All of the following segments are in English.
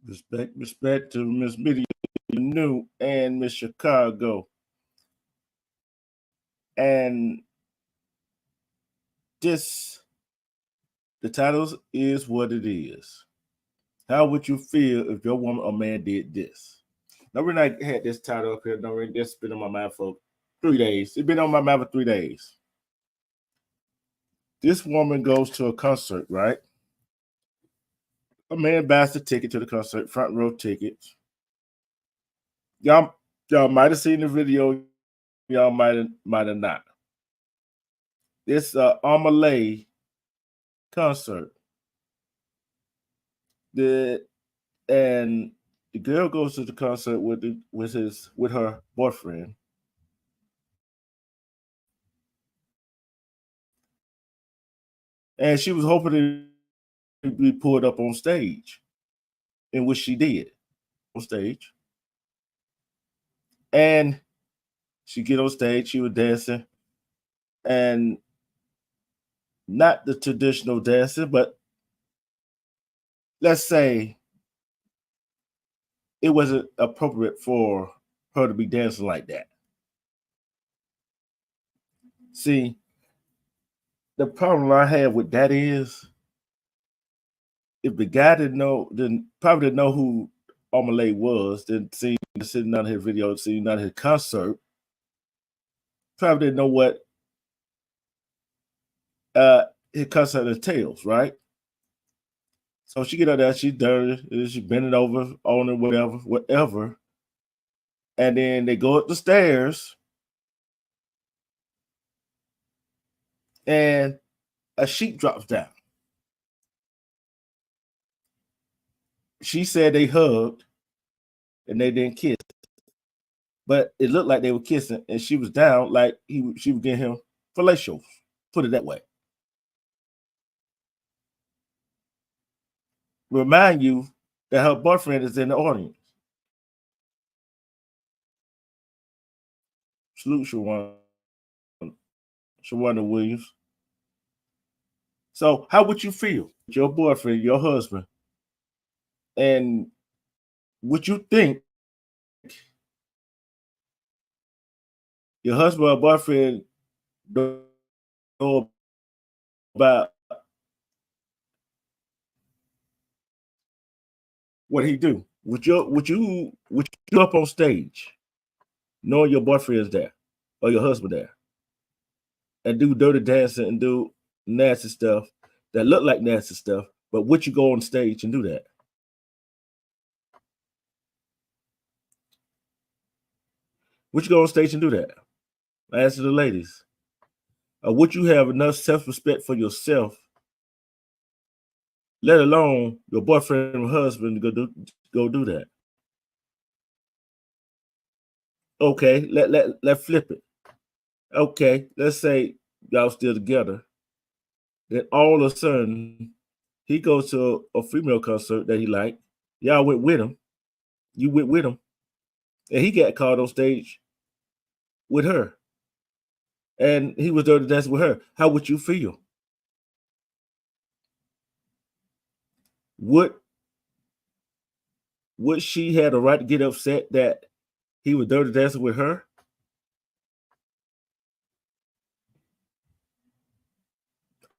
Respect to Miss Media New and Miss Chicago. And the title is what it is. How would you feel if your woman or man did this? Now, when I had this title up here, it's been on my mind for 3 days. It's been on my mind for 3 days. This woman goes to a concert, right? A man buys the ticket to the concert, front row tickets. Y'all might have seen the video. Y'all might have not. It's a Amalay concert. And the girl goes to the concert with her boyfriend. And she was hoping to be pulled up on stage, in which she did on stage. And she get on stage, she was dancing, and not the traditional dancing, but let's say it wasn't appropriate for her to be dancing like that. See, the problem I have with that is if the guy probably didn't know who Amalay was, didn't see sitting on his video, sitting on his concert, probably didn't know what his concert entails, right? So she get out there, she dirty, she bending over on it, whatever. And then they go up the stairs and a sheet drops down. She said they hugged and they didn't kiss. But it looked like they were kissing, and she was down like she was getting him fellatio. Put it that way. Remind you that her boyfriend is in the audience. Salute Shawana Williams. So how would you feel? Your boyfriend, your husband, and would you think your husband or boyfriend know about what he do? Would you up on stage knowing your boyfriend is there or your husband there and do dirty dancing and do nasty stuff that look like nasty stuff, but would you go on stage and do that? Would you go on stage and do that? I answer the ladies. Or would you have enough self-respect for yourself, let alone your boyfriend or husband, to go do that? Okay, let flip it. Okay, let's say y'all still together. Then all of a sudden, he goes to a female concert that he liked. Y'all went with him. You went with him. And he got called on stage with her. And he was there to dance with her. How would you feel? Would she had a right to get upset that he was dirty dancing with her?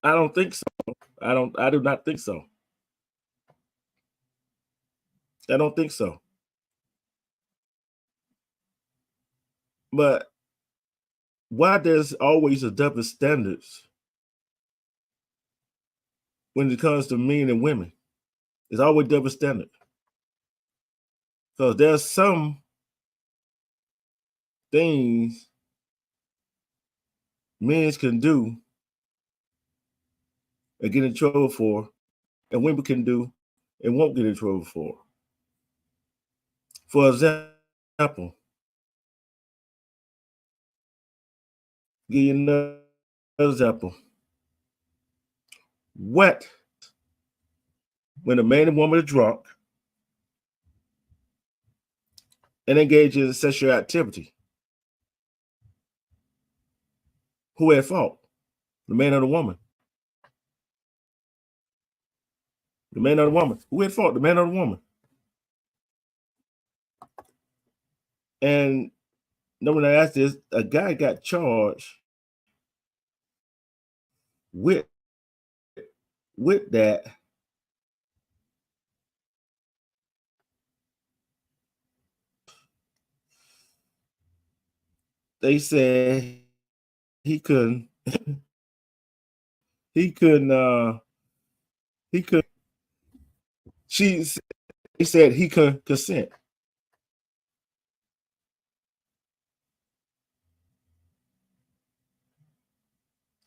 I don't think so. I do not think so. I don't think so. But why there's always a double standards when it comes to men and women? It's always double standard. Because there's some things men can do and get in trouble for, and women can do and won't get in trouble for. For example, give you another example. What when a man and woman are drunk and engage in sexual activity? Who at fault? The man or the woman? The man or the woman? Who at fault? The man or the woman? And no one asked this, a guy got charged with that. They said he couldn't he couldn't he could he said he couldn't consent.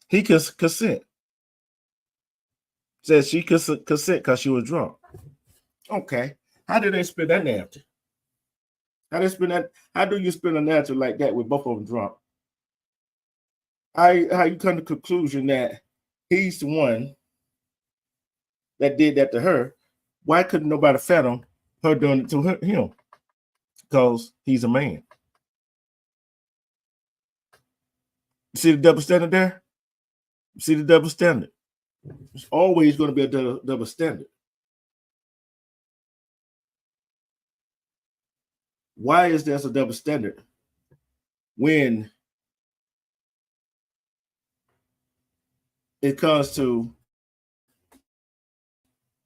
He could consent. Said she could consent because she was drunk. Okay. How did they spin that narrative? How do you spin a narrative like that with both of them drunk? How you come to the conclusion that he's the one that did that to her? Why couldn't nobody fathom her doing it to him? Because he's a man. See the double standard there? See the double standard? It's always going to be a double standard. Why is there a double standard when it comes to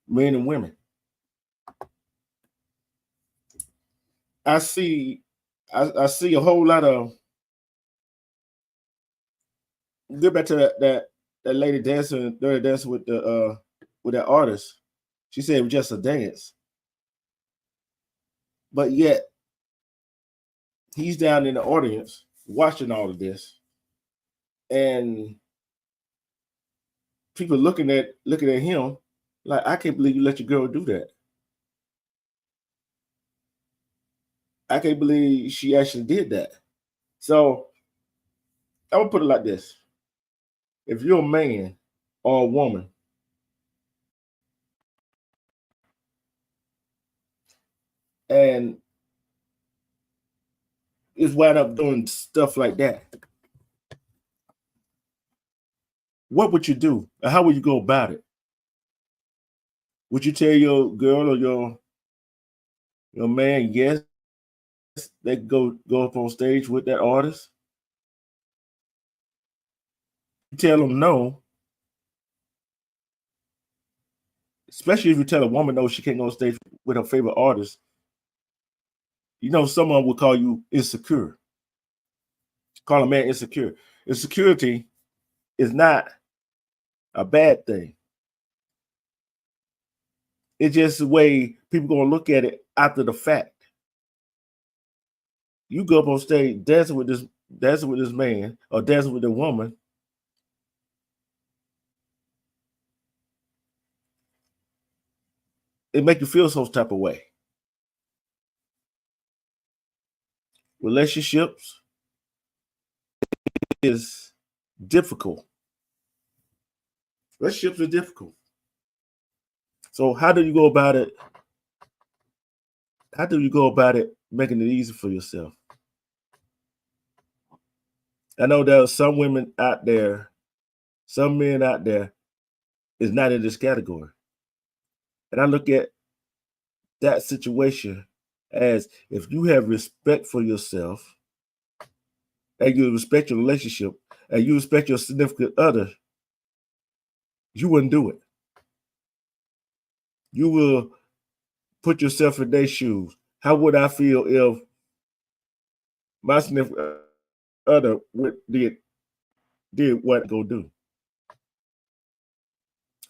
men and women? I see a whole lot of, get back to that lady dancing, dirty dancing with that artist. She said it was just a dance. But yet he's down in the audience watching all of this. And people looking at him like, I can't believe you let your girl do that. I can't believe she actually did that. So I would put it like this. If you're a man or a woman, and is wound up doing stuff like that, what would you do? Or how would you go about it? Would you tell your girl or your man, yes, they go up on stage with that artist? You tell them no, especially if you tell a woman no, she can't go on stage with her favorite artist. You know, someone would call you insecure. Call a man insecure. Insecurity is not a bad thing. It's just the way people gonna look at it after the fact. You go up on stage dancing with this man or dancing with a woman. It make you feel some type of way. Relationships is difficult. Relationships are difficult. So how do you go about it? How do you go about it making it easy for yourself? I know there are some women out there, some men out there is not in this category. And I look at that situation as, if you have respect for yourself and you respect your relationship and you respect your significant other, you wouldn't do it. You will put yourself in their shoes. How would I feel if my significant other did what I go do?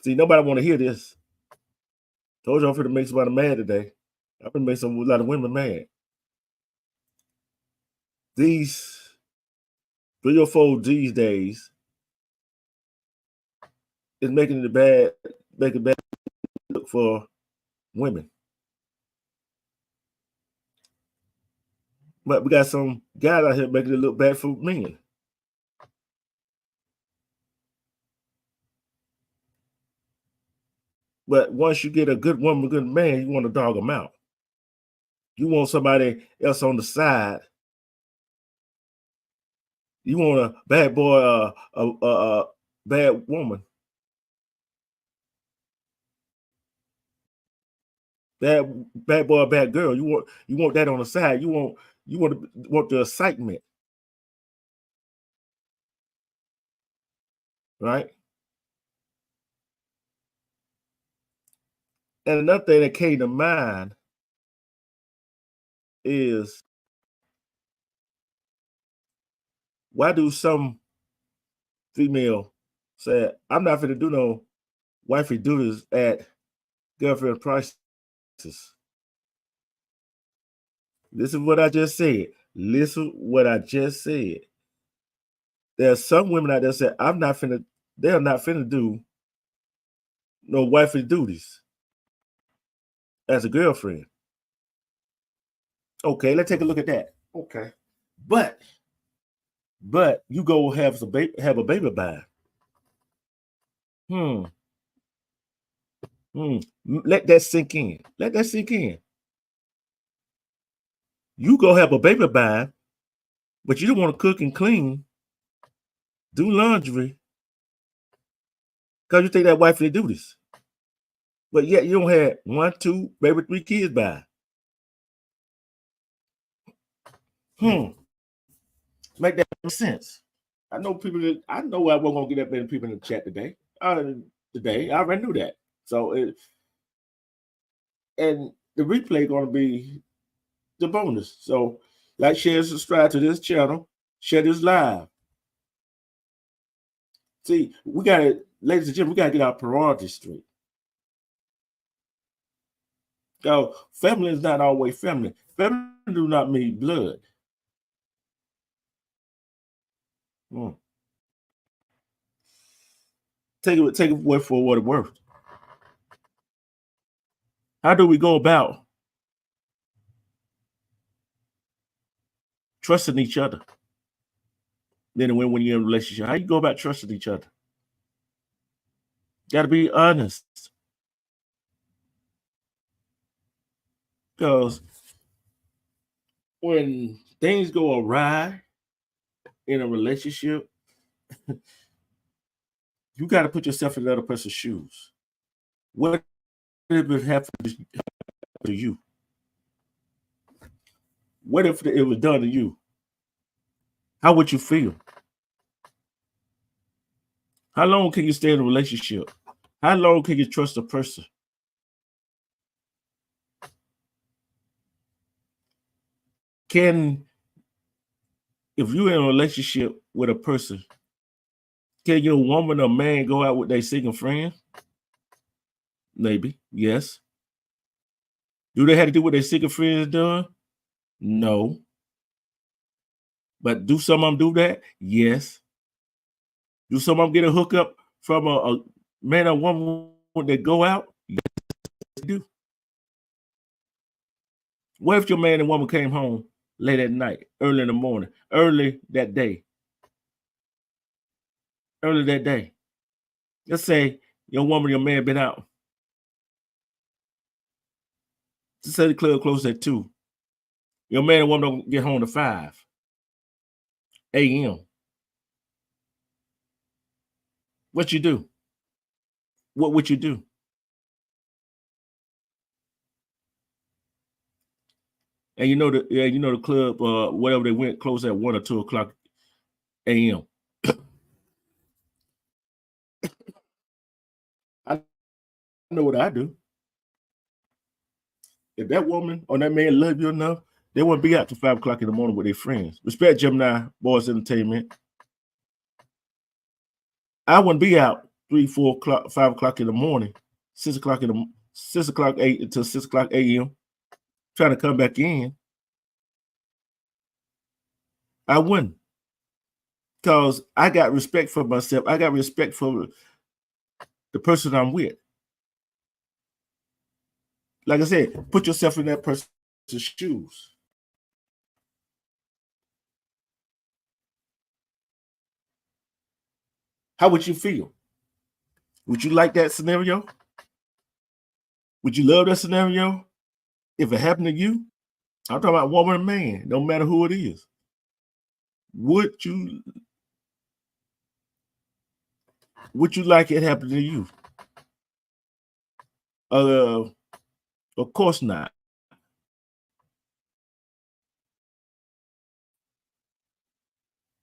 See, nobody want to hear this. Told you I'm finna make somebody mad today. I'm gonna make a lot of women mad. These 3 or 4 these days is making it bad look for women. But we got some guys out here making it look bad for men. But once you get a good woman, a good man, you want to dog them out. You want somebody else on the side. You want a bad boy, a bad woman. Bad boy, bad girl. You want that on the side. You want You want the excitement, right? And another thing that came to mind is, why do some female say, "I'm not gonna do no wifey duties at girlfriend prices"? Listen what I just said. Listen what I just said. There are some women out there say, "I'm not finna." They're not finna do no wifey duties as a girlfriend. Okay, let's take a look at that. Okay, but you go have a baby by. Hmm. Let that sink in. Let that sink in. You go have a baby by, but you don't want to cook and clean, do laundry, because you think that wife will do this. But yet you don't have 1, 2, maybe 3 kids by. Make that make sense. I know people that I know I wasn't gonna get that many people in the chat today. Today I already knew that. So and the replay gonna be the bonus. So like, share, subscribe to this channel, share this live. See, we gotta, ladies and gentlemen, we gotta get our priorities straight. So family is not always family. Family do not mean blood. Take it word for what it's worth. How do we go about trusting each other? Then when you're in a relationship, how you go about trusting each other? Got to be honest, because when things go awry in a relationship, you got to put yourself in the other person's shoes. What if it happened to you? What if it was done to you? How would you feel? How long can you stay in a relationship? How long can you trust a person? If you're in a relationship with a person, can your woman or man go out with their single friend? Maybe, yes. Do they have to do what their single friends done? No. But do some of them do that? Yes. Do some of them get a hookup from a man or woman when they go out? Yes, they do. What if your man and woman came home late at night, early in the morning, early that day? Let's say your woman, your man been out. Let's say the club closed at 2. Your man and woman don't get home to 5 a.m. What you do? What would you do? And the club, wherever they went, closed at 1 or 2 o'clock a.m. I know what I do. If that woman or that man love you enough, they wouldn't be out till 5 o'clock in the morning with their friends. Respect Gemini Boys Entertainment. I wouldn't be out 3, 4 o'clock, 5 o'clock in the morning, 6 o'clock 8 until 6 o'clock a.m. trying to come back in. I wouldn't, because I got respect for myself. I got respect for the person I'm with. Like I said, put yourself in that person's shoes. How would you feel? Would you like that scenario? Would you love that scenario if it happened to you? I'm talking about woman and man, no matter who it is. Would you like it happen to you? Of course not.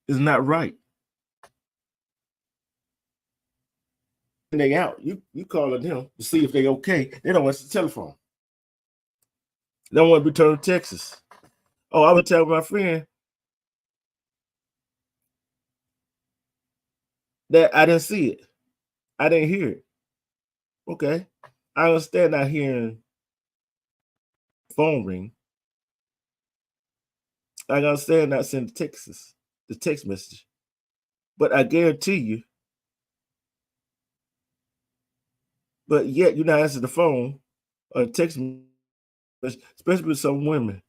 It's not right. And they out. You calling them to see if they okay. They don't answer the telephone. They don't want to return to Texas. Oh, I would tell my friend that I didn't see it. I didn't hear it. Okay. I understand not hearing phone ring. I understand not sending the text message. But I guarantee you, but yet you're not answering the phone or text message, especially with some women.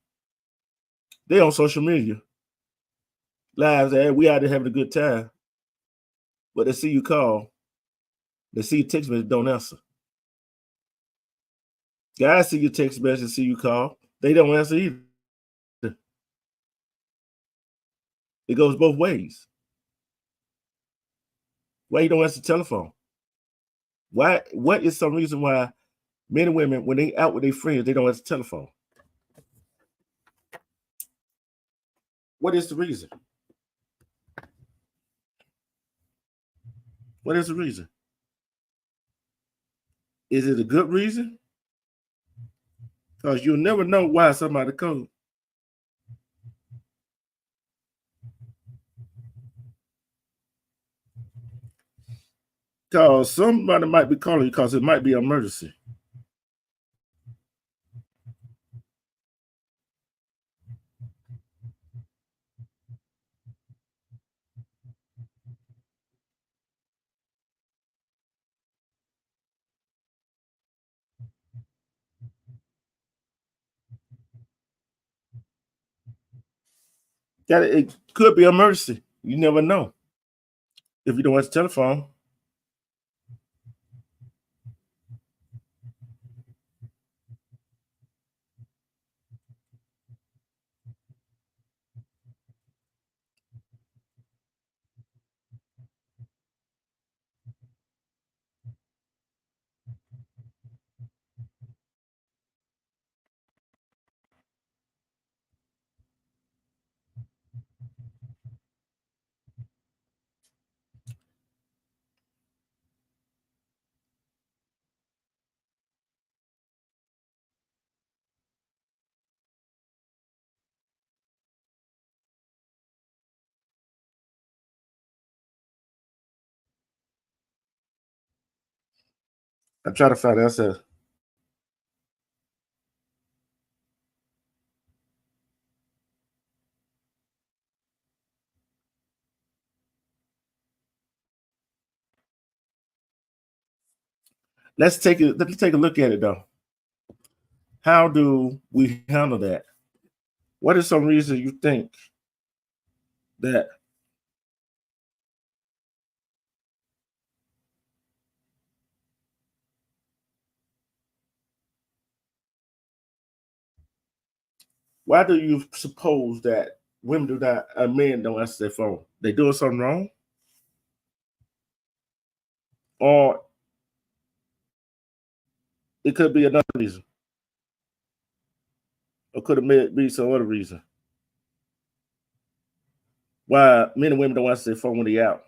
They on social media. Lives, hey, we out there having a good time. But they see you call. They see your text message, don't answer. Guys see your text message, see you call. They don't answer either. It goes both ways. Why you don't answer the telephone? Why? What is some reason why men and women, when they out with their friends, they don't answer the telephone? What is the reason? What is the reason? Is it a good reason? Because you'll never know why somebody called. Because somebody might be calling you because it might be an emergency. That it could be an emergency. You never know if you don't answer the telephone. I try to find answer. Let's take a look at it though. How do we handle that? What is some reason you think that why do you suppose that women do not men don't answer their phone? They doing something wrong? Or it could be another reason. Or could it be some other reason why men and women don't answer their phone when they out?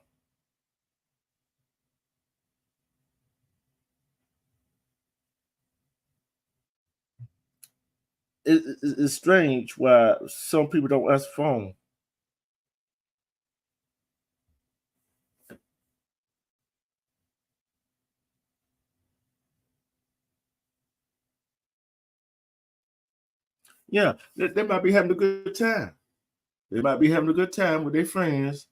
It's strange why some people don't answer phone. Yeah, they might be having a good time. They might be having a good time with their friends,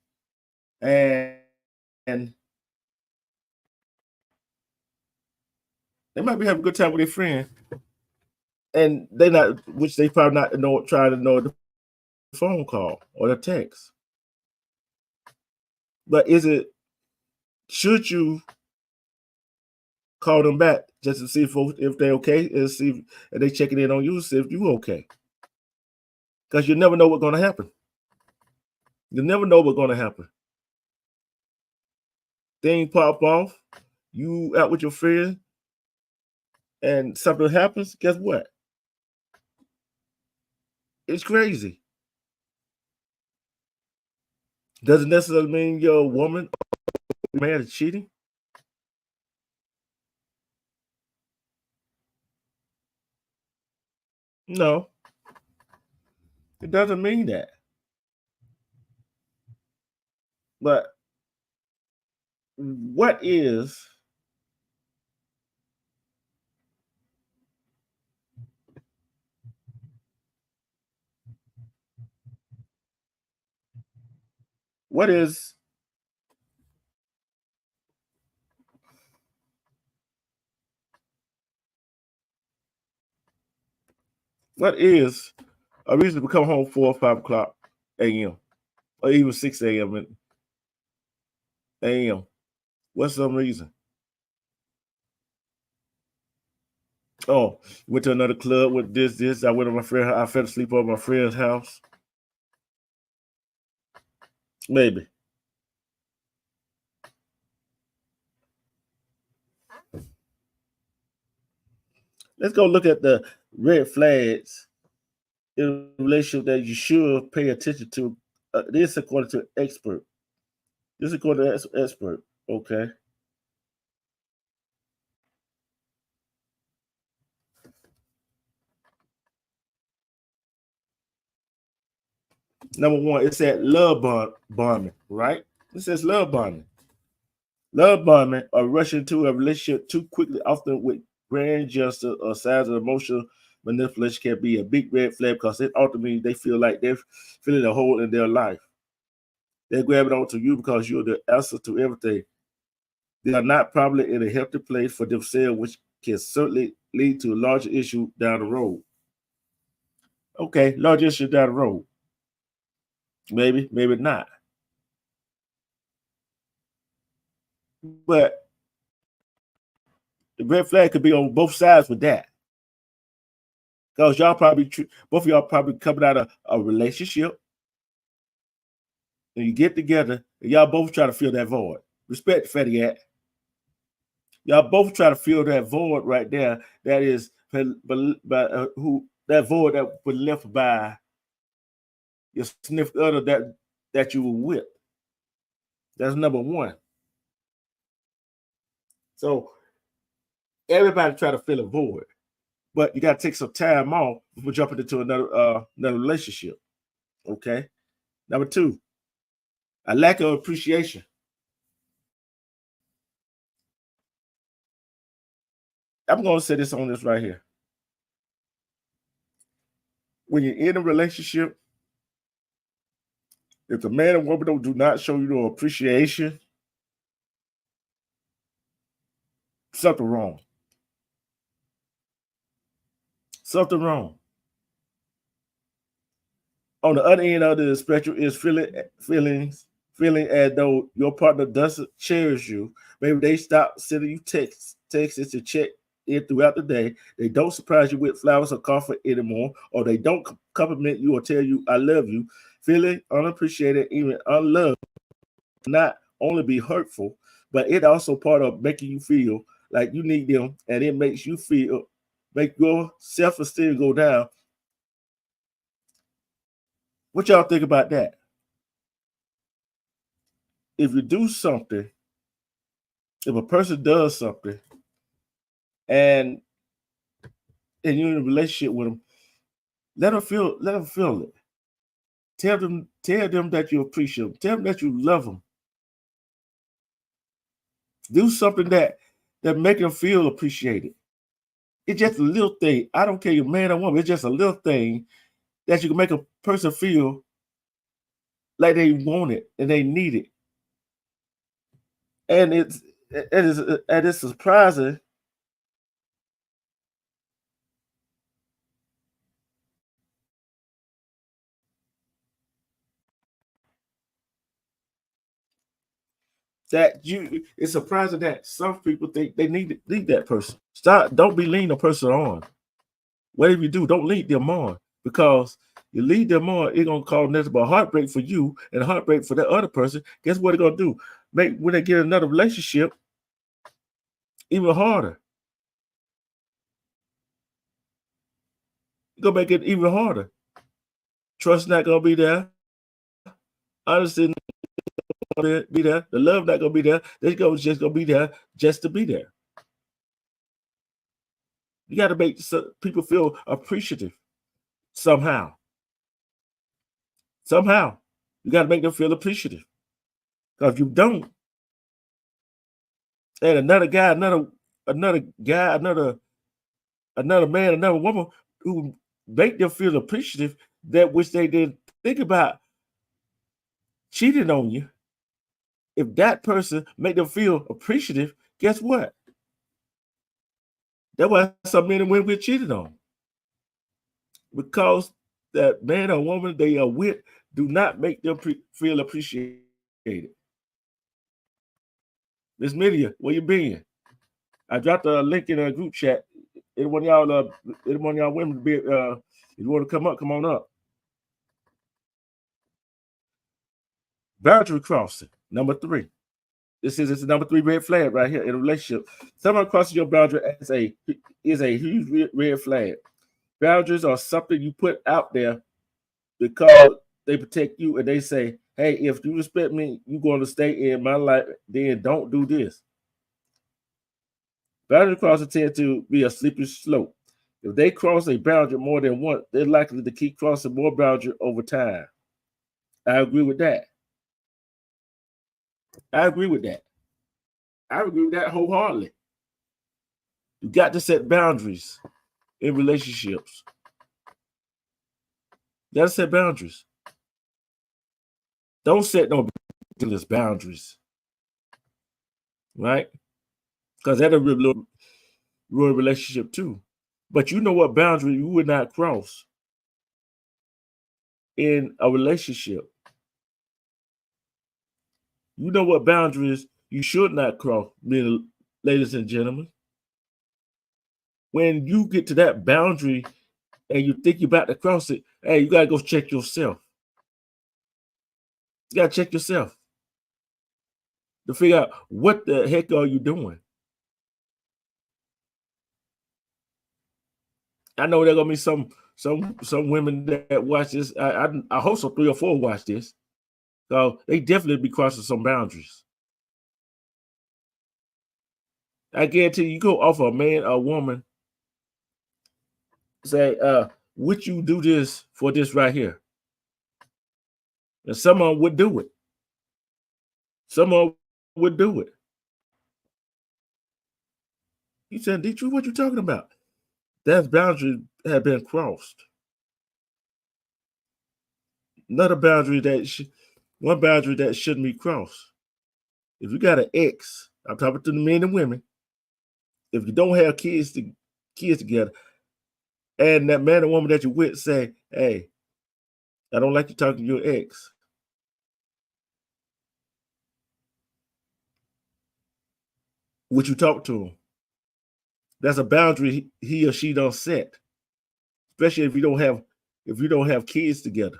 and and they might be having a good time with their friend, and they not, which they probably not know, trying to know the phone call or the text. But should you call them back just to see if they're okay and see if they checking in on you, see if you okay? Because you never know what's going to happen. You never know what's going to happen. Thing pop off, you out with your friend, and something happens. Guess what? It's crazy. Doesn't necessarily mean you're a woman or man is cheating. No, it doesn't mean that. But what is what is what is a reason to come home 4 or 5 o'clock a.m. or even 6 a.m. a.m.? What's some reason? Oh, went to another club with this. I went to my friend. I fell asleep at my friend's house. Maybe. Let's go look at the red flags in a relationship that you should pay attention to. This according to expert. This is according to expert. Okay. Number one, it said bombing, right? It says love bombing. Love bombing or rushing into a relationship too quickly, often with grand gesture or signs of emotional manipulation, can be a big red flag because it ultimately they feel like they're filling a hole in their life. They're grabbing onto you because you're the answer to everything. They are not probably in a healthy place for themselves, which can certainly lead to a larger issue down the road. Okay, larger issue down the road. Maybe, maybe not. But the red flag could be on both sides with that. Because y'all probably both of y'all probably coming out of a relationship and you get together and y'all both try to fill that void. Respect the fatty at. Y'all both try to fill that void right there. That is by who that void that was left by your significant other that you were with. That's number one. So everybody try to fill a void, but you got to take some time off before jumping into another relationship. Okay. Number two, a lack of appreciation. I'm going to say this on this right here. When you're in a relationship, if the man and woman do not show you no appreciation, something wrong. Something wrong. On the other end of the spectrum is feeling as though your partner doesn't cherish you. Maybe they stop sending you texts to check in throughout the day. They don't surprise you with flowers or coffee anymore, or they don't compliment you or tell you "I love you." Feeling unappreciated, even unloved, not only be hurtful, but it also part of making you feel like you need them, and it makes you make your self-esteem go down. What y'all think about that? If you do something, if a person does something, and you're in a relationship with them, let them feel it. Tell them that you appreciate them. Tell them that you love them. Do something that make them feel appreciated. It's just a little thing. I don't care, you man or woman. It's just a little thing that you can make a person feel like they want it and they need it. And it's surprising that you it's surprising that some people think they need that person. Don't be leading a person on. Whatever you do, don't lead them on because you lead them on, it's gonna cause nothing but heartbreak for you and heartbreak for that other person. Guess what they're gonna do? Make when they get another relationship even harder. It's gonna make it even harder. Trust not gonna be there. Honesty gonna be there. The love not gonna be there. They're just gonna be there just to be there. You got to make people feel appreciative somehow. Somehow, you got to make them feel appreciative. Because if you don't, and another guy, another guy, another man, another woman who make them feel appreciative, that which they didn't think about cheating on you. If that person make them feel appreciative, guess what? That's why some men and women get cheated on. Because that man or woman they are with do not make them feel appreciated. Miss Media, where you been? I dropped a link in a group chat. Anyone y'all women be if you want to come up, come on up. Boundary crossing, number 3. This is the number 3 red flag right here in a relationship. Someone crossing your boundary is a huge red flag. Boundaries are something you put out there because they protect you, and they say, hey, if you respect me, you're going to stay in my life, then don't do this. Boundary crossers tend to be a slippery slope. If they cross a boundary more than once, they're likely to keep crossing more boundaries over time. I agree with that. I agree with that wholeheartedly. You got to set boundaries in relationships. You got to set boundaries. Don't set no ridiculous boundaries, right? Because that'll ruin a relationship too. But you know what boundary you would not cross in a relationship. You know what boundaries you should not cross, ladies and gentlemen. When you get to that boundary and you think you're about to cross it, hey, you got to go check yourself. You got to check yourself to figure out what the heck are you doing. I know there are gonna be some women that watch this. I hope so 3 or 4 watch this. So they definitely be crossing some boundaries. I guarantee you go offer a man or a woman, say, would you do this for this right here? And someone would do it. Someone would do it. You said, Detroit, what you talking about? That boundary had been crossed. Another boundary one boundary that shouldn't be crossed. If you got an ex, I'm talking to the men and women. If you don't have kids together, and that man or woman that you're with say, hey, I don't like you talking to your ex. Would you talk to him? That's a boundary he or she don't set. Especially if you don't have kids together.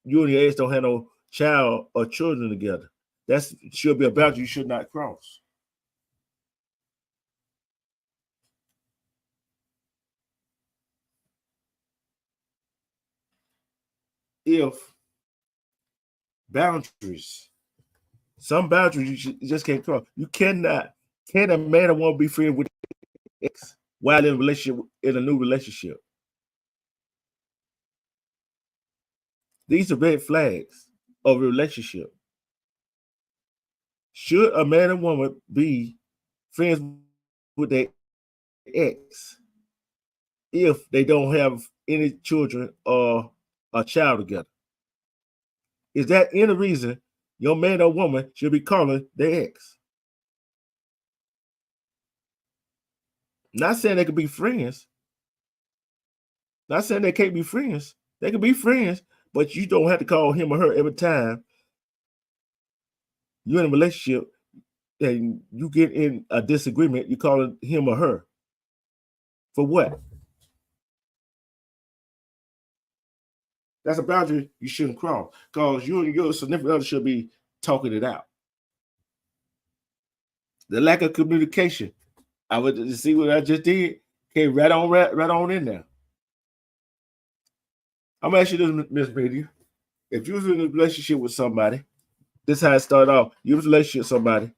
You and your ex don't have no child or children together. That should be a boundary you should not cross. If boundaries, some boundaries you just can't cross. You cannot. Can a man or woman be friends with ex while in a new relationship? These are red flags of a relationship. Should a man and woman be friends with their ex if they don't have any children or a child together? Is that any reason your man or woman should be calling their ex? Not saying they could be friends. Not saying they can't be friends. They can be friends, but you don't have to call him or her every time you're in a relationship and you get in a disagreement. You call him or her. For what? That's a boundary you shouldn't cross because you and your significant other should be talking it out. The lack of communication. I would see what I just did. Came right on in there. I'm gonna ask you this, Miss Media. If you was in a relationship with somebody This is how it started off. You was in a relationship with somebody,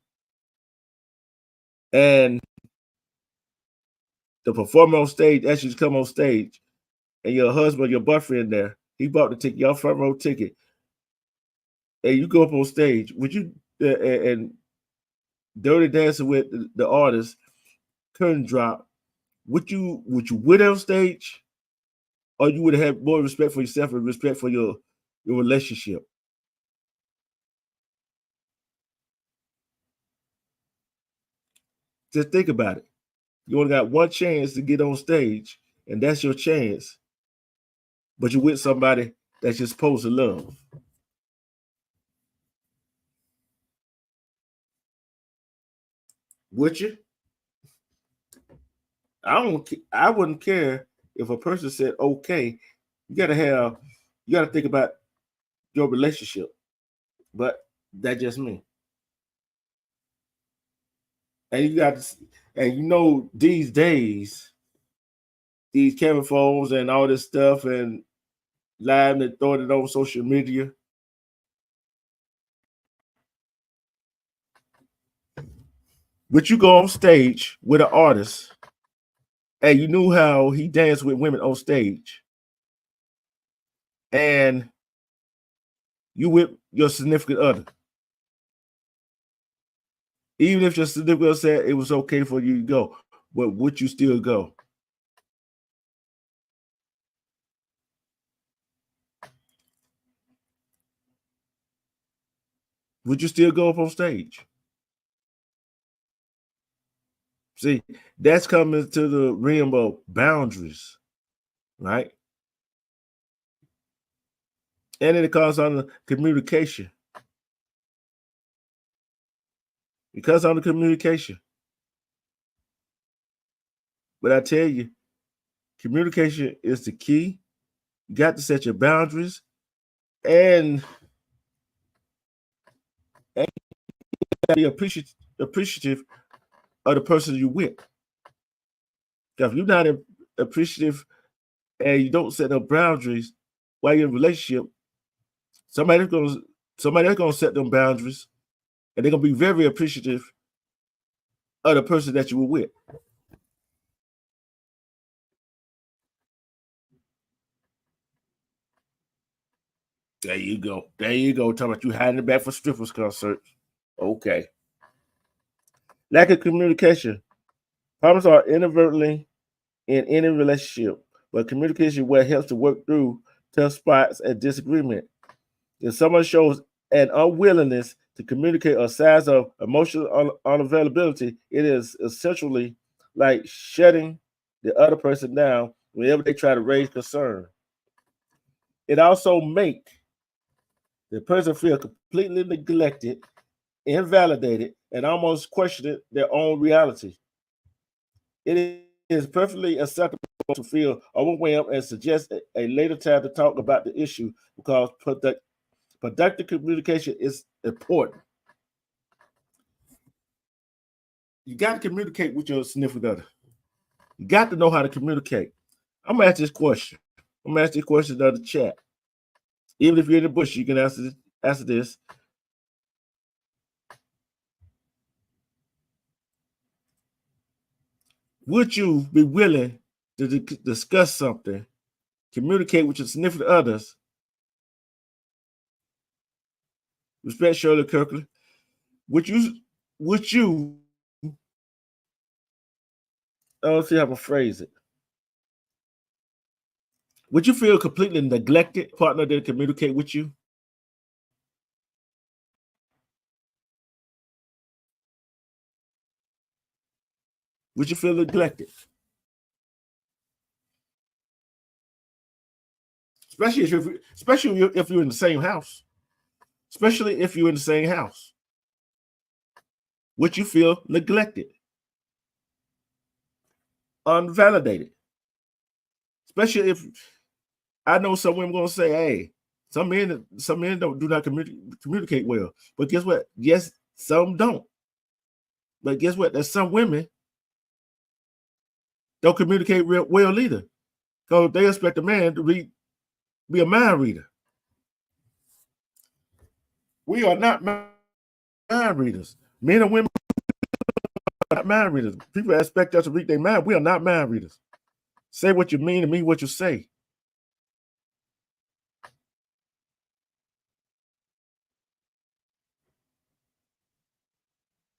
and the performer on stage asked you to come on stage, and your husband, your boyfriend there, he bought the ticket, your front row ticket, and you go up on stage. Would you and Dirty Dancing with the artist, curtain drop? Would you win on stage, or you would have more respect for yourself and respect for your relationship? Just think about it. You only got one chance to get on stage, and that's your chance. But you're with somebody that you're supposed to love. Would you? I wouldn't care if a person said okay. You gotta think about your relationship. But that's just me. And these days, these camera phones and all this stuff and live and throwing it on social media. But you go on stage with an artist and you knew how he danced with women on stage, and you with your significant other. Even if your significant other said it was okay for you to go, but would you still go? Would you still go up on stage? See, that's coming to the realm of boundaries, right? And then it comes on the communication. Because on the communication. But I tell you, communication is the key. You got to set your boundaries, and be appreciative of the person you with. If you're not appreciative and you don't set no boundaries while you're in a relationship, somebody's gonna set them boundaries, and they're gonna be very appreciative of the person that you were with. There you go. There you go. Talking about you hiding the back for strippers concerts. Okay. Lack of communication. Problems are inadvertently in any relationship, but communication what helps to work through tough spots and disagreement. If someone shows an unwillingness to communicate or signs of emotional unavailability, it is essentially like shutting the other person down whenever they try to raise concern. It also make the person feel completely neglected, invalidated, and almost questioning their own reality. It is perfectly acceptable to feel overwhelmed and suggest a later time to talk about the issue because productive communication is important. You got to communicate with your significant other. You got to know how to communicate. I'm gonna ask this question. I'm gonna ask this question in the chat. Even if you're in the bush, you can answer this. Would you be willing to discuss something, communicate with your significant others? Respect Shirley Kirkland. Would you let's see how to phrase it. Would you feel completely neglected partner that communicate with you? Would you feel neglected? Especially if you're in the same house. Especially if you're in the same house. Would you feel neglected? Unvalidated? Especially if I know some women gonna say, hey, some men do not communicate well. But guess what? Yes, some don't. But guess what? There's some women don't communicate real well either. Because they expect a man to be a mind reader. We are not mind readers. Men and women are not mind readers. People expect us to read their mind. We are not mind readers. Say what you mean and mean what you say.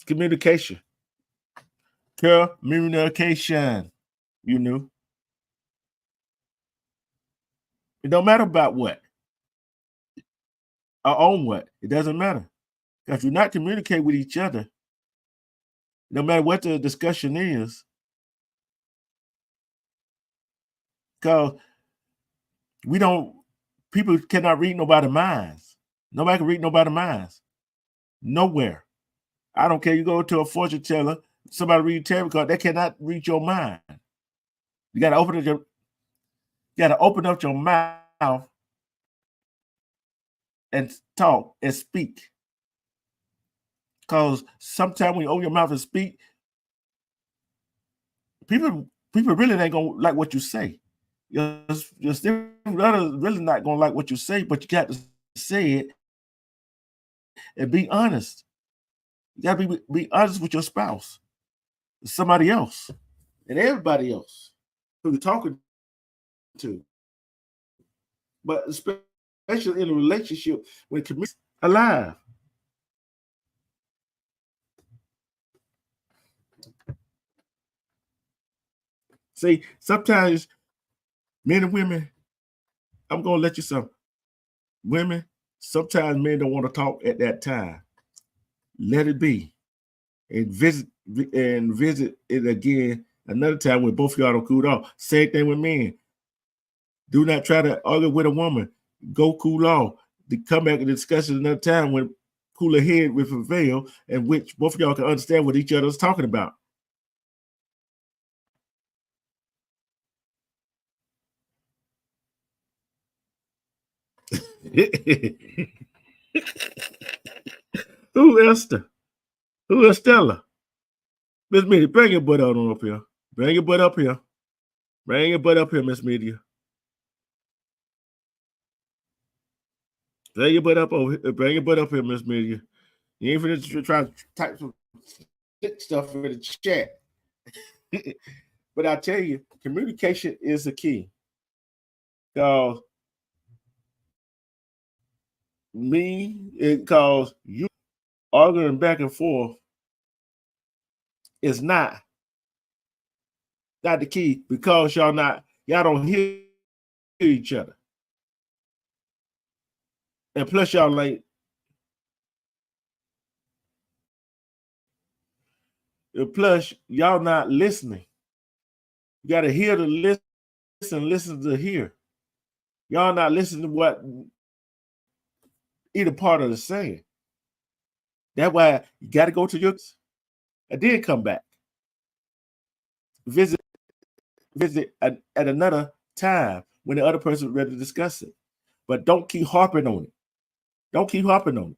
Communication. Communication. You knew. It don't matter about what or on what. It doesn't matter. If you're not communicating with each other, no matter what the discussion is, because people cannot read nobody's minds. Nobody can read nobody's minds. Nowhere. I don't care. You go to a fortune teller, somebody read tarot card, they cannot read your mind. You gotta open up your mouth and talk and speak. Because sometimes when you open your mouth and speak, people really ain't gonna like what you say. Your brother really not gonna like what you say, but you got to say it and be honest. You gotta be honest with your spouse, somebody else, and everybody else who you're talking to. But especially in a relationship when commitment alive. See, sometimes men and women, I'm gonna let you some women, sometimes men don't want to talk at that time. Let it be. And visit it again another time when both of y'all don't cool off. Same thing with men. Do not try to argue with a woman. Go cool off. To come back and discuss it another time when cooler head will prevail, and which both of y'all can understand what each other is talking about. Who Esther? Who is Stella? Miss Media, bring your butt on up here. Bring your butt up here. Bring your butt up here, Miss Media. Bring your butt up over here. Bring your butt up here, Miss Media. You ain't finna try to type some stuff in the chat. But I tell you, communication is the key. Because because you arguing back and forth is not the key, because y'all don't hear each other. And plus y'all like, plus y'all not listening. You got to hear to listen to hear. Y'all not listening to what either part of the saying. That's why you got to go to your and then come back. Visit at another time when the other person is ready to discuss it. But don't keep harping on it. Don't keep harping on it.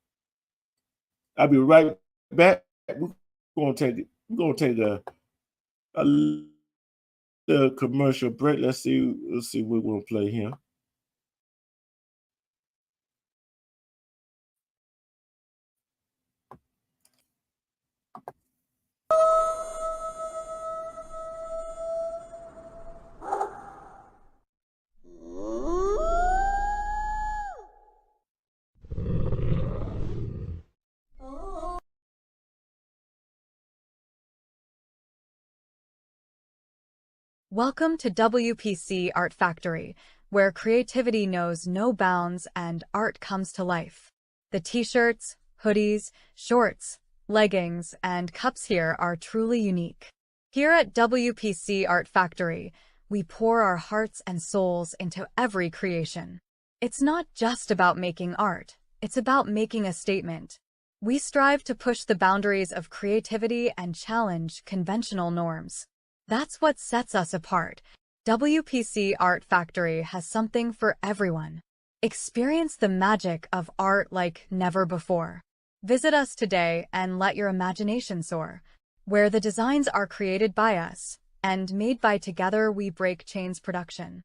I'll be right back. We're gonna take a little commercial break. Let's see what we're gonna play here. Welcome to WPC Art Factory, where creativity knows no bounds and art comes to life. The t-shirts, hoodies, shorts, leggings, and cups here are truly unique. Here at WPC Art Factory, we pour our hearts and souls into every creation. It's not just about making art, it's about making a statement. We strive to push the boundaries of creativity and challenge conventional norms. That's what sets us apart. WPC Art Factory has something for everyone. Experience the magic of art like never before. Visit us today and let your imagination soar, where the designs are created by us and made by Together We Break Chains Production.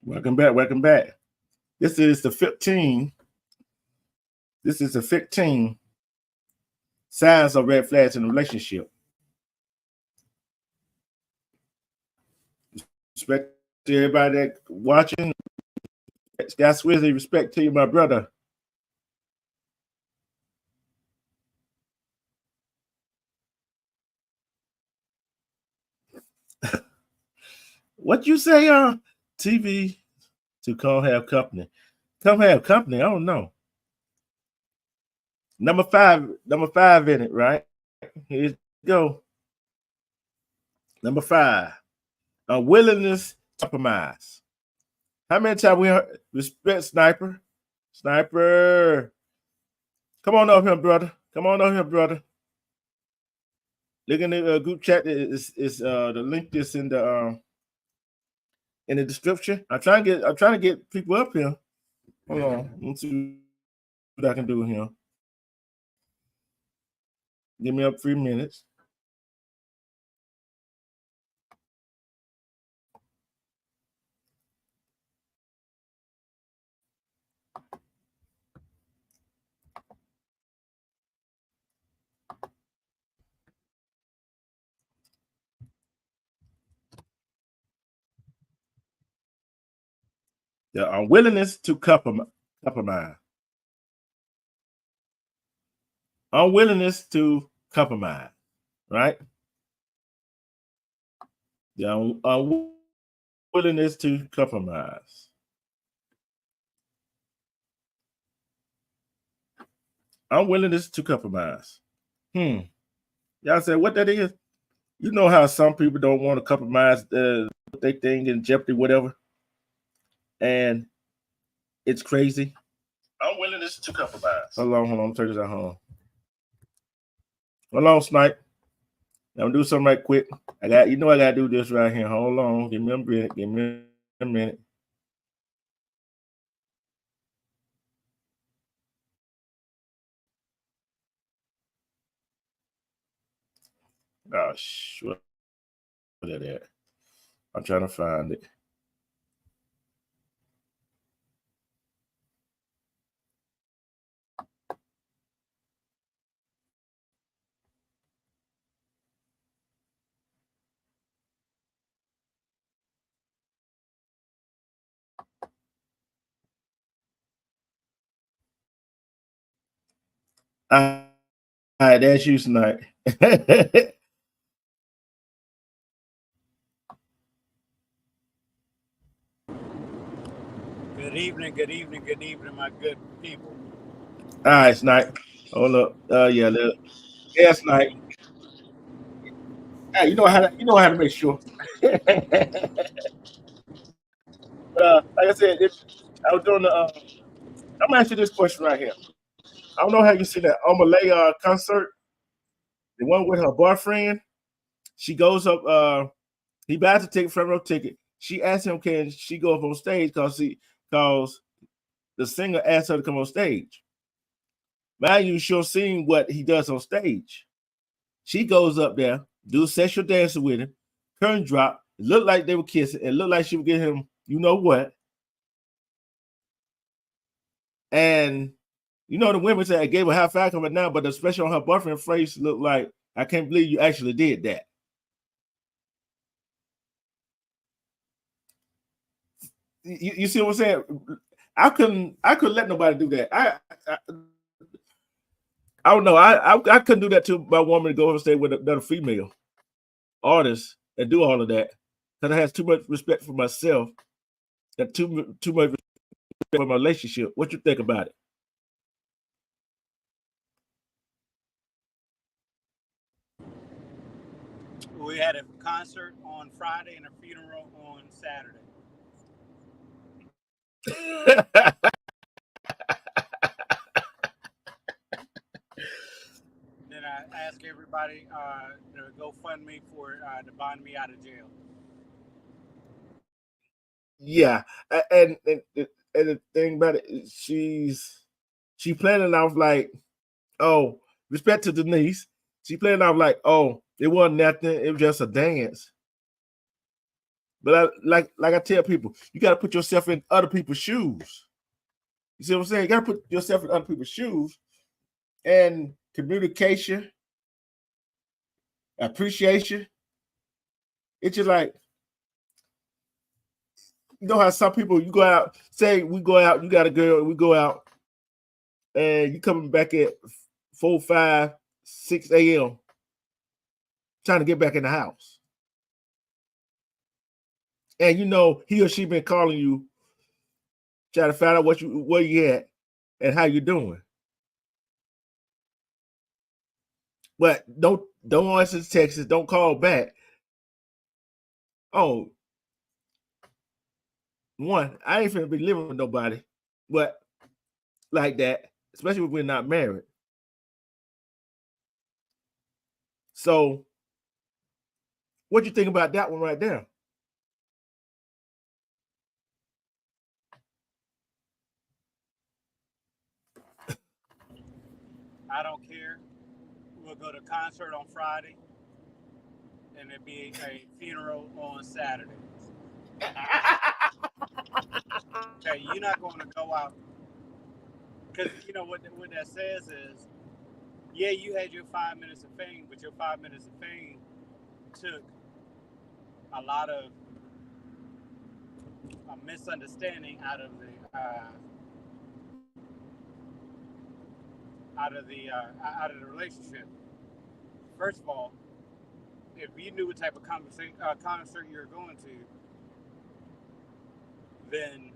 Welcome back. Welcome back. This is the 15. This is the 15 signs of red flags in a relationship. Respect to everybody that watching. Scott Swizzy, respect to you, my brother. What you say, TV to come have company. Come have company. I don't know. Number five in it, right? Here you go. Number 5. A willingness to compromise. How many times we heard, respect Sniper? Sniper. Come on up here, brother. Come on up here, brother. Look in the group chat. Is the link is in the description. I'm trying to get people up here. Hold on. Let's see what I can do here. Give me up 3 minutes. The unwillingness to compromise. Unwillingness to compromise, right? The unwillingness to compromise. Unwillingness to compromise. Y'all said what that is? You know how some people don't want to compromise they thing in jeopardy, whatever. And it's crazy. Unwillingness to compromise. Hold on. Turn this at home. Hold on, Snipe. I'm gonna do something right quick. I gotta do this right here. Hold on. Give me a minute. Gosh, what is that? I'm trying to find it. All right, that's you, Snipe. Good evening, my good people. All right, Snipe. Hold up. Yeah, Snipe. Hey, you know how to make sure. Like I said, I was doing I'm gonna ask you this question right here. I don't know how you see that Omalay concert, the one with her boyfriend. She goes up. He buys a ticket, front row ticket. She asks him, can she go up on stage because the singer asked her to come on stage. Mind you, she'll see what he does on stage. She goes up there, do sexual dancing with him, curtain drop. It looked like they were kissing. It looked like she would get him, you know what? And you know the women said I gave her high five coming now, but especially on her boyfriend's face looked like, I can't believe you actually did that. You see what I'm saying? I couldn't let nobody do that. I don't know. I couldn't do that to my woman to go and stay with another female artist and do all of that because I have too much respect for myself and too much respect for my relationship. What you think about it? We had a concert on Friday and a funeral on Saturday. Then I ask everybody to GoFundMe for to bond me out of jail. Yeah, and the thing about it, she planning off like, oh, respect to Denise. She planning off like, oh, it wasn't nothing. It was just a dance. But like I tell people, you got to put yourself in other people's shoes. You see what I'm saying? You got to put yourself in other people's shoes, and communication, appreciation. It's just like, you know how some people, you go out, say we go out, you got a girl, we go out, and you coming back at 4, 5, 6 a.m. trying to get back in the house. And you know he or she been calling you, trying to find out where you at and how you doing. But don't answer the texts, don't call back. Oh, one, I ain't finna be living with nobody, but like that, especially if we're not married. So, what you think about that one right there? I don't care. We'll go to concert on Friday, and it'll be a funeral on Saturday. Okay, you're not going to go out because you know what that says is, yeah, you had your 5 minutes of fame, but your 5 minutes of fame took a lot of a misunderstanding out of the relationship. First of all, if you knew what type of concert you were going to, then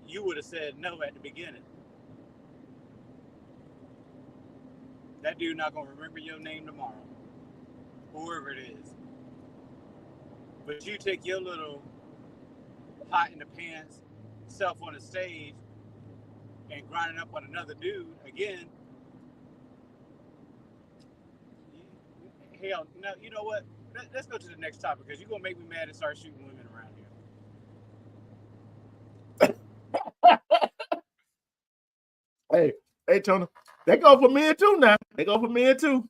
you would have said no at the beginning. That dude not gonna remember your name tomorrow, whoever it is. But you take your little hot in the pants self on the stage and grinding up on another dude again. Hell, no, you know what? Let's go to the next topic because you're gonna make me mad and start shooting women around here. Hey, Tony, they go for men too now. They go for men too.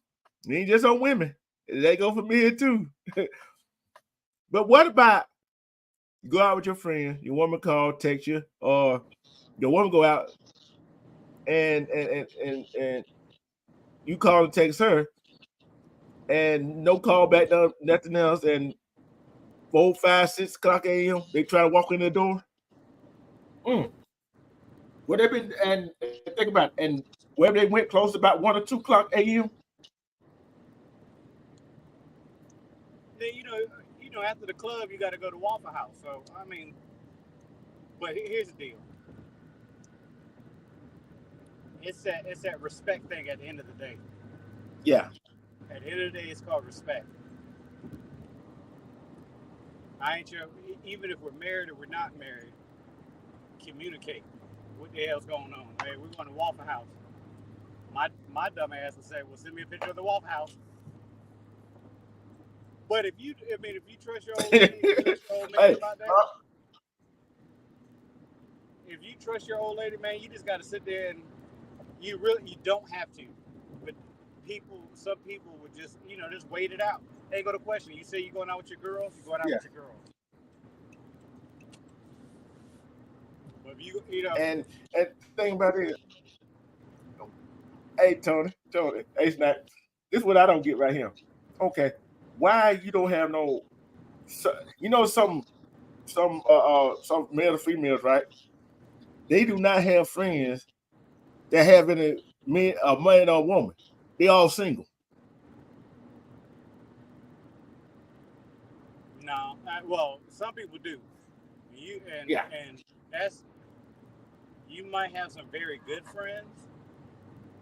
It ain't just on women. They go for men too. But what about you go out with your friend, your woman call, text you, or your woman go out and you call and text her, and no call back, nothing else, and 4, 5, 6 o'clock a.m. they try to walk in the door. What they been and think about it, and where they went close about 1 or 2 o'clock a.m. Then you know after the club you got to go to Waffle House. So I mean, but here's the deal. It's that respect thing at the end of the day. Yeah. At the end of the day, it's called respect. I ain't sure, even if we're married or we're not married, communicate. What the hell's going on? Hey, we're going to Waffle House. My dumb ass would say, well, send me a picture of the Waffle House. But if you trust your old lady, you trust your old man about that. If you trust your old lady, man, you just got to sit there and you don't have to. But some people would just wait it out. They go to question. You say you're going out with your girls, you're going out with your girls. But if you know. And the thing about it, hey Tony, hey Snap, this is what I don't get right here. Okay, why you don't have no, some male or females, right? They do not have friends that have any man or woman. They all single. No, well, some people do. And that's, you might have some very good friends.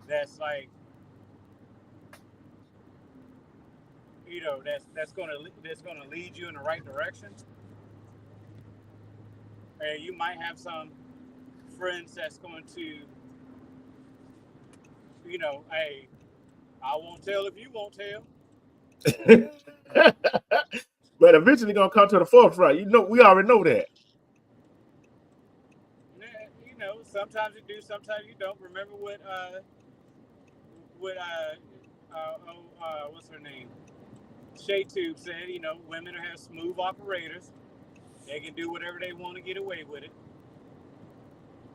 That's like, that's gonna lead you in the right direction. And you might have some friends that's going to, hey, I won't tell if you won't tell. But eventually gonna come to the forefront. We already know that. Sometimes you do, sometimes you don't. Remember what's her name? Shay Tube said, you know, women have smooth operators. They can do whatever they want to get away with it.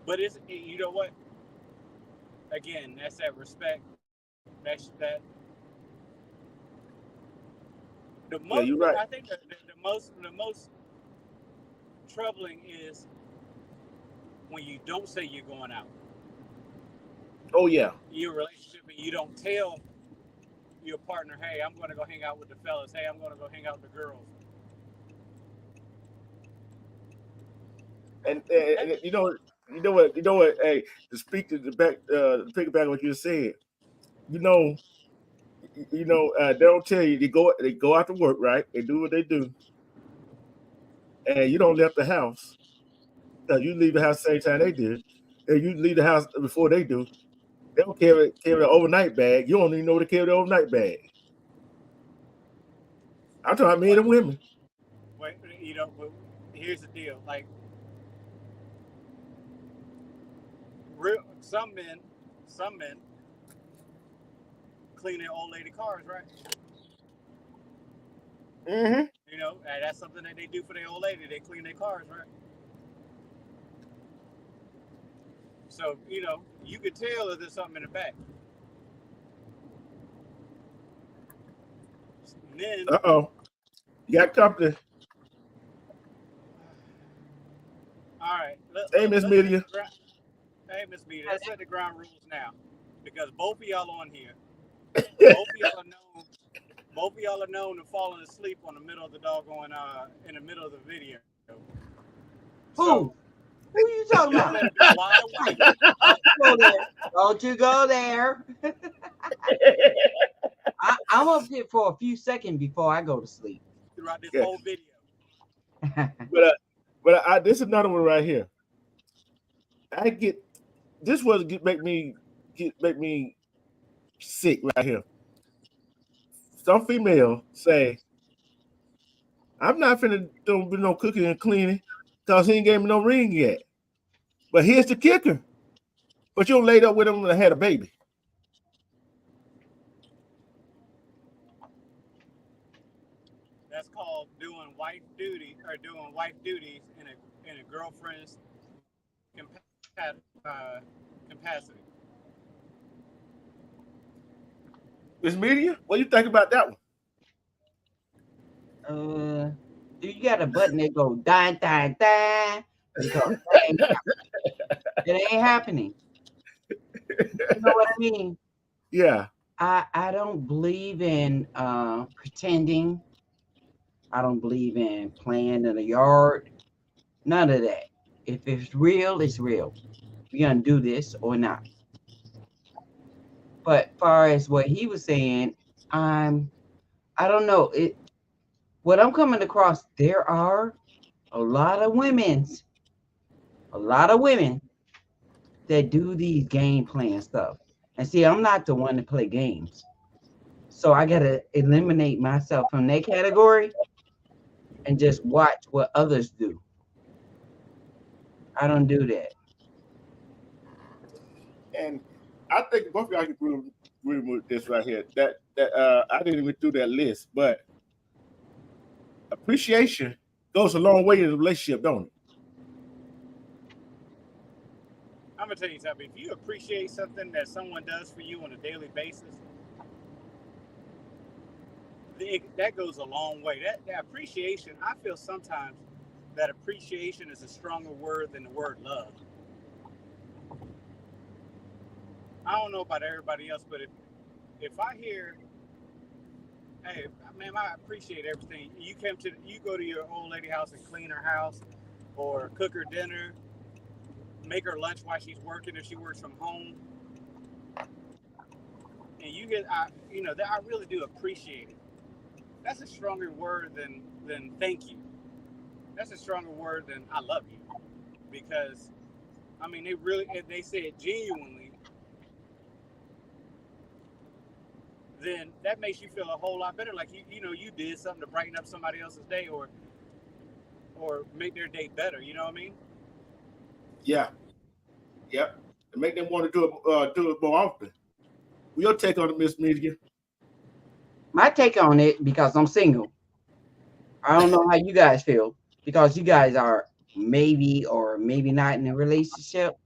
But it's, you know what? Again, that's that respect. That's that. The Yeah, most, you're right. I think the most troubling is when you don't say you're going out. Oh yeah. Your relationship, and you don't tell your partner, hey, I'm going to go hang out with the fellas. Hey, I'm going to go hang out with the girls. And you know what? Hey, to speak to the back, pick back what you said. They don't tell you they go out to work, right? They do what they do, and you don't leave the house. You leave the house the same time they did, and you leave the house before they do. They don't carry the overnight bag. You don't even know to carry the overnight bag. I'm talking about men and women. Wait, you know, but here's the deal. Like, some men clean their old lady cars, right? Mm-hmm. You know, and that's something that they do for their old lady. They clean their cars, right? So, you know, you can tell if there's something in the back. Men. You got company. All right. Hey, Miss Media. Hey, Miss Media. Let's set the ground rules now, because both of y'all on here. Both of y'all are known to falling asleep on the middle of the doggone in the middle of the video. Who? Who are you talking about? Don't you go there. I'm up here for a few seconds before I go to sleep. Throughout this whole video. But this is another one right here. This was make me sick right here. Some female say, I'm not finna do no cooking and cleaning because he ain't gave me no ring yet. But here's the kicker. But you laid up with him and had a baby. That's called doing wife duty, or doing wife duties in a girlfriend's capacity. Miss Media, what do you think about that one? Do you got a button that go dine? Because it ain't happening. You know what I mean? Yeah. I don't believe in pretending. I don't believe in playing in the yard. None of that. If it's real, it's real. We're gonna do this or not. But far as what he was saying, I don't know. What I'm coming across, there are a lot of women that do these game plan stuff. And see, I'm not the one to play games. So I gotta eliminate myself from that category and just watch what others do. I don't do that. And I think both of y'all can agree with this right here. That I didn't even do that list, but appreciation goes a long way in a relationship, don't it? I'm gonna tell you something. If you appreciate something that someone does for you on a daily basis, that goes a long way. That appreciation, I feel sometimes that appreciation is a stronger word than the word love. I don't know about everybody else, but if I hear, hey, man, I appreciate everything. You go to your old lady house and clean her house, or cook her dinner, make her lunch while she's working if she works from home, and you get, I really do appreciate it. That's a stronger word than thank you. That's a stronger word than I love you, because, I mean, they say it genuinely. Then that makes you feel a whole lot better. Like you did something to brighten up somebody else's day, or make their day better. You know what I mean? Yeah. Yep. To make them want to do it more often. Your take on it, Miss Media? My take on it, because I'm single. I don't know how you guys feel, because you guys are maybe or maybe not in a relationship.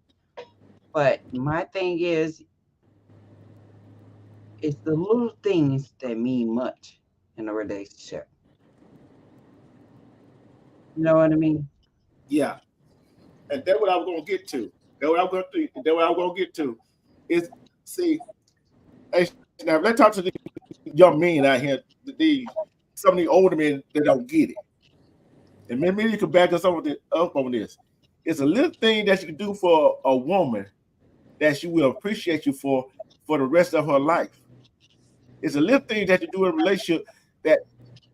But my thing is, it's the little things that mean much in a relationship. You know what I mean? Yeah, and that's what I was gonna get to. That's what I'm going to. That's what I'm gonna get to. Is see, hey, now let's talk to the young men out here. The some of the older men that don't get it, and maybe you can back us up on this. It's a little thing that you can do for a woman that she will appreciate you for the rest of her life. It's a little thing that you do in a relationship that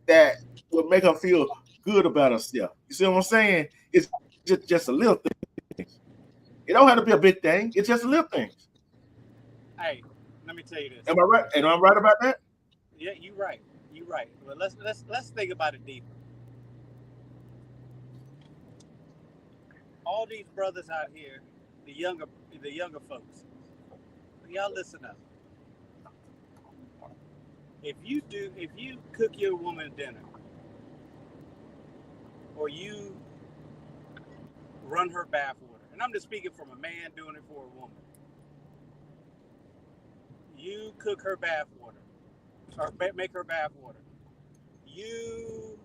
that will make her feel good about herself. You see what I'm saying? It's just a little thing. It don't have to be a big thing. It's just a little things. Hey, let me tell you this. Am I right? Am I right about that? Yeah, you're right. You're right. But let's think about it deeper. All these brothers out here, the younger folks, y'all listen up. If you cook your woman dinner, or you run her bath water, and I'm just speaking from a man doing it for a woman. You cook her bath water, or make her bath water. You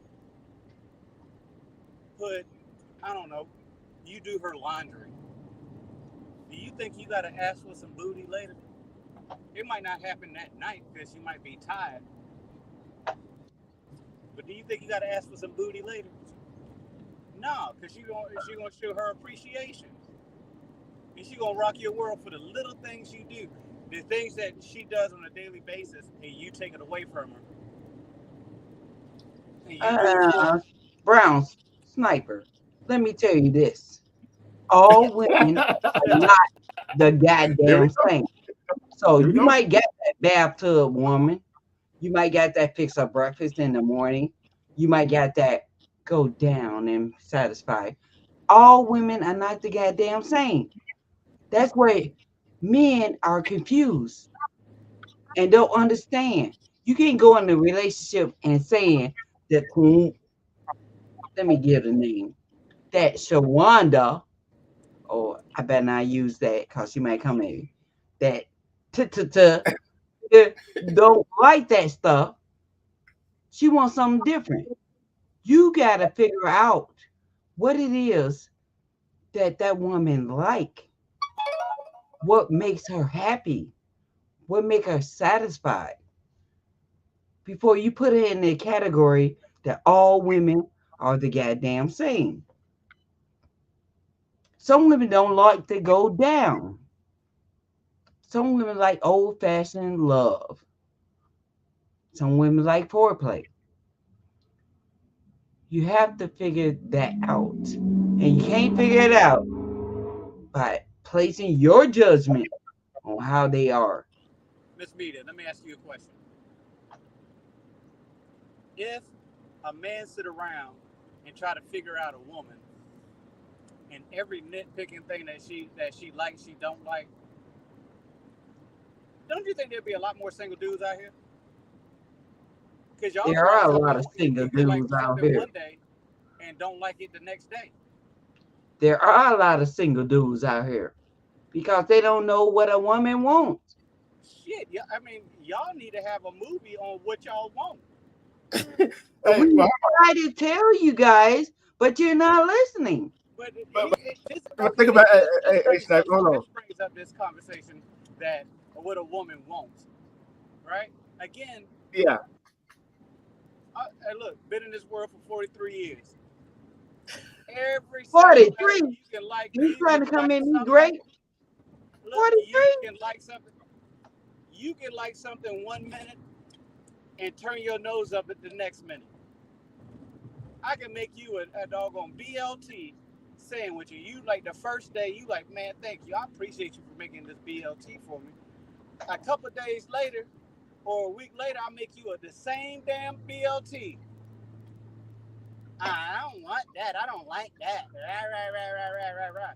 put, I don't know, you do her laundry. Do you think you got to ask for some booty later? It might not happen that night because she might be tired. But do you think you got to ask for some booty later? No, because she gonna show her appreciation. And she gonna rock your world for the little things you do, the things that she does on a daily basis, and you take it away from her. And you do it for her. Brown Sniper, let me tell you this. All women are not the There we goddamn go. same. So There we you go. might get that bathtub woman. You might get that fix up breakfast in the morning. You might get that go down and satisfy. All women are not the goddamn same. That's where men are confused and don't understand. You can't go in a relationship and saying that, let me give the name, that Shawanda, or I better not use that because she might come at me, that don't like that stuff. She wants something different. You got to figure out what it is that that woman like, what makes her happy, what make her satisfied, before you put her in the category that all women are the goddamn same. Some women don't like to go down. Some women like old fashioned love. Some women like foreplay. You have to figure that out. And you can't figure it out by placing your judgment on how they are. Miss Media, let me ask you a question. If a man sit around and try to figure out a woman, and every nitpicking thing that she likes, she don't like, don't you think there'd be a lot more single dudes out here? Because y'all There try are a lot something, of single you can like dudes out something here. one day and don't like it the next day. There are a lot of single dudes out here because they don't know what a woman wants. Shit, yeah, I mean, y'all need to have a movie on what y'all want. Hey, We try to tell you guys, but you're not listening. But think about hey, brings up Sniper, hold on. this conversation that what a woman wants, right? Again, Yeah. look, been in this world for 43 years. Every single day 43? you can like You trying to come in me something. great? Look, you 43? can like something. You can like something 1 minute and turn your nose up at the next minute. I can make you a doggone BLT sandwich, and you like the first day, you like, man, thank you. I appreciate you for making this BLT for me. A couple of days later, or a week later, I make you the same damn BLT. I don't want that. I don't like that. Right.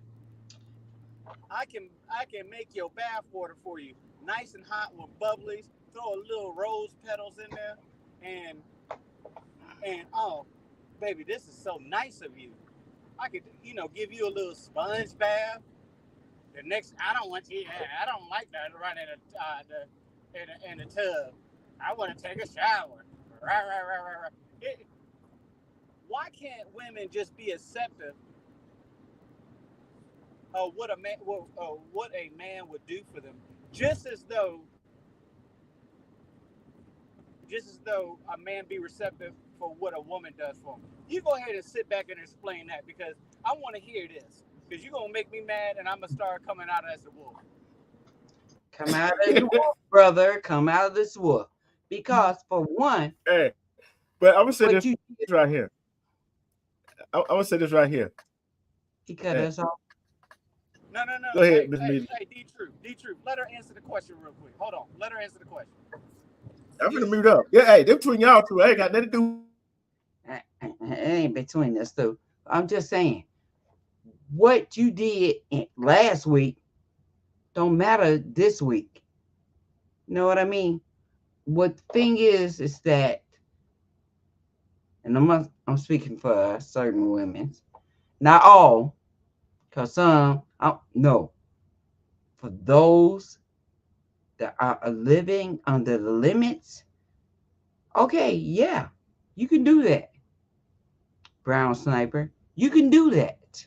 I can make your bath water for you, nice and hot with bubblies, throw a little rose petals in there, and oh, baby, this is so nice of you. I could, give you a little sponge bath. The next, I don't want you. I don't like that running in the tub. I want to take a shower. Why can't women just be accepting of what a man would do for them, just as though a man be receptive for what a woman does for him? You go ahead and sit back and explain that, because I want to hear this. Because you're gonna make me mad, and I'm gonna start coming out as the wolf. Come out of the wolf, brother. Come out of this wolf. Because for one, Hey, but I'm gonna say what this you right here. I'm gonna say this right here. he cut us off. No. Go ahead, Hey, Miss hey, Mealy. hey, D-Truth. Let her answer the question real quick. Hold on. Let her answer the question. I'm gonna mute up. Yeah, hey, they're between y'all two. I ain't got nothing to do. It ain't between us two. I'm just saying, what you did last week don't matter this week. You know what I mean? What the thing is that, and I'm speaking for certain women, not all, because some, no, for those that are living under the limits, okay, yeah, you can do that. Brown Sniper, you can do that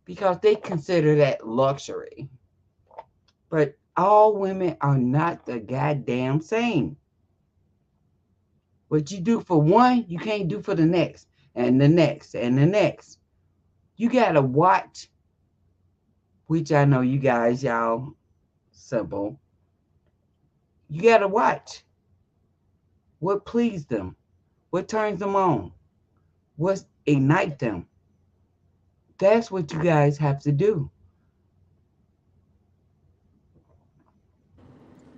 because they consider that luxury. But all women are not the goddamn same. What you do for one, you can't do for the next, and the next, and the next. You gotta watch, which I know you guys, y'all simple. You gotta watch what pleased them, what turns them on, what ignites them. That's what you guys have to do.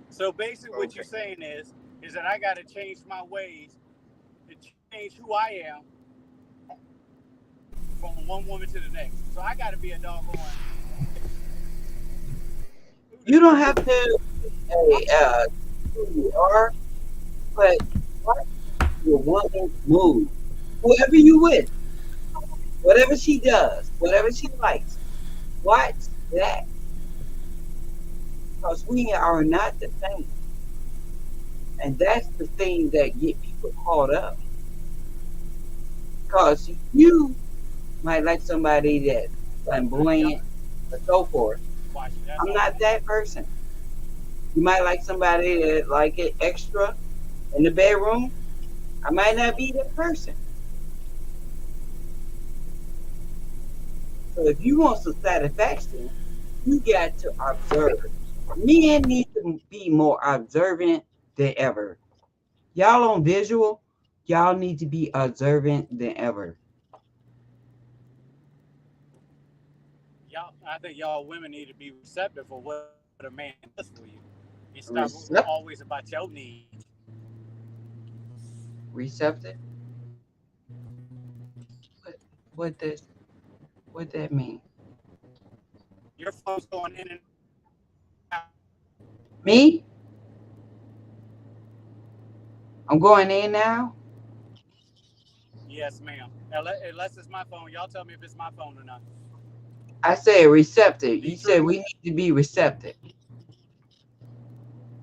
So basically, what you're saying is that I got to change my ways to change who I am from one woman to the next. So I got to be a doggone. You don't have to say who you are, but watch your woman's mood. Whoever you with, whatever she does, whatever she likes, watch that. Because we are not the same. And that's the thing that get people caught up. Because you might like somebody that's flamboyant or so forth. I'm not that person. You might like somebody that like it extra in the bedroom. I might not be that person. So if you want some satisfaction, you got to observe. Men need to be more observant than ever. Y'all on visual, y'all need to be observant than ever. I think y'all women need to be receptive for what a man does for you. It's not always about your needs. Receptive? What that mean? Your phone's going in and out. Me? I'm going in now? Yes, ma'am. Unless it's my phone. Y'all tell me if it's my phone or not. I said receptive. You said we need to be receptive.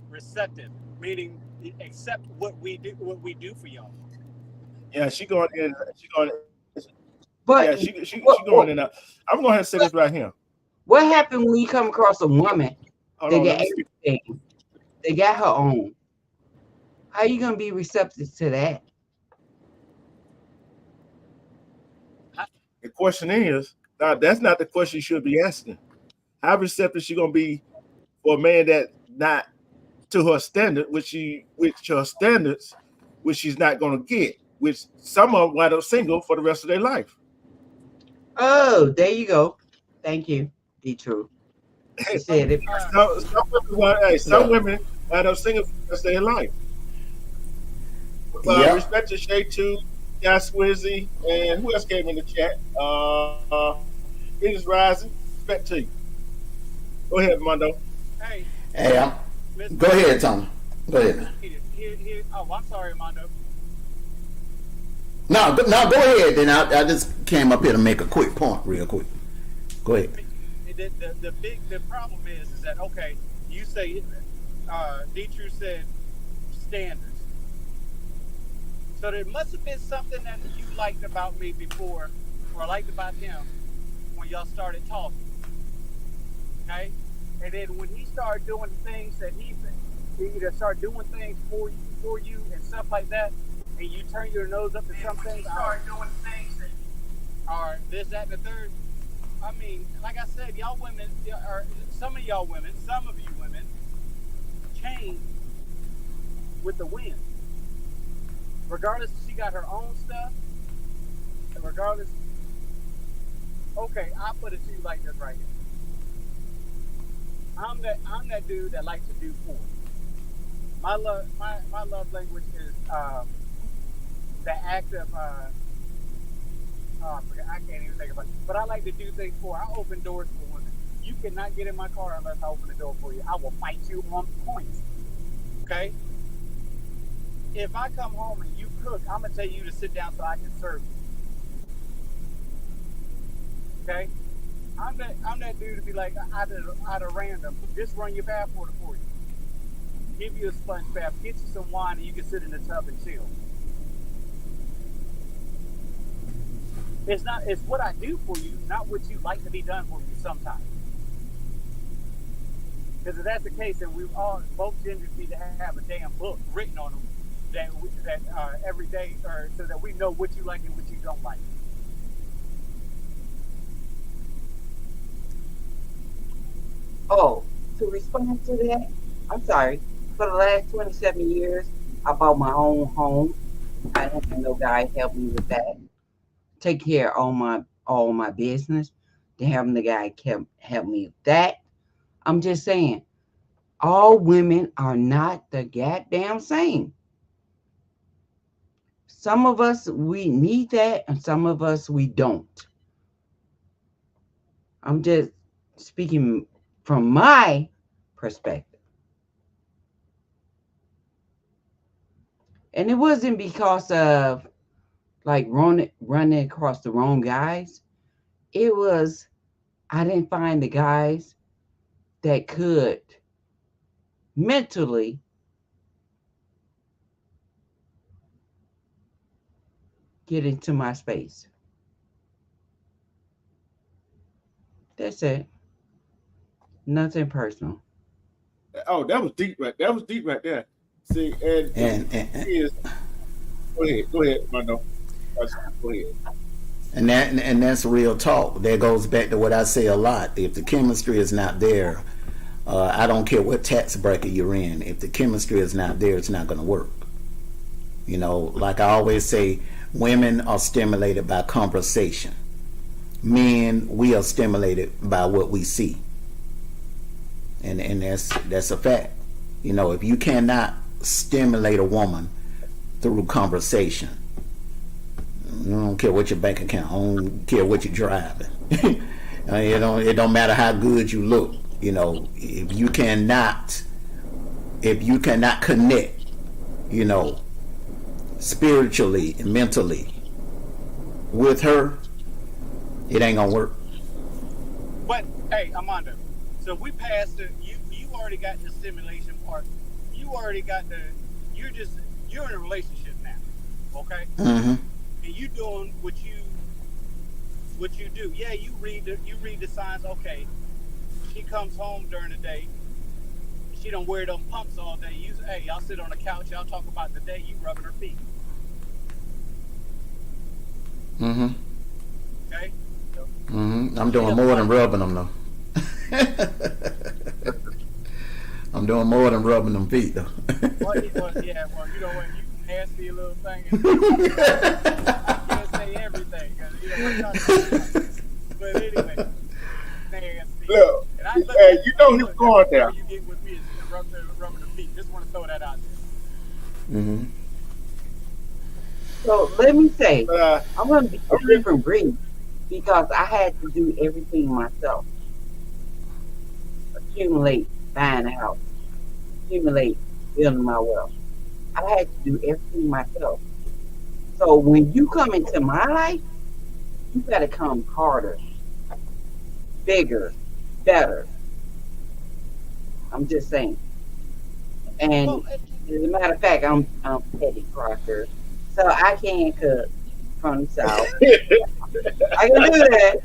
Receptive, meaning accept what we do for y'all. Yeah, she going in. But yeah, she going in. I'm going to say this right here. What happened when you come across a woman Hold that on, got everything? They got her own. How you gonna be receptive to that? The question is, now that's not the question you should be asking. How receptive she gonna be for a man that not to her standard, which her standards, which she's not gonna get, which some of them wind up single for the rest of their life. Oh, there you go. Thank you, D-True. She said it. Some women wind up single for the rest of their life. Respect to Shay too, Guy Swizzy, and who else came in the chat? It is rising. Respect to you. Go ahead, Mondo. Hey, Go ahead, Tom. Go ahead, man. Oh, I'm sorry, Armando. No, no, go ahead. Then I just came up here to make a quick point, real quick. Go ahead. The problem is that okay, you say D-True said standards. So there must have been something that you liked about me before, or liked about him when y'all started talking. Okay? And then when he started doing things that he either started doing things for you and stuff like that, and you turn your nose up to some things, or this, that, and the third. I mean, like I said, y'all women, or some of y'all women, some of you women, change with the wind. Regardless if she got her own stuff, regardless. Okay, I'll put it to you like this right here. I'm that dude that likes to do for. My love language is the act of I can't even think about it. But I like to do things for. I open doors for women. You cannot get in my car unless I open the door for you. I will fight you on points. Okay? If I come home and you cook, I'm gonna tell you to sit down so I can serve you. Okay? I'm that dude to be like out of random, just run your bath water for you. Give you a sponge bath, get you some wine, and you can sit in the tub and chill. It's what I do for you, not what you like to be done for you sometimes. Because if that's the case, then we all, both genders need to have a damn book written on them that every day, or so that we know what you like and what you don't like. Oh, to respond to that, I'm sorry. For the last 27 years, I bought my own home. I don't have no guy help me with that. Take care of all my business. To having the guy help me with that. I'm just saying, all women are not the goddamn same. Some of us, we need that, and some of us, we don't. I'm just speaking from my perspective. And it wasn't because of like running across the wrong guys. It was, I didn't find the guys that could mentally get into my space. That's it. Nothing personal. Oh, that was deep right. That was deep right there. See, and is go ahead, Mando. Go ahead. And that's real talk. That goes back to what I say a lot. If the chemistry is not there, I don't care what tax bracket you're in. If the chemistry is not there, it's not going to work. You know, like I always say, women are stimulated by conversation. Men, we are stimulated by what we see. And that's a fact. You know, if you cannot stimulate a woman through conversation, I don't care what your bank account, I don't care what you're driving. It don't matter how good you look. You know, if you cannot connect, you know, spiritually and mentally with her, it ain't gonna work. But hey, Armando, so we passed the you already got the stimulation part. You already got you're in a relationship now, okay? Mm-hmm. And you doing what you do. Yeah, you read the signs. Okay, she comes home during the day. She don't wear them pumps all day. Y'all sit on the couch. Y'all talk about the day. You rubbing her feet. Mm-hmm. Okay. Mm-hmm. I'm doing more than rubbing them though. I'm doing more than rubbing them feet though. Well, you know what? You nasty little thing. I can't say everything because we're talking. But anyway, nasty. Look, And you know he's going there. You get with me is rubbing the feet. Just want to throw that out there. Mm-hmm. So let me say, Uh, I'm going to be different from Bree because I had to do everything myself. Accumulate, buying a house, accumulate, building my wealth. I had to do everything myself. So when you come into my life, you gotta come harder, bigger, better. I'm just saying. And Well, as a matter of fact, I'm Petty Crocker, so I can cook from the south. I can do that.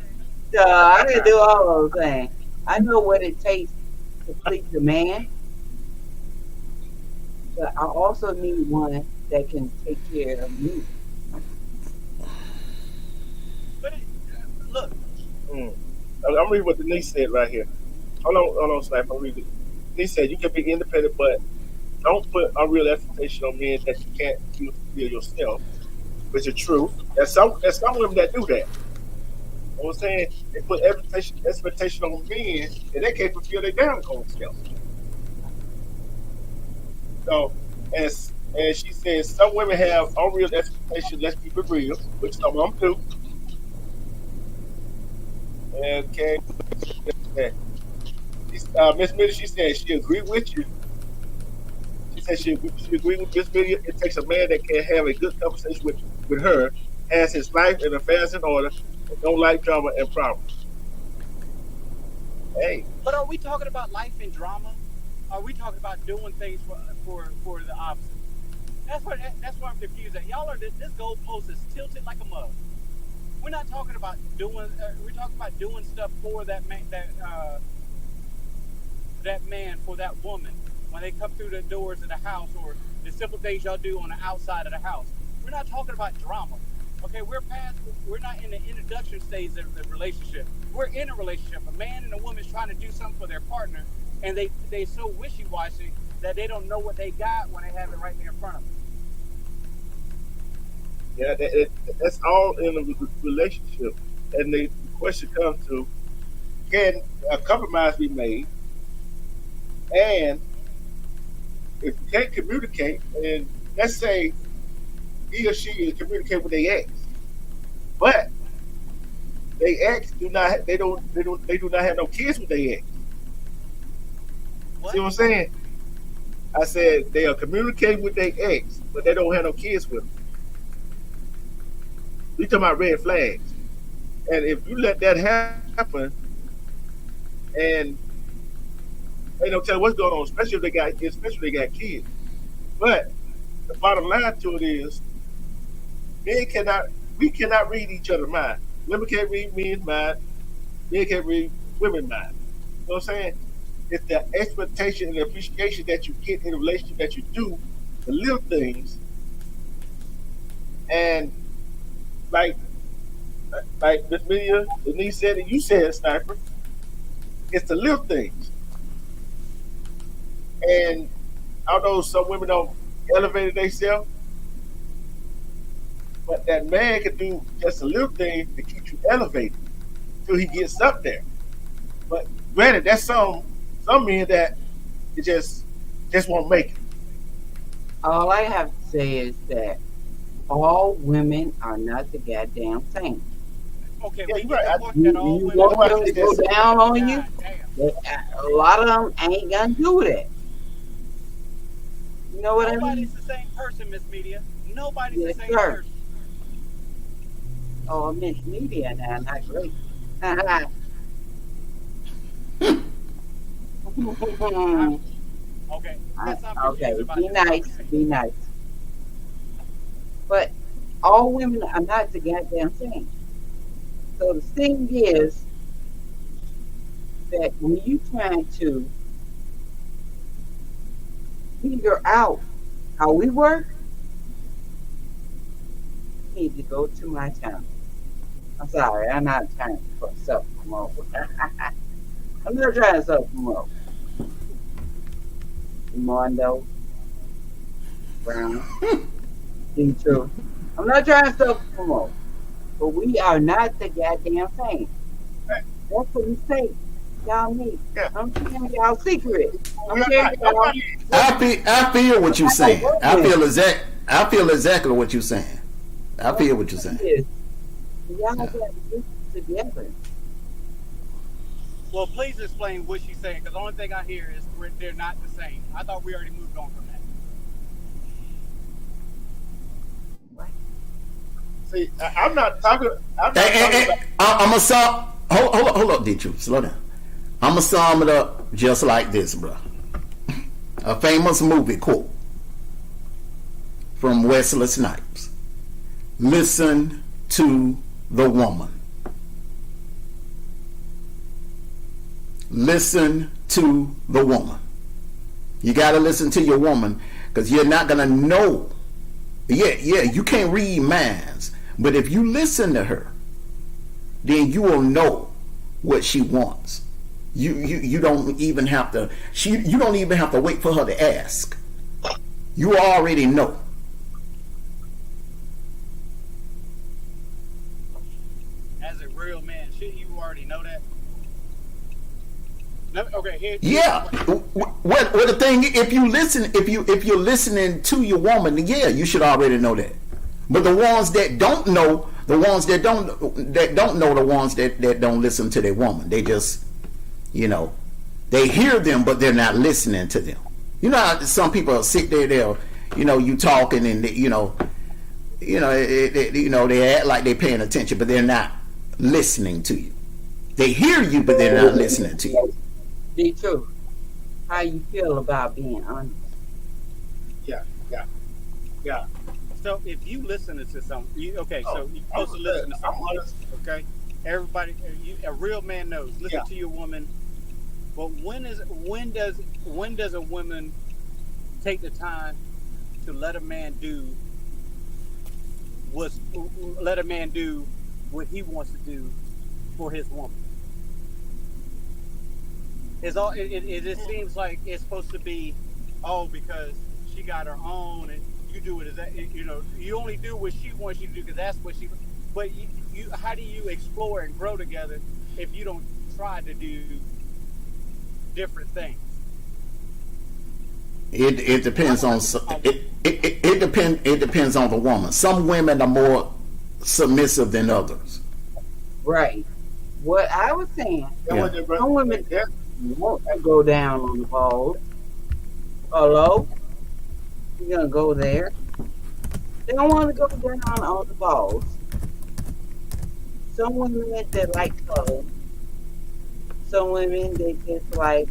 So I can do all those things. I know what it takes to please the man, but I also need one that can take care of me. but look, I'm reading what Denise said right here. Hold on, Sniper. I'm reading. Denise said you can be independent, but don't put unreal expectation on men that you can't fulfill yourself, which is true. There's some women that do that. You know what I'm saying? They put expectation on men and they can't fulfill their damn own self. So, and she says some women have unreal expectations. Let's keep it real, which some of them do. Okay. Miss Mitty, she said she agreed with you. She said she agreed with Miss Mitty. It takes a man that can have a good conversation with her, has his life and affairs in order, and don't like drama and problems. Hey, but are we talking about life and drama? Are we talking about doing things for the opposite? That's why I'm confused. At y'all are this goalpost is tilted like a mug. We're not talking about doing. We're talking about doing stuff for that man, that man, for that woman when they come through the doors of the house, or the simple things y'all do on the outside of the house. We're not talking about drama. Okay, we're not in the introduction stage of the relationship. We're in a relationship. A man and a woman's trying to do something for their partner, and they so wishy-washy that they don't know what they got when they have it right there in front of them. yeah, that's all in a relationship. And the question comes to, can a compromise be made? And if you can't communicate, and let's say he or she is communicate with their ex, but their ex do not have no kids with their ex. What? See what I'm saying? I said they are communicating with their ex, but they don't have no kids with them. We talking about red flags, and if you let that happen, and they don't tell you what's going on, especially if they got kids. But the bottom line to it is, we cannot read each other's mind. Women can't read men's mind. Men can't read women's mind. You know what I'm saying? It's the expectation and the appreciation that you get in a relationship that you do, the little things, and like Miss Media, Denise said, and you said, Sniper, it's the little things. And although some women don't elevate themselves, but that man can do just a little thing to keep you elevated till he gets up there. But granted, that's some men that it just won't make it. All I have to say is that all women are not the goddamn same. Okay, Yeah, we you're get right. the point You, that all you women. want them to go down on you? God damn. A lot of them ain't gonna do that. You know what I mean? Nobody's the same person, Miss Media. Nobody's Yes, the same sir. person. Oh, Miss Media now, not great. Okay. Guess I'm Okay, confused about be this nice, conversation. be nice. But all women are not the goddamn same. So the thing is that when you trying to figure out how we work, you need to go to my channel. I'm sorry, I'm not trying to self-promote. I'm not trying to self-promote. Mondo, Brown, True. I'm not trying to self-promote, but we are not the goddamn same. That's what we say. Y'all need. Yeah. I'm telling y'all secret. I'm We're telling not- y'all. I feel what you're saying. I feel exactly what you're saying. I feel what you're saying. Is y'all got to get together. Well, please explain what she's saying, because the only thing I hear is they're not the same. I thought we already moved on from that. See, I'm not talking. I'm not Hey, talking hey, about. hey, I'm gonna sum. Hold up, D-Truth. Slow down. I'm gonna sum it up just like this, bro. A famous movie quote from Wesley Snipes: "Listen to the woman. Listen to the woman." You gotta listen to your woman because you're not gonna know. Yeah, you can't read minds, but if you listen to her, then you will know what she wants. You don't even have to. You don't even have to wait for her to ask. You already know. As a real man, shouldn't you already know that? No, okay, Yeah. What the thing? If you're listening to your woman, yeah, you should already know that. But the ones that don't know, the ones that don't know, the ones that don't listen to their woman, they just, they hear them, but they're not listening to them. You know how some people sit there, you talking, and they act like they're paying attention, but they're not listening to you. They hear you, but they're not listening to you. D2, how you feel about being honest? Yeah. So if you listen to something, so Oh, you're supposed to listen to I'm something. honest. Okay, everybody, a real man knows. Listen Yeah. to your woman. But when does a woman take the time to let a man do what he wants to do for his woman? It just seems like it's supposed to be, because she got her own and you do it as that, you only do what she wants you to do because that's what she. But you how do you explore and grow together if you don't try to do different things? It depends on it depends on the woman. Some women are more submissive than others. Right. What I was saying, Yeah. some women won't go down on the balls. Hello? You're going to go there. They don't want to go down on the balls. Some women that like color. Some women they just like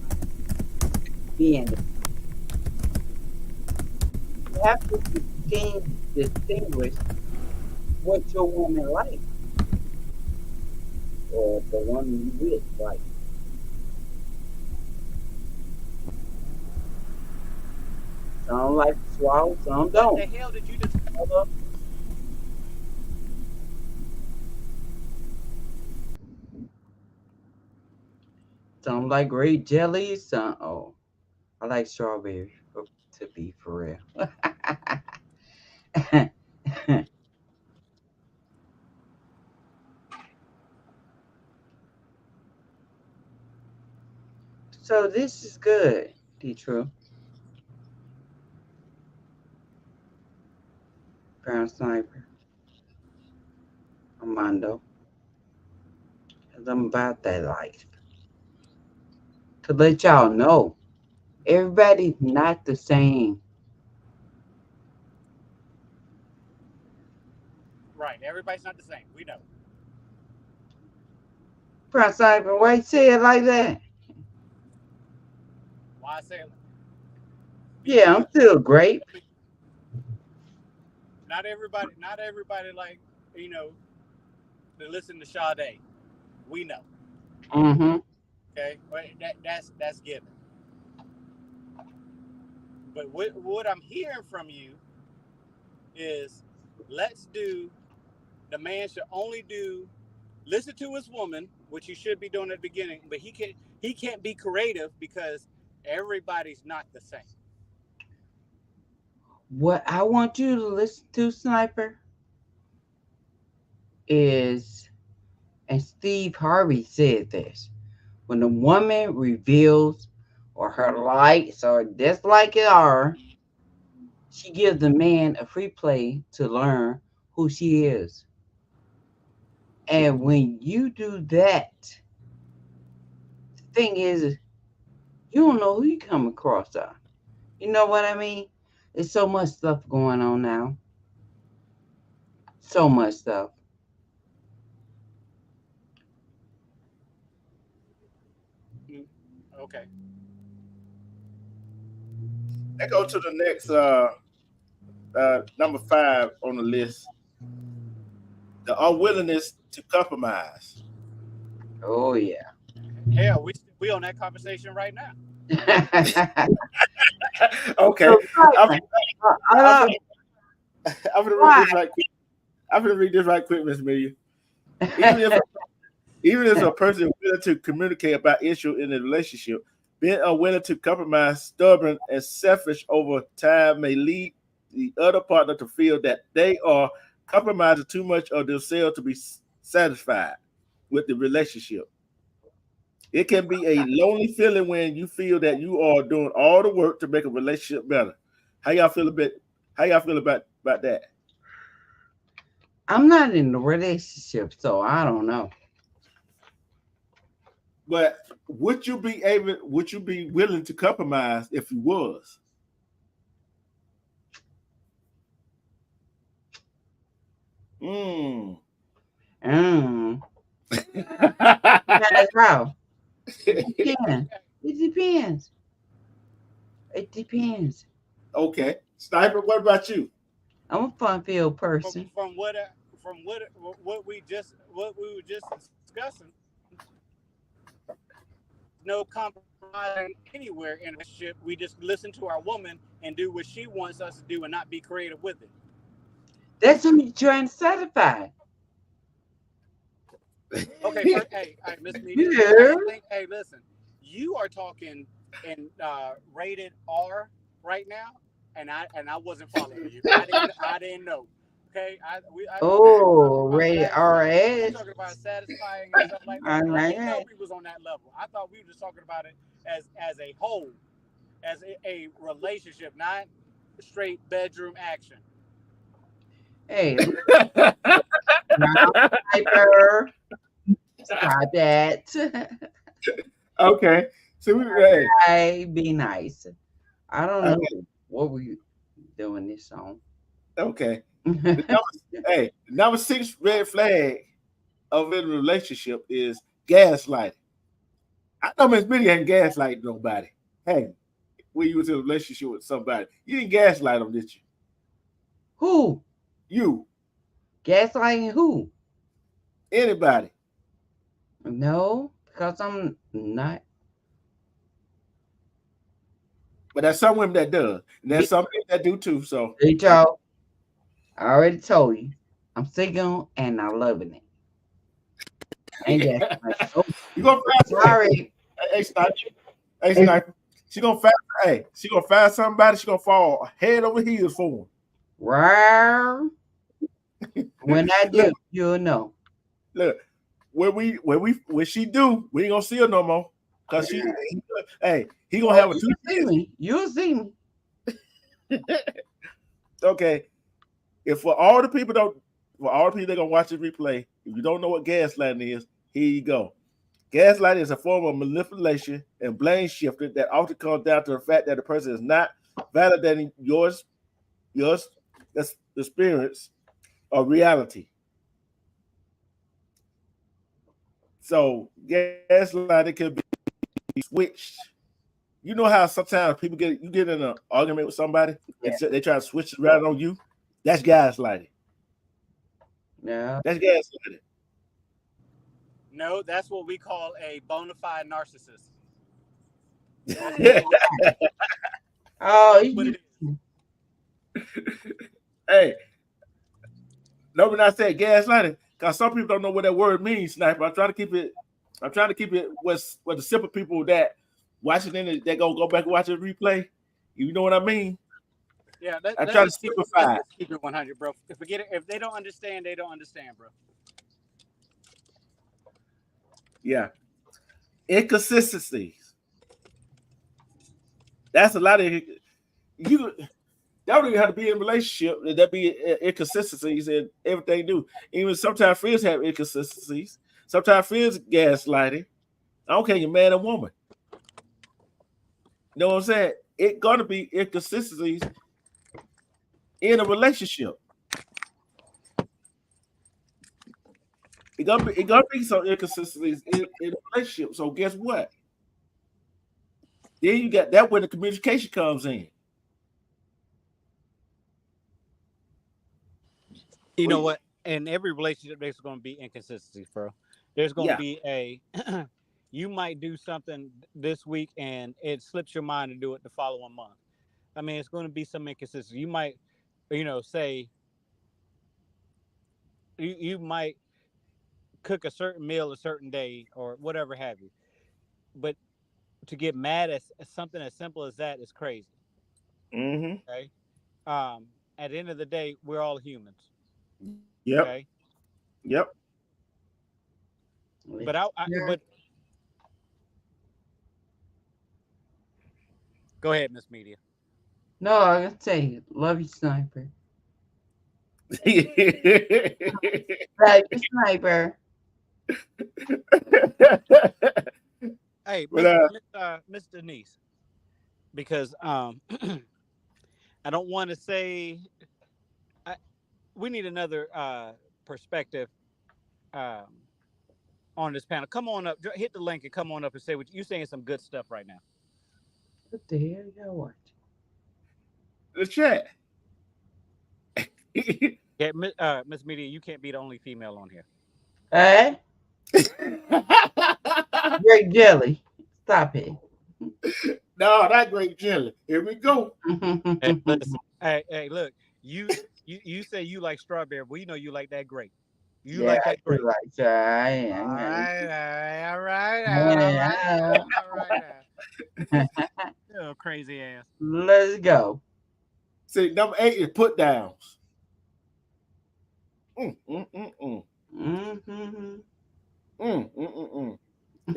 being there. You have to distinguish what your woman likes or the one you with like. Some like to swallow, some What don't. the hell did you just? Some like grape jelly, some I like strawberry to be for real. So this is good, D-True. Brown Sniper, Armando. 'Cause I'm about that life. To let y'all know, everybody's not the same. Right, everybody's not the same. We know. Brown Sniper, why you say it like that? Why I say it? Yeah, I'm Because still great. not everybody like to listen to Sade. We know. Mm-hmm. Okay, but that's given. But what I'm hearing from you is, let's do. The man should only listen to his woman, which he should be doing at the beginning. But he can't be creative because everybody's not the same. What I want you to listen to, Sniper, is, and Steve Harvey said this, when a woman reveals or her likes or dislikes are, she gives the man a free play to learn who she is. And when you do that, the thing is, you don't know who you come across. You know what I mean? There's so much stuff going on now. So much stuff. Okay. Let's go to the next number 5 on the list. The unwillingness to compromise. Oh yeah. Hell, we on that conversation right now. Okay. So, I'm, I I'm, don't- I'm gonna read Why? this right quick. I'm gonna read this right quick, Miss Amelia. Even if a person is willing to communicate about issues in a relationship, being unwilling to compromise, stubborn, and selfish over time may lead the other partner to feel that they are compromising too much of themselves to be satisfied with the relationship. It can be a lonely feeling when you feel that you are doing all the work to make a relationship better. How y'all feel about that? I'm not in a relationship, so I don't know. But would you be willing to compromise if you was? Mm. That's how. Yeah. It depends. It depends. Okay. Sniper, what about you? I'm a fun-filled person. From what we were just discussing, no compromising anywhere in a relationship. We just listen to our woman and do what she wants us to do and not be creative with it. That's who you're trying to satisfy. Okay, hey, Miss Media. Yeah. Hey, listen, you are talking in rated R right now, and I wasn't following you. I didn't know. Okay, Rated RS. talking about satisfying and stuff like that. All I didn't know right. we was on that level. I thought we were just talking about it as a whole, as a relationship, not straight bedroom action. Hey, Sniper. Stop that. Okay. So Hey, be nice. I don't know Okay. what we doing this song. Okay. Number 6 red flag of a relationship is gaslighting. I know Miss Minnie ain't gaslighting nobody. Hey, when you was in a relationship with somebody, you didn't gaslight them, did you? Who? You, Gaslighting who? anybody. No, because I'm not. But there's some women that does, and there's some men that do too. So Rachel, I already told you. I'm single and I'm loving it. Ain't that oh, you gonna find sorry. Hey, Sniper. Hey, Sniper. She gonna find somebody. She gonna fall head over heels for him. Wow. When I do, you'll know. Look, when she do, we ain't gonna see her no more. Cause he gonna have a You'll see me. You'll see me. Okay. If for all the people that gonna watch this replay, if you don't know what gaslighting is, here you go. Gaslighting is a form of manipulation and blame shifting that often comes down to the fact that the person is not validating your experience or reality. So gaslighting can be switched. You know how sometimes you get in an argument with somebody and they try to switch it right on you? That's gaslighting. Yeah. That's gaslighting. No, that's what we call a bona fide narcissist. Oh, What you, it is. Hey, no, when I said gaslighting, because some people don't know what that word means, Sniper. I'm trying to keep it with the simple people that watching it, they gonna go back and watch the replay. You know what I mean? Yeah, I try to simplify. Let's keep it 100, bro. If they don't understand, they don't understand, bro. Yeah. Inconsistencies. That's a lot of you. That don't even have to be in a relationship. That be inconsistencies in everything you do. Even sometimes friends have inconsistencies. Sometimes friends gaslighting. I don't care, you're man or woman. You know what I'm saying? It's gonna be inconsistencies in a relationship. gonna be some inconsistencies in the relationship. So guess what? Then you got that where the communication comes in. You know what? In every relationship, there's going to be inconsistencies, bro. There's going to be you might do something this week and it slips your mind to do it the following month. I mean, it's going to be some inconsistency. You might, say you might cook a certain meal a certain day or whatever have you. But to get mad at something as simple as that is crazy. Mm-hmm. Okay. At the end of the day, we're all humans. Yep. Okay. Yep. But but go ahead, Miss Media. No, I gotta say, love you, Sniper. Love you, Sniper. Hey, Miss Denise, because I don't want to say we need another perspective on this panel. Come on up, hit the link and come on up and say what you're saying. Some good stuff right now. What the hell y'all watching? The chat. Yeah, Miss Media, you can't be the only female on here. Hey, Great Jelly, stop it. No, not Great Jelly. Here we go. Hey, listen. Hey, look, you say you like strawberry, but you know you like that grape. You like that grape. Right, All right. Oh, crazy ass. Let's go. See, number 8 is put downs. There's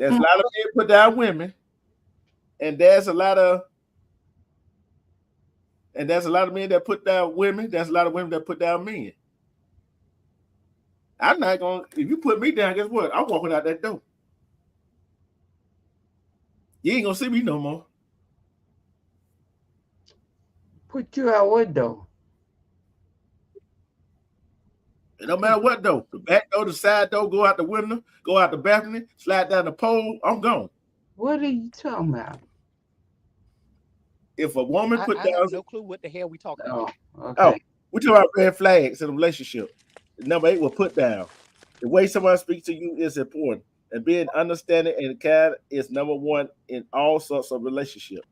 a lot of men put down women, and there's a lot of men that put down women. There's a lot of women that put down men. I'm not gonna. If you put me down, guess what? I'm walking out that door. You ain't gonna see me no more. Put you out what though? It don't matter what door. The back door, the side door, go out the window, go out the balcony, slide down the pole. I'm gone. What are you talking about? If a woman put I down, have no clue what the hell we talking about. Okay. we talk about red flags in a relationship. Number 8 will put down. The way someone speaks to you is important, and being understanding and kind is number 1 in all sorts of relationships.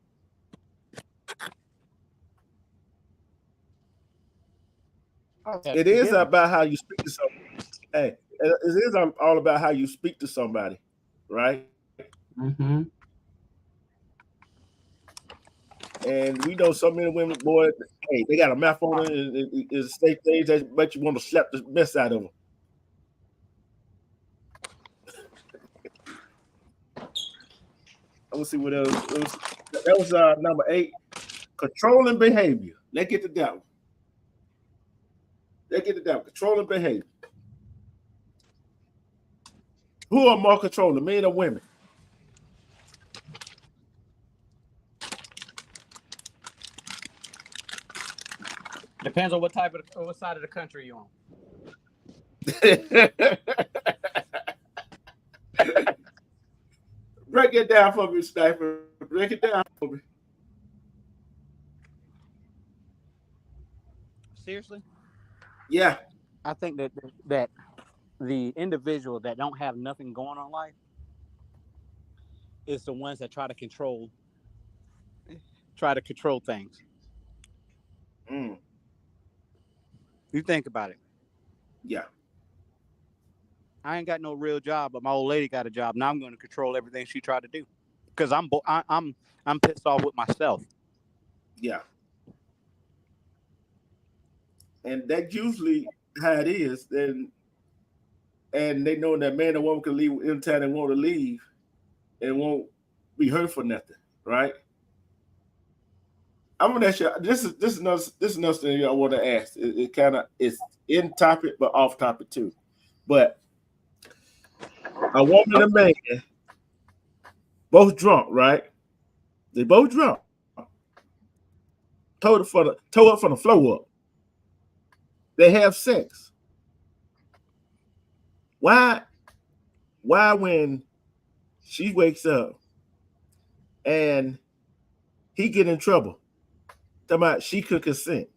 It is about how you speak to somebody. Hey, it is all about how you speak to somebody, right? Mm-hmm. And we know so many women, boy, hey, they got a mouth on it and say things that make you want to slap the mess out of them. Let's see what else. That was number 8. Controlling behavior. Let's get to that one. Controlling behavior. Who are more controlling, men or women? Depends on what side of the country you're on. Break it down for me, Sniper. Break it down for me. Seriously? Yeah. I think that the individual that don't have nothing going on in life is the ones that try to control things. Mm. You think about it. Yeah. I ain't got no real job, but my old lady got a job. Now I'm going to control everything she tried to do because I'm pissed off with myself. Yeah. And that's usually how it is. And they know that man or woman can leave anytime they want to leave and won't be hurt for nothing, right? I'm gonna ask you. This is another thing I want to ask. It kind of is in topic but off topic too. But a woman and a man, both drunk, right? They both drunk. Toe up from the floor up. They have sex. Why why when she wakes up and he get in trouble, talking about she could consent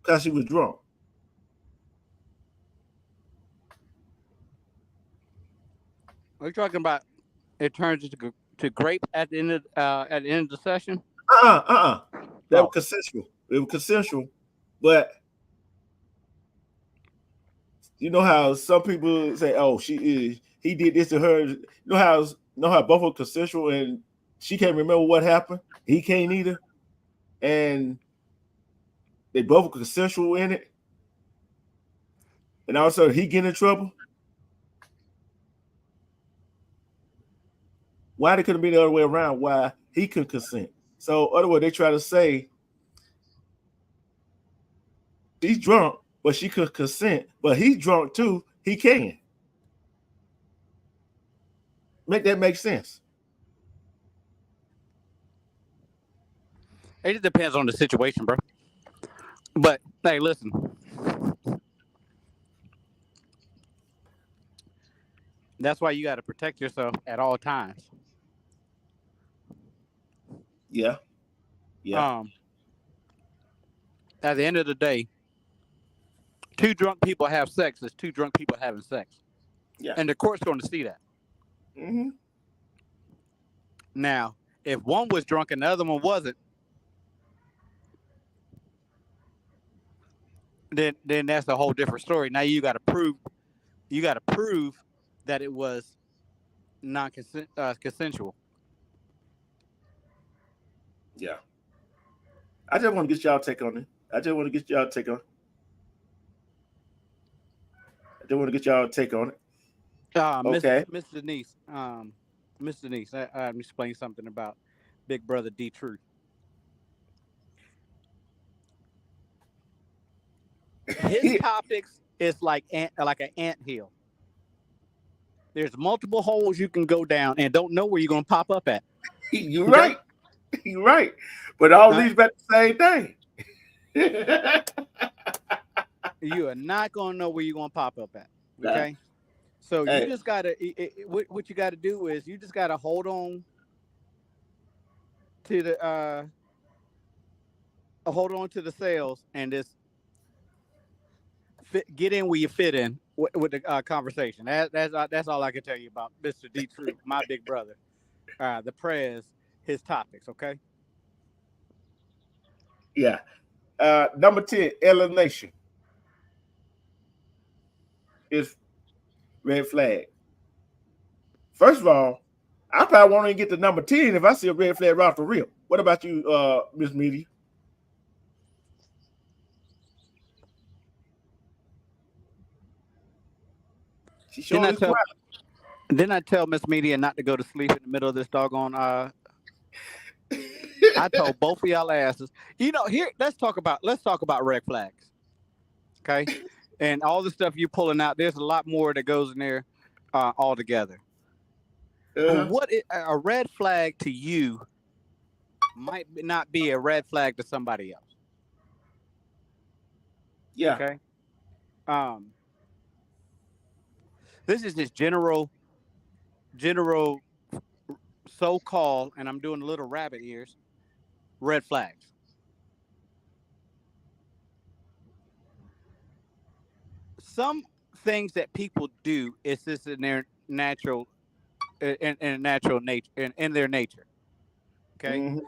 because she was drunk. Are you talking about it turns to grape at the end of the session? That Oh. was consensual. It was consensual, but you know how some people say, "Oh, he did this to her." You know how both were consensual, and she can't remember what happened. He can't either, and they both were consensual in it. And all of a sudden, he get in trouble. Why they couldn't be the other way around? Why he could consent? So, otherwise, they try to say she's drunk, but she could consent. But he's drunk too. He can. Make that make sense? It just depends on the situation, bro. But hey, listen. That's why you got to protect yourself at all times. Yeah. At the end of the day, two drunk people have sex. It's two drunk people having sex. Yeah. And the court's going to see that. Mm-hmm. Now, if one was drunk and the other one wasn't, then that's a whole different story. Now you got to prove that it was consensual. Yeah. I just want to get y'all take on it. Okay. Miss Denise. Miss Denise, I'm explaining something about Big Brother D Truth. His topics is like an anthill. There's multiple holes you can go down and don't know where you're going to pop up at. You're right. You're right. But all these about the same thing. You are not going to know where you're going to pop up at. Okay? So you just got to, what you got to do is you just got to hold on to the sails and just get in where you fit in with the conversation. That's all I can tell you about Mr. D Truth, my big brother. The prayers, his topics, okay? Yeah. Number 10, alienation. Is red flag. First of all, I probably won't even get to number 10 if I see a red flag right off the rip. What about you, Miss Media? Didn't I tell Miss Media not to go to sleep in the middle of this doggone I told both of y'all asses. You know, here let's talk about red flags. Okay? And all the stuff you're pulling out, there's a lot more that goes in there altogether. What a red flag to you might not be a red flag to somebody else. Yeah. Okay. This is just general so-called, and I'm doing little rabbit ears, red flags. Some things that people do is just in their natural nature, in their nature. Okay. Mm-hmm.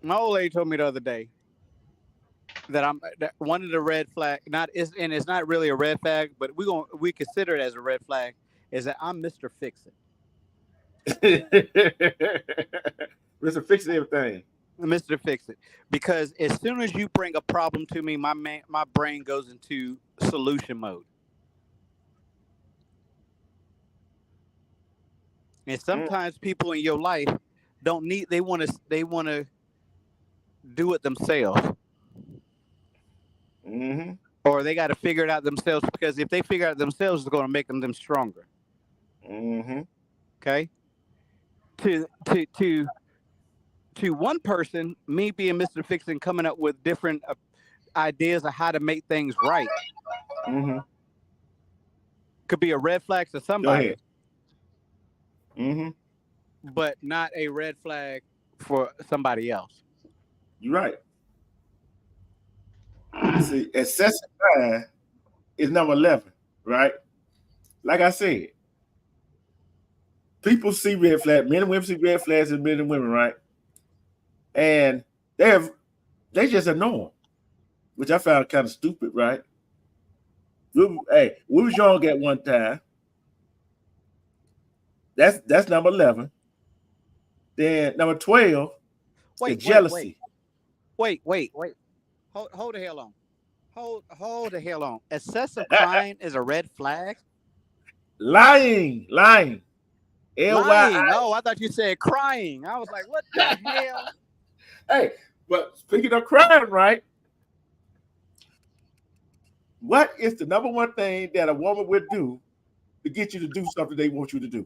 My old lady told me the other day that one of the red flag, it's not really a red flag, but we consider it as a red flag, is that I'm Mr. Fix It. Mr. Fix everything. Mr. Fix It. Because as soon as you bring a problem to me, my brain goes into solution mode. And sometimes people in your life they want to do it themselves. Mm-hmm. Or they got to figure it out themselves, because if they figure it out themselves, it's going to make them stronger. Mm-hmm. Okay? To one person, me being Mr. Fixin', coming up with different ideas of how to make things right, Mm-hmm. Could be a red flag to Go somebody, ahead. Mm-hmm. but not a red flag for somebody else. You're right. See, excessive crying is number 11, right? Like I said, people see red flags. Men and women see red flags as men and women, right? And they just ignore them, which I found kind of stupid, right? Hey, we was young at one time. That's number 11. Then number 12 is jealousy. Wait. Hold the hell on. Hold the hell on. Excessive crying is a red flag. Lying. Lying. L-Y-I. Oh, I thought you said crying. I was like, what the hell? Hey, but speaking of crying, right? What is the number one thing that a woman would do to get you to do something they want you to do?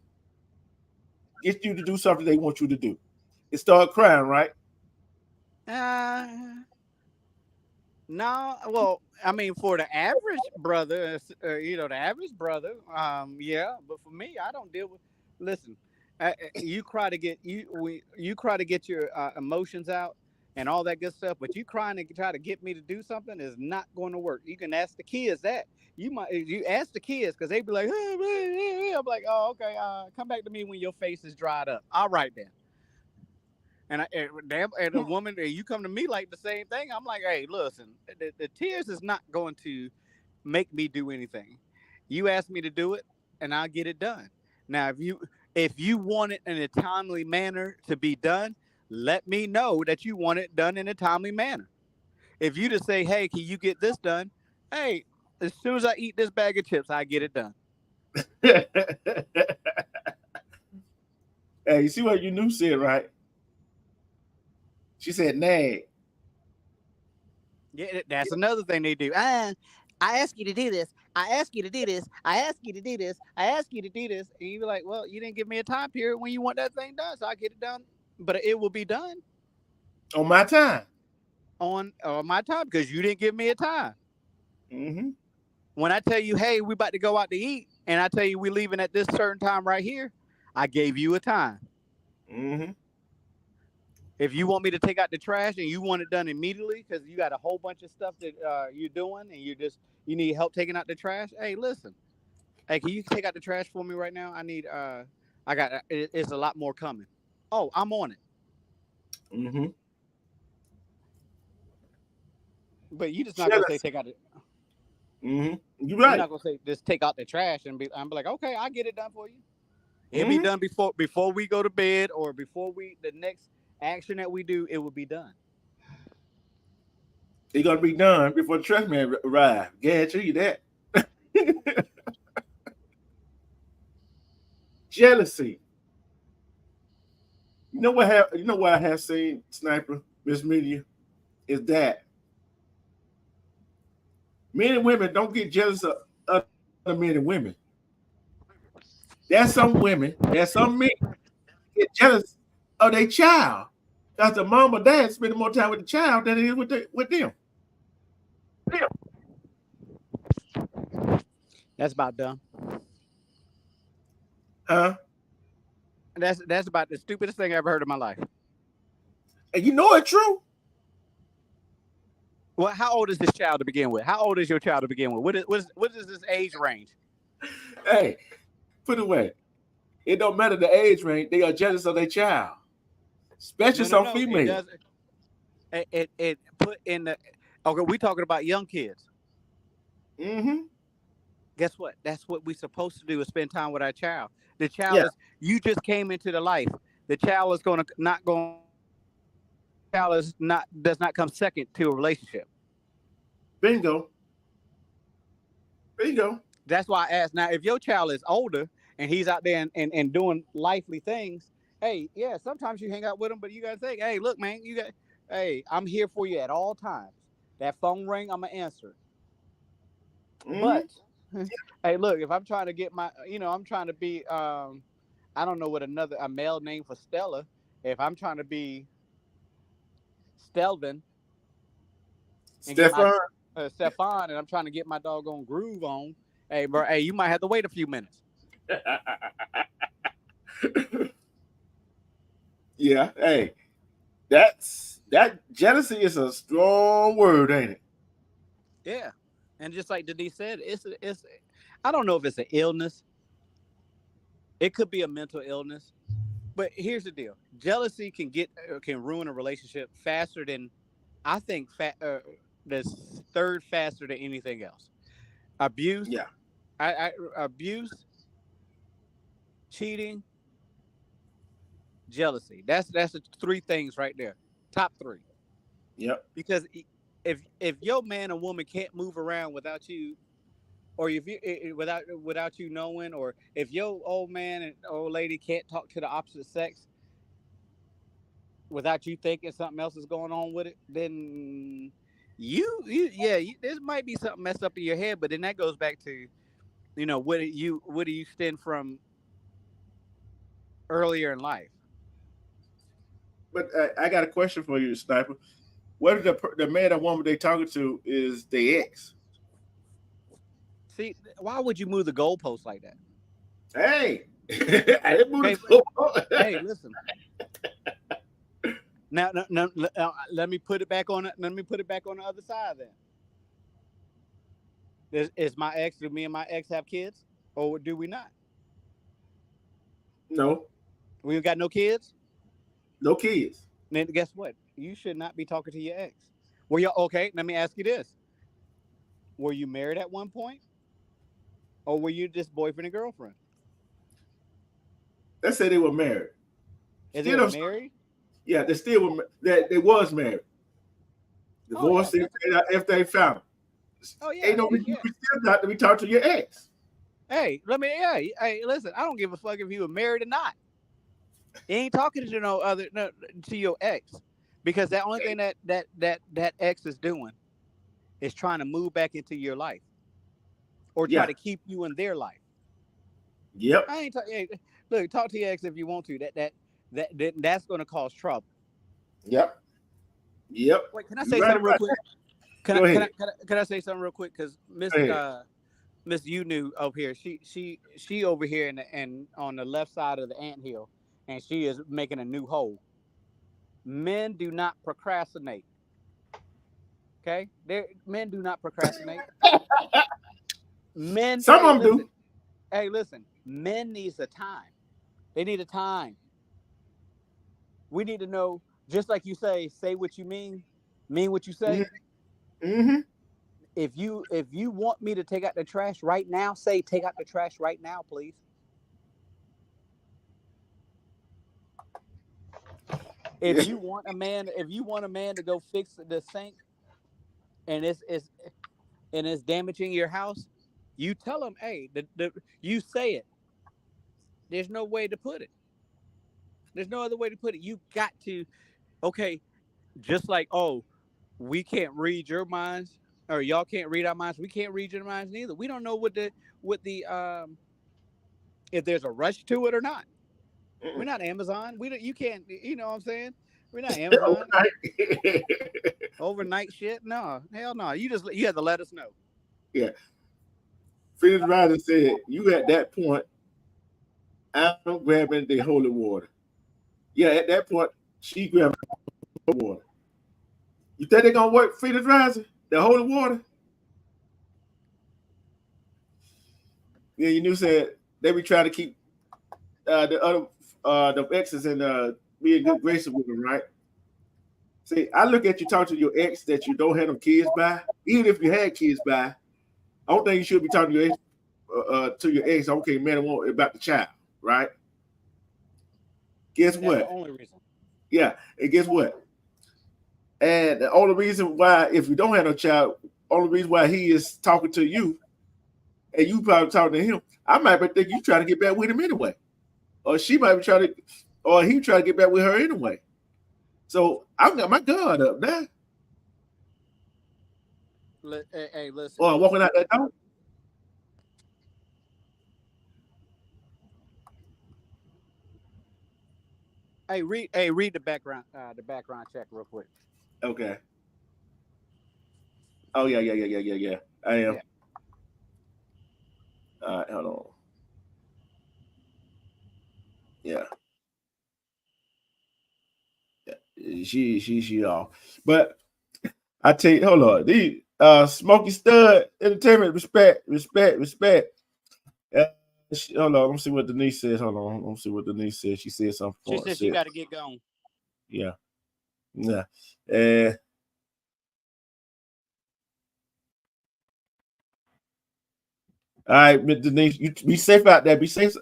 Get you to do something they want you to do. It start crying, right? No. Well, I mean, for the average brother, the average brother, yeah. But for me, I don't deal with. Listen, you cry to get you cry to get your emotions out and all that good stuff, but you crying to try to get me to do something is not going to work. You can ask the kids that. You ask the kids because they be like, I'm like, oh, okay, come back to me when your face is dried up. All right then. And a woman, you come to me like the same thing. I'm like, hey, listen, the tears is not going to make me do anything. You ask me to do it, and I'll get it done. Now, if you want it in a timely manner to be done, let me know that you want it done in a timely manner. If you just say, hey, can you get this done? Hey, as soon as I eat this bag of chips, I get it done. Hey, you see what you knew said, right? She said, nag. Yeah, that's another thing they do. I ask you to do this. I ask you to do this. I ask you to do this. I ask you to do this. And you be like, well, you didn't give me a time period when you want that thing done. So I get it done. But it will be done. On my time. On my time because you didn't give me a time. Mm-hmm. When I tell you, hey, we about to go out to eat, and I tell you we're leaving at this certain time right here, I gave you a time. Mm-hmm. If you want me to take out the trash and you want it done immediately because you got a whole bunch of stuff that you're doing and you need help taking out the trash, hey, listen. Hey, can you take out the trash for me right now? I need it's a lot more coming. Oh, I'm on it. Mm-hmm. But you just not gonna say take out it. Mm-hmm. You're right. You're not gonna say just take out the trash and I'm like, okay, I'll get it done for you. It'll be done before we go to bed or before the next action that we do, it will be done. It's gonna be done before the trash man arrives. Guarantee you that. Jealousy. You know what I have seen, Sniper, Miss Media, is that men and women don't get jealous of other men and women. There's some men get jealous of their child. Because the mom or dad spending more time with the child than it is with them. That's about dumb. Huh? That's about the stupidest thing I ever heard in my life. And you know it's true. Well, how old is this child to begin with? How old is your child to begin with? What is this age range? Hey, put it away. It don't matter the age range. They are jealous of their child. Especially some females. It put in the okay, we talking about young kids. Mm-hmm. Guess what? That's what we're supposed to do is spend time with our child. The child you just came into the life. The child is does not come second to a relationship. Bingo. That's why I asked. Now, if your child is older and he's out there and doing lively things, hey, yeah, sometimes you hang out with him, but you gotta think, hey, look, man, I'm here for you at all times. That phone ring, I'm gonna answer. Mm-hmm. But hey, look, if I'm trying to get I'm trying to be I don't know what a male name for Stella. If I'm trying to be Stelvin, Stefan, Stefan, and I'm trying to get my doggone groove on. Hey, bro, hey, you might have to wait a few minutes. Yeah, hey, that jealousy is a strong word, ain't it? Yeah, and just like Denise said, it's. I don't know if it's an illness. It could be a mental illness, but here's the deal: jealousy can ruin a relationship faster than I think. The third faster than anything else. Abuse, Yeah, abuse, cheating, jealousy. That's the three things right there. Top three. yep, Because if your man or woman can't move around without you, or if you without you knowing, or if your old man and old lady can't talk to the opposite sex without you thinking something else is going on with it, then this might be something messed up in your head. But then that goes back to what do you stem from earlier in life. but I got a question for you, Sniper. What if the man or woman they talking to is the ex? See, why would you move the goalpost like that? Hey, I didn't move Okay, the hey, listen. Now, let me put it back on. Let me put it back on the other side. Then is my ex? Do me and my ex have kids, or do we not? No, We got no kids. no kids. Then guess what? You should not be talking to your ex. Were you okay? Let me ask you this: were you married at one point, or were you just boyfriend and girlfriend? Let's say they were married. Is Still it married? Yeah, they still were. They was married. Divorced if they found them. Oh yeah. Ain't no reason you still not to be talking to your ex. Hey, hey, listen. I don't give a fuck if you were married or not. You ain't talking to to your ex, because the only thing that ex is doing is trying to move back into your life, or try to keep you in their life. Yep. I ain't hey, look. Talk to your ex if you want to. That's going to cause trouble. Yep. Yep. Wait, can I say something real quick? Go ahead. Can I say something real quick? Because Miss Unu over here, she over here and on the left side of the anthill, and she is making a new hole. Men do not procrastinate. Okay, men do not procrastinate. Men. Some of them do. Hey, listen. Men needs the time. They need a time. We need to know, just like you say what you mean what you say. Mm-hmm. If you want me to take out the trash right now, say take out the trash right now, please. If you want a man to go fix the sink and it's damaging your house, you tell him, hey, you say it. There's no way to put it. There's no other way to put it. You got to, okay, just like, oh, we can't read your minds, or y'all can't read our minds. We can't read your minds neither. We don't know what the if there's a rush to it or not. We're not Amazon. You can't, you know what I'm saying? We're not Amazon. Overnight shit? No, hell no. You have to let us know. Yeah. Phoenix Rising said, you at that point, I'm grabbing the holy water. Yeah, at that point, she grabbed the holy water. You think they're gonna work Phoenix Rising? The holy water? Yeah, you knew said they be trying to keep the other the exes and be in good graces with them, right? See, I look at you talking to your ex that you don't have no kids by, even if you had kids by. I don't think you should be talking to your ex. Okay, man, about the child, right? Guess what? That's the only reason. Yeah, and guess what? And the only reason why, if you don't have no child, only reason why he is talking to you, and you probably talking to him, I might be thinking you trying to get back with him anyway, or she might be trying to, or he trying to get back with her anyway. So I've got my guard up now. Hey, listen. Or I'm walking out that door. Hey, read the background check real quick. Okay. Oh yeah. I am. Yeah. All right, hold on. Yeah. She off. But I tell you, hold on. These Smoky Stud Entertainment, respect. Hold on, let me see what Denise says. Hold on, let me see what Denise says. She said something. She said she got to get going. Yeah. And all right, Miss Denise, you be safe out there. Be safe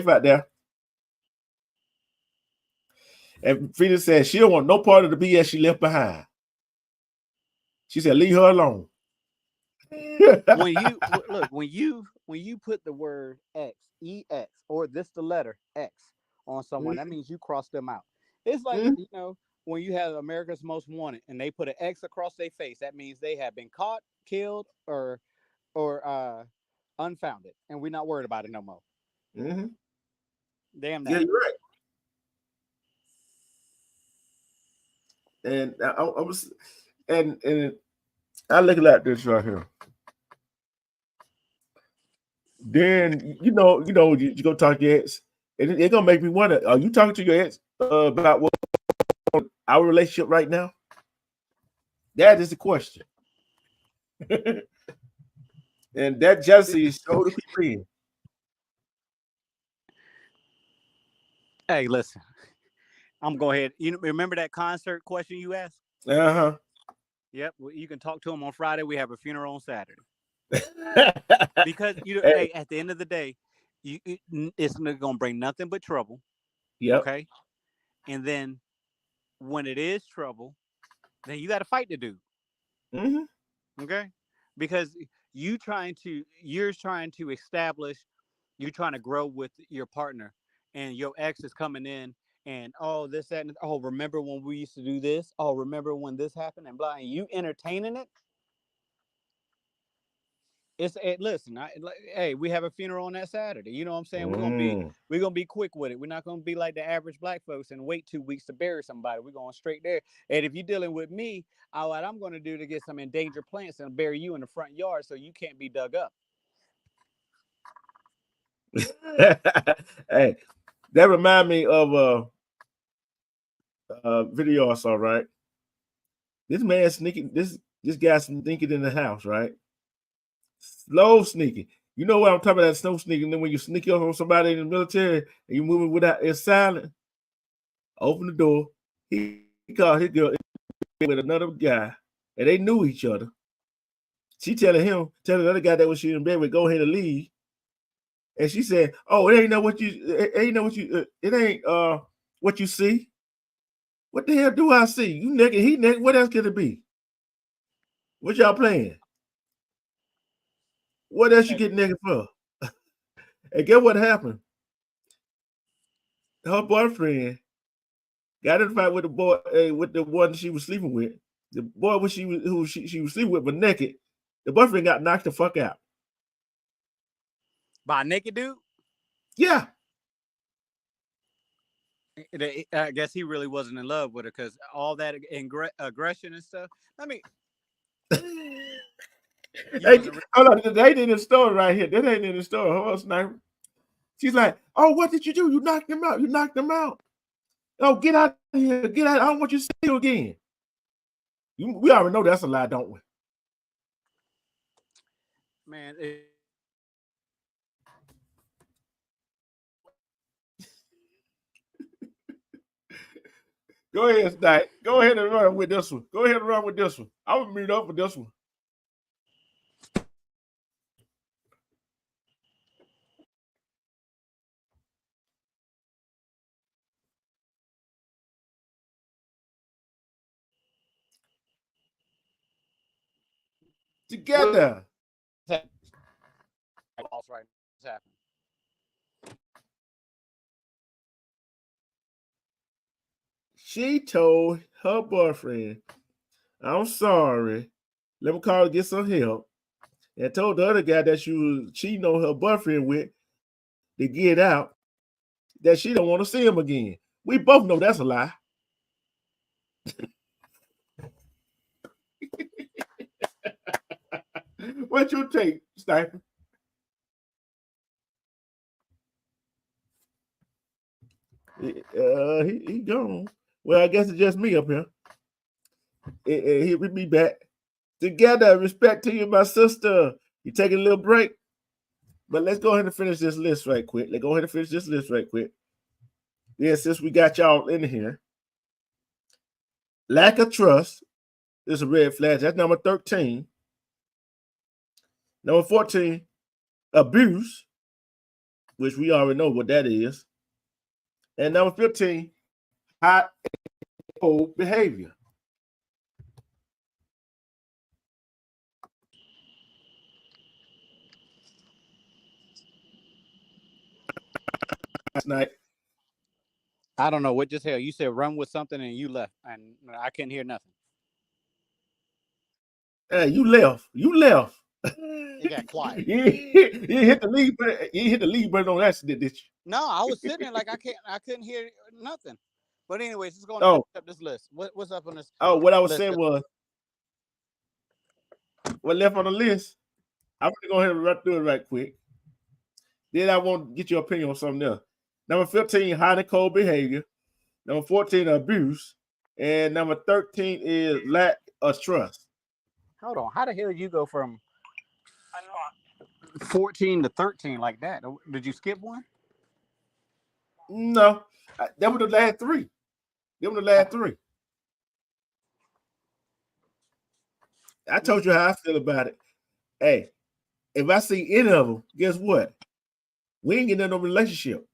out there. And Frida said she don't want no part of the BS she left behind. She said, leave her alone. When you look, when you put the word EX or the letter X on someone, that means you cross them out. It's like, when you have America's Most Wanted and they put an X across their face, that means they have been caught, killed, or unfounded, and we're not worried about it no more. Mm-hmm. Damn that. Yeah, you're right. And I was, and I look at this right here. Then you go talk to your ex, and it's gonna make me wonder: are you talking to your ex about what our relationship right now? That is the question. And that jealousy is so to be in. Hey, listen, I'm going ahead. You remember that concert question you asked? Uh-huh. Yep. Well, you can talk to him on Friday. We have a funeral on Saturday. Because hey, at the end of the day, it's gonna bring nothing but trouble. Yep. Okay. And then when it is trouble, then you got to fight the dude. Mm-hmm. Okay. Because you're trying to establish, you're trying to grow with your partner, and your ex is coming in and this, that, and remember when we used to do this? Oh, remember when this happened and blah, and you entertaining it. Listen, hey, we have a funeral on that Saturday. You know what I'm saying? We're gonna be quick with it. We're not gonna be like the average black folks and wait 2 weeks to bury somebody. We're going straight there. And if you're dealing with me, what I'm gonna do to get some endangered plants and bury you in the front yard so you can't be dug up. Hey, that remind me of a video I saw, right? This man sneaking, this guy sneaking in the house, right? Slow sneaking. You know what I'm talking about? That slow sneaking. Then when you sneak up on somebody in the military and you moving without, it's silent. Open the door. He called his girl with another guy, and they knew each other. She telling the other guy that was she in bed with, go ahead and leave. And she said, "Oh, it ain't what you see. What the hell do I see? You naked, he naked. What else could it be? What y'all playing? What else you get naked for?" And get what happened? Her boyfriend got in a fight with the boy, with the one she was sleeping with. The boy who she was sleeping with, but naked. The boyfriend got knocked the fuck out. By a naked dude? Yeah. I guess he really wasn't in love with her because all that aggression and stuff. I mean, hey, hold on, that ain't in the story right here. That ain't in the story. Hold on, Sniper. She's like, "Oh, what did you do? You knocked him out. You knocked him out. Oh, get out of here. Get out. I don't want you to see you again." We already know that's a lie, don't we? Man, go ahead, Snipe. Go ahead and run with this one. Go ahead and run with this one. I would meet up with this one. Together. She told her boyfriend, "I'm sorry. Let me call to get some help." And told the other guy that she was cheating on her boyfriend with to get out, that she don't want to see him again. We both know that's a lie. What's your take, Sniper? He gone. Well, I guess it's just me up here. He'll be back. Together, respect to you, my sister. You taking a little break? But let's go ahead and finish this list right quick. Let's go ahead and finish this list right quick. Yeah, since we got y'all in here. Lack of trust is a red flag. That's number 13. Number 14, abuse, which we already know what that is. And number 15, hot and cold behavior. Last night. I don't know what just hell. You said run with something and you left, and I couldn't hear nothing. Hey, you left. You left. It got quiet. You hit the lead button. You hit the lead button on accident, did you? No, I was sitting there like I couldn't hear nothing. But anyways, let's go Oh. up this list. What's up on this? Oh, what I was list? saying was what left on the list. I'm gonna go ahead and run through it right quick. Then I want to get your opinion on something else. Number 15, hot and cold behavior. Number 14, abuse. And number 13 is lack of trust. Hold on. How the hell did you go from 14 to 13 like that? Did you skip one? No, that were the last three. Them were the last three. I told you how I feel about it. Hey, if I see any of them, guess what? We ain't getting in no relationship.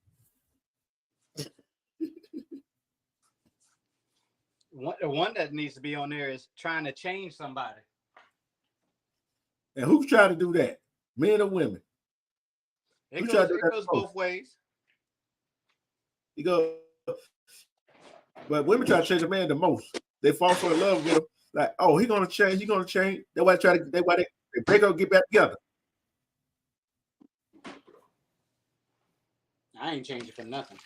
The one that needs to be on there is trying to change somebody. And who's trying to do that? Men or women? It goes both ways. You go, but women try to change a man the most. They fall so in love with him, like, oh, he's gonna change. He's gonna change. That's why they break up, get back together. I ain't changing for nothing.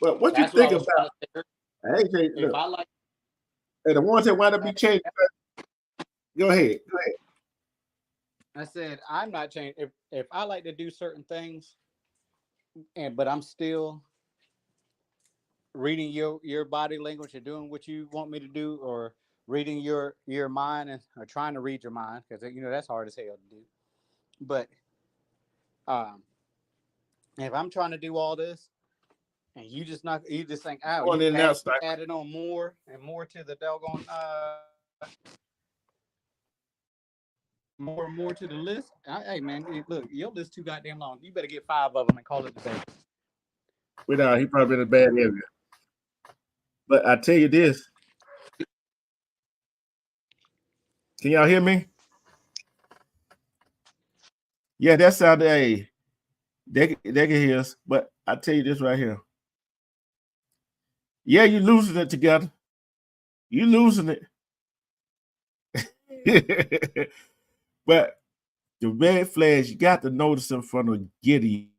But what That's you think what about? I ain't changing. If I like, and the ones that wind up be changed. Go ahead. Go ahead. I said I'm not changing. If I like to do certain things, but I'm still reading your body language or doing what you want me to do, or reading your mind or trying to read your mind, because that's hard as hell to do. But if I'm trying to do all this and you just think out, you added on more and more to the doggone more and more to the list. Hey man, look, your list too goddamn long. You better get 5 of them and call it a day. Without he probably in a bad area. But I tell you this. Can y'all hear me? Yeah, that sounded they can hear us, but I tell you this right here. Yeah, you losing it together. You losing it. But the red flags, you got to notice them from the giddy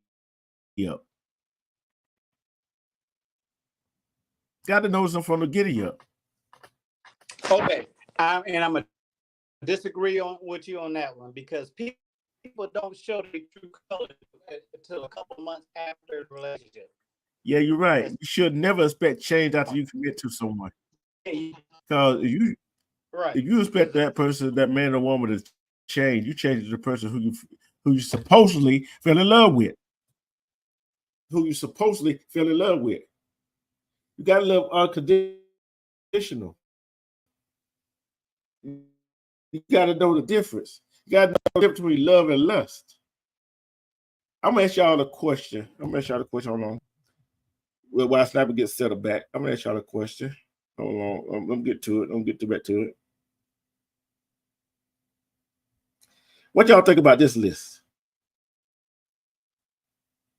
up. Got to notice them from the giddy up. Okay, and I'm gonna disagree with you on that one, because people don't show their true colors until a couple of months after the relationship. Yeah, you're right. You should never expect change after you commit to someone. Because if you expect that person, that man or woman, to change, you change to the person who you supposedly fell in love with. Who you supposedly fell in love with. You gotta love unconditional. You gotta know the difference. You gotta know the difference between love and lust. I'm gonna ask y'all a question. Hold on. Well, while Sniper gets settled back, I'm gonna ask y'all a question. Hold on. I'm gonna get to it. I'm gonna get back to it. What y'all think about this list?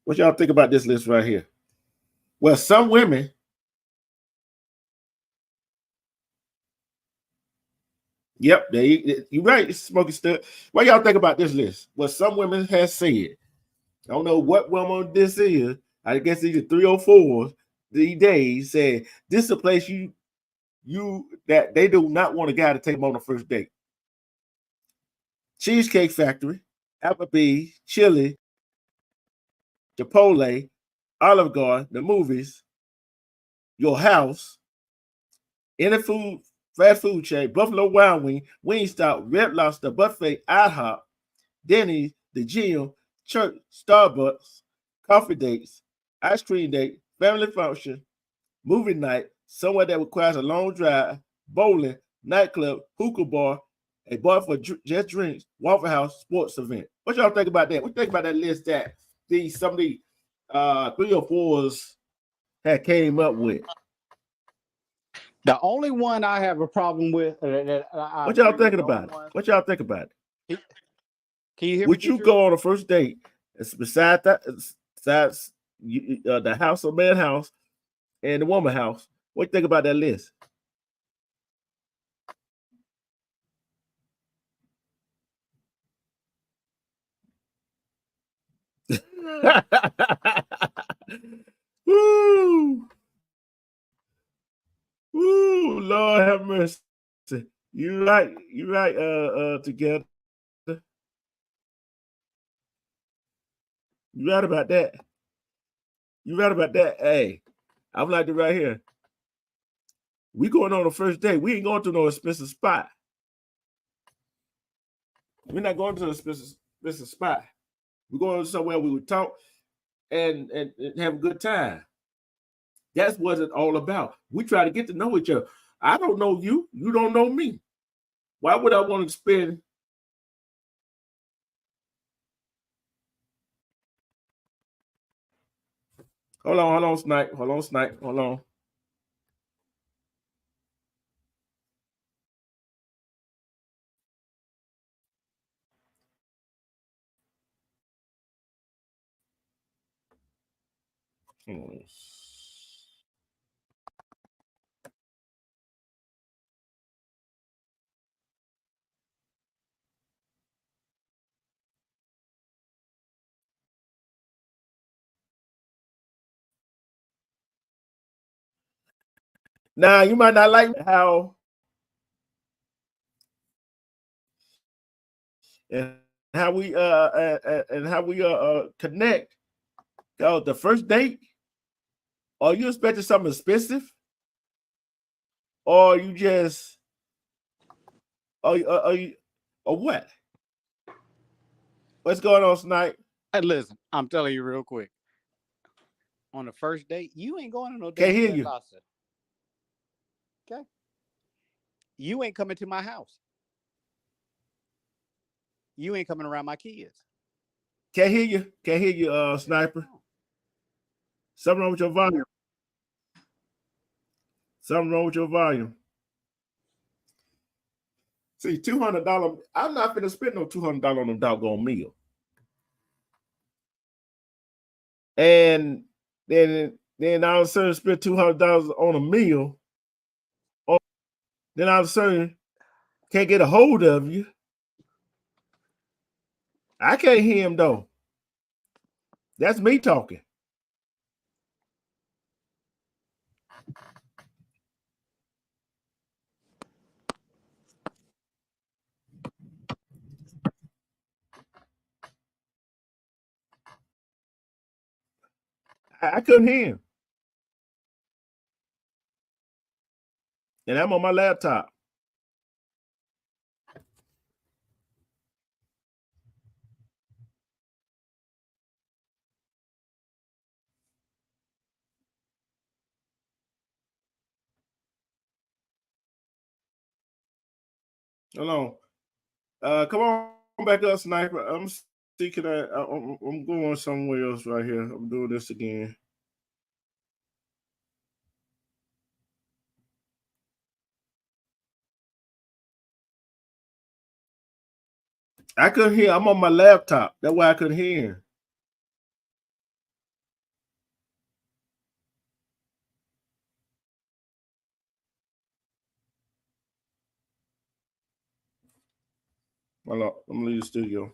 What y'all think about this list right here? Well, some women Yep, you're right. It's smoking stuff. What y'all think about this list? Well, some women have said, I don't know what woman this is. I guess either 3 or 4 these days said this is a place you that they do not want a guy to take them on the first date. Cheesecake Factory, Applebee's, Chili, Chipotle, Olive Garden, the movies, your house, any food, fast food chain, Buffalo Wild Wing, Wingstop, Red Lobster, Buffet, IHOP, Denny's, the gym, church, Starbucks, coffee dates, ice cream date, family function, movie night, somewhere that requires a long drive, bowling, nightclub, hookah bar, a bar for just drinks, Waffle House, sports event. What y'all think about that? What you think about that list that some of the 3 or 4s had came up with? The only one I have a problem with. What y'all thinking about it? What y'all think about it? Can you hear me? Would you go on a first date beside that, besides the house or man house and the woman house? What you think about that list? Woo! Woo! Lord have mercy. You right. Together. You right about that. Hey, I'm like it right here. We going on the first date. We ain't going to no expensive spot. We're not going to an expensive spot. We're going somewhere we would talk and have a good time. That's what it's all about. We try to get to know each other. I don't know you. You don't know me. Why would I want to spend Hold on, Snipe. Hold on. Now you might not like how and how we connect. The first date. Are you expecting something expensive, or you just are you or what? What's going on, Snipe? Hey, listen, I'm telling you real quick. On the first date, you ain't going to no Can't damn hear Red you. Lobster. Okay. You ain't coming to my house. You ain't coming around my kids. Can't hear you, Sniper. Something wrong with your volume. See, $200. I'm not gonna spend no $200 on a doggone meal. And then all of a sudden spend $200 on a meal. Then all of a sudden can't get a hold of you. I can't hear him though. That's me talking. I couldn't hear him. And I'm on my laptop. Hold on. Come on back up, Sniper. I'm seeking I'm going somewhere else right here. I'm doing this again. I couldn't hear. I'm on my laptop. That's why I couldn't hear. Hold on. I'm gonna leave the studio.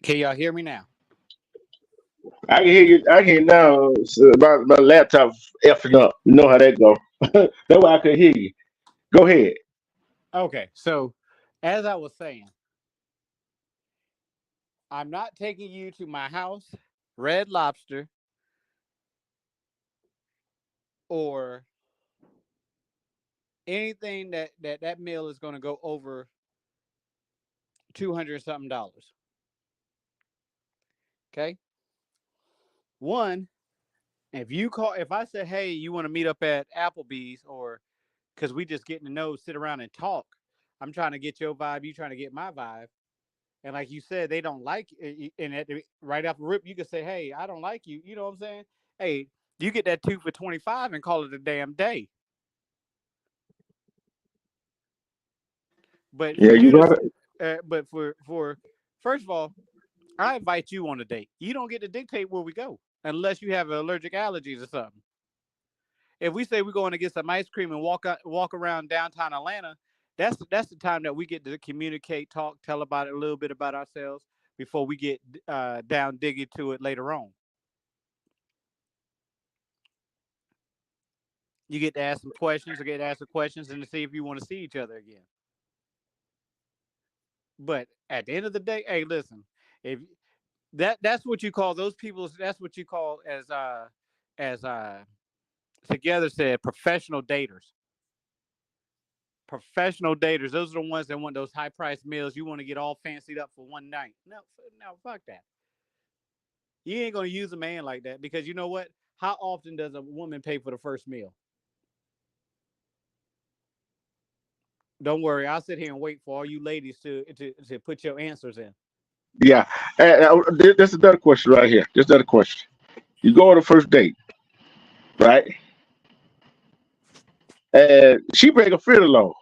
Can y'all hear me now? I can hear you. I can hear now. My laptop effing up. You know how that go. That's why I could hear you. Go ahead. Okay, so as I was saying, I'm not taking you to my house, Red Lobster, or anything that meal is going to go over 200 something dollars. Okay, one, if I said, hey, you want to meet up at Applebee's, or because we just getting to know, sit around and talk, I'm trying to get your vibe, you trying to get my vibe. And like you said, they don't like it. And right off the rip, you can say, hey, I don't like you. You know what I'm saying? Hey, you get that 2 for $25 and call it a damn day. But Yeah, for you you to, got it. but for first of all, I invite you on a date. You don't get to dictate where we go unless you have allergic allergies or something. If we say we're going to get some ice cream and walk around downtown Atlanta, that's the time that we get to communicate, talk, tell about it a little bit about ourselves before we get down digging to it later on. You get to ask some questions or get to ask some questions and to see if you want to see each other again. But at the end of the day, hey, listen, if that's what you call those people, that's what you call as together said professional daters. Professional daters. Those are the ones that want those high priced meals. You want to get all fancied up for one night. No, fuck that. You ain't gonna use a man like that because you know what? How often does a woman pay for the first meal? Don't worry, I'll sit here and wait for all you ladies to put your answers in. Yeah. That's another question right here. Just another question. You go on the first date, right? And she bring a friend along.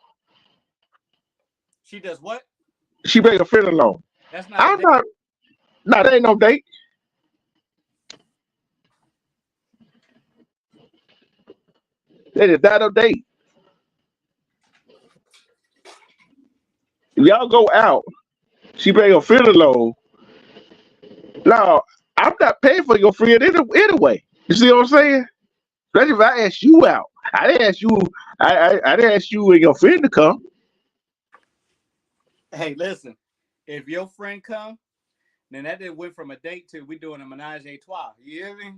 She does what? She bring a friend along. That's not a I'm date. not. No, that ain't no date. That is not no date. If y'all go out, she bring a friend along. Now, I'm not paying for your friend anyway. You see what I'm saying? Especially if I ask you out. I didn't ask you. I didn't ask you and your friend to come. Hey, listen, if your friend come, then that did went from a date to we doing a menage a trois. You hear me?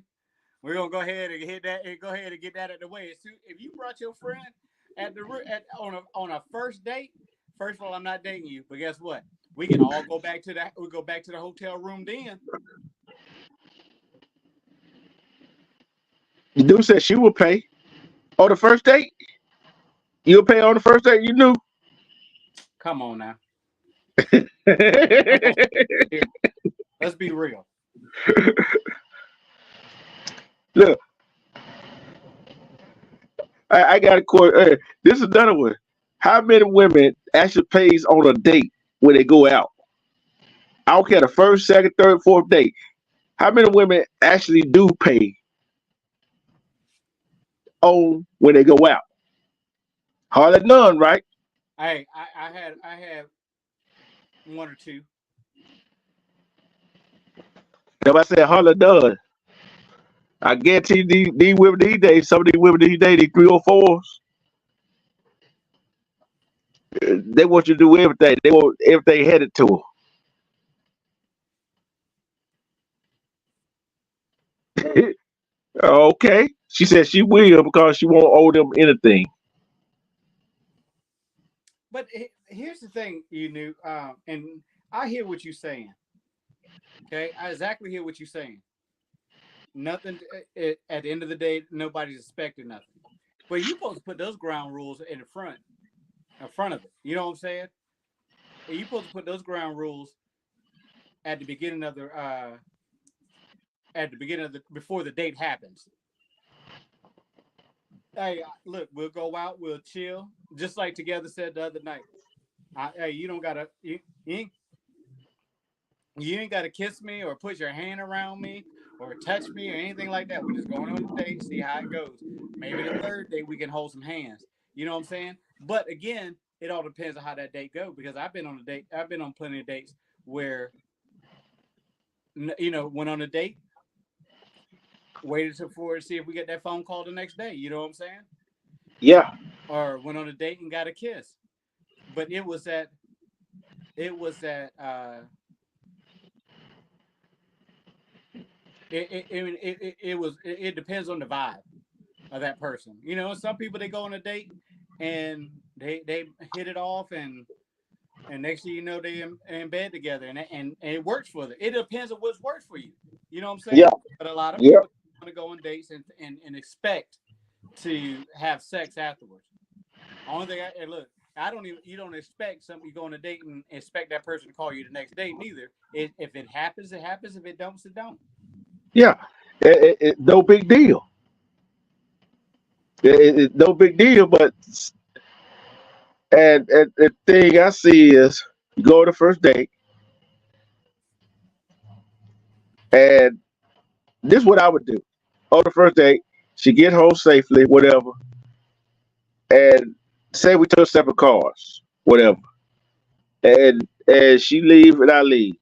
We're gonna go ahead and hit that and go ahead and get that out of the way. If you brought your friend on a first date, first of all, I'm not dating you. But guess what? We can all go back to that. We go back to the hotel room then. The dude said she would pay on the first date. You'll pay on the first date. You knew. Come on now. Come on. Look, Let's be real. I got a question. This is another one. How many women actually pays on a date when they go out? I don't care the first, second, third, fourth date. How many women actually do pay on when they go out? Hardly none, right? Hey, I had one or two. Nobody said hardly none. I guarantee these women these days, some of these women these days, these 3 or 4s, they want you to do everything. They want everything headed to them. Okay. She said she will because she won't owe them anything. But here's the thing, you knew, and I hear what you're saying. Okay, I exactly hear what you're saying. Nothing at the end of the day, nobody's expecting nothing. But you're supposed to put those ground rules in front of it. You know what I'm saying? And you're supposed to put those ground rules at the beginning of the before the date happens. Hey, look, we'll go out, we'll chill, just like Together said the other night. Hey, you don't gotta you ain't gotta kiss me or put your hand around me or touch me or anything like that. We're just going on a date, see how it goes. Maybe the third date we can hold some hands. You know what I'm saying? But again, it all depends on how that date goes because I've been on plenty of dates where went on a date, waited to see if we get that phone call the next day. You know what I'm saying? Yeah. Or went on a date and got a kiss. But it was that it depends on the vibe of that person. Some people, they go on a date and they hit it off, and next thing you know, they in bed together, and it works for them. It depends on what's works for you. You know what I'm saying? Yeah. But a lot of Yeah. people want to go on dates and expect to have sex afterwards. Only thing, you don't expect something. You go on a date and expect that person to call you the next day. Neither. If it happens, it happens. If it don't, it don't. Yeah. No big deal. No big deal. But and the thing I see is, you go to the first date, and this is what I would do. On the first date, she get home safely, whatever, and say we took separate cars, whatever, and she leave and I leave.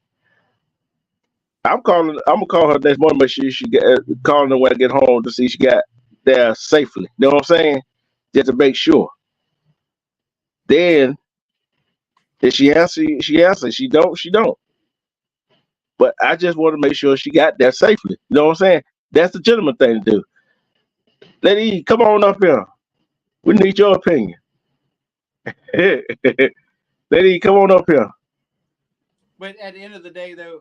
I'm gonna call her next morning, but she get calling her when I get home to see she got there safely. You know what I'm saying? Just to make sure. Then if she answers, she answers. She don't, she don't. But I just want to make sure she got there safely. You know what I'm saying? That's the gentleman thing to do. Lady, come on up here. We need your opinion. Lady, come on up here. But at the end of the day, though,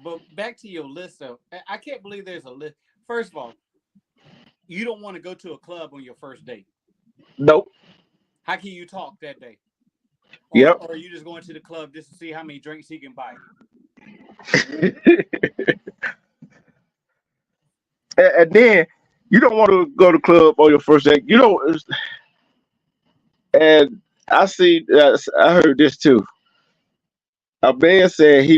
but back to your list, though, I can't believe there's a list. First of all, you don't want to go to a club on your first date. Nope. How can you talk that day? Yep. Or are you just going to the club just to see how many drinks he can buy you? And then you don't want to go to the club on your first date. You don't. And I heard this too. A man said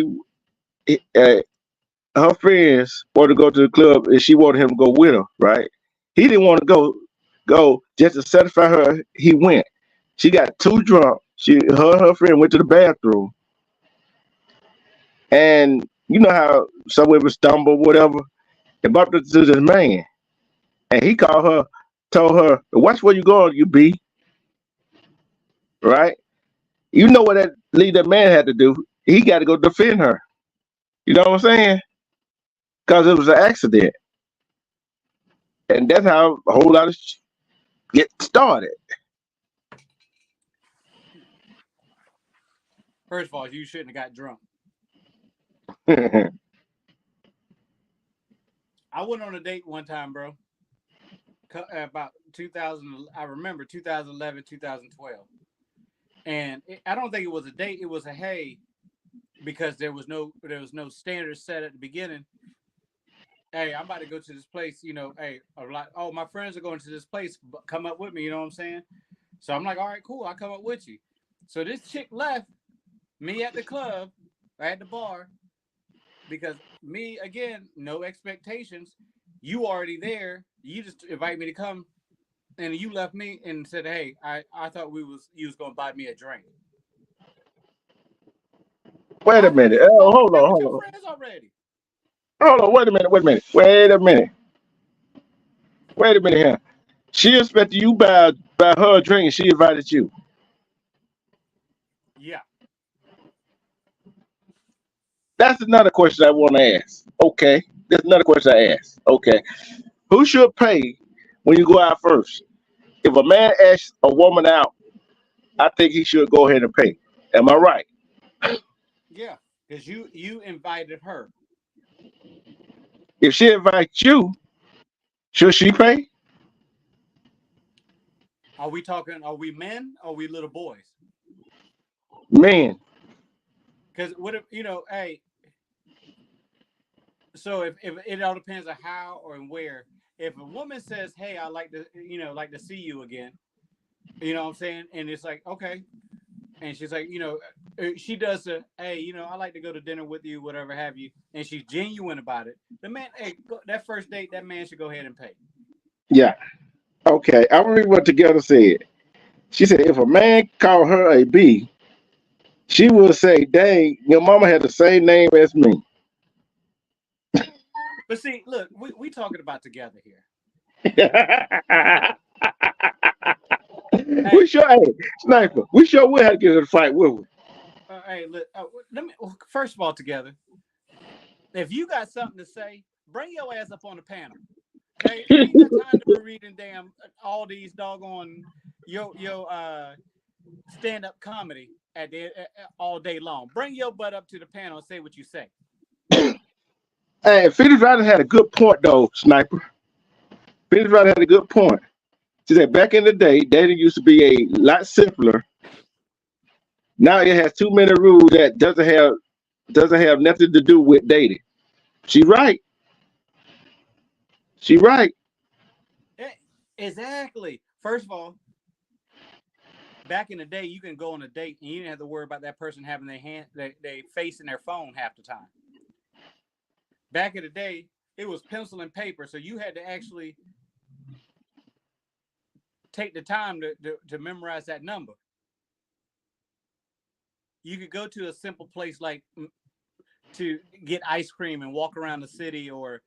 her friends wanted to go to the club and she wanted him to go with her, right? He didn't want to go just to satisfy her. He went. She got too drunk. Her friend went to the bathroom. And you know how some women stumble, whatever, and bumped into this man. And he told her, watch where you going, you be. Right? You know what that man had to do. He got to go defend her. You know what I'm saying? Because it was an accident. And that's how a whole lot of get started. First of all, you shouldn't have got drunk. I went on a date one time, bro. About 2000, I remember 2011, 2012. And I don't think it was a date. It was a hey, because there was no standard set at the beginning. Hey, I'm about to go to this place. Hey, I'm like, oh, my friends are going to this place. Come up with me. You know what I'm saying? So I'm like, all right, cool. I'll come up with you. So this chick left me at the club, at the bar, because me, again, no expectations. You already there. You just invite me to come. And you left me and said, hey, I thought you was going to buy me a drink. Wait a minute. Hold on. Your friends already. Hold on. Wait a minute here. She expected you buy her a drink and she invited you. Yeah. That's another question I want to ask. Okay. That's another question I ask. Okay. Who should pay when you go out first? If a man asks a woman out, I think he should go ahead and pay. Am I right? Yeah, because you invited her. If she invites you, should she pay? Are we men or are we little boys? Men. Because what if, hey, so if it all depends on how or where. If a woman says, hey, I like to see you again, you know what I'm saying? And it's like, okay. And she's like, she does hey, I like to go to dinner with you, whatever have you. And she's genuine about it. The man, hey, that first date, that man should go ahead and pay. Yeah. Okay. I read what Together said. She said, if a man called her a B, she would say, dang, your mama had the same name as me. But see, look, we talking about together here. We sure, hey, Sniper, we sure will have to get in a fight, will we? Hey, look, let me first of all together. If you got something to say, bring your ass up on the panel. Okay, we ain't got time to be reading damn all these doggone your stand up comedy all day long. Bring your butt up to the panel and say what you say. Hey, Phoenix Rider had a good point though, Sniper. Phoenix Rider had a good point. She said back in the day, dating used to be a lot simpler. Now it has too many rules that doesn't have nothing to do with dating. She right. She right. Exactly. First of all, back in the day, you can go on a date and you didn't have to worry about that person having their face in their phone half the time. Back in the day, it was pencil and paper, so you had to actually take the time to memorize that number. You could go to a simple place like to get ice cream and walk around the city, or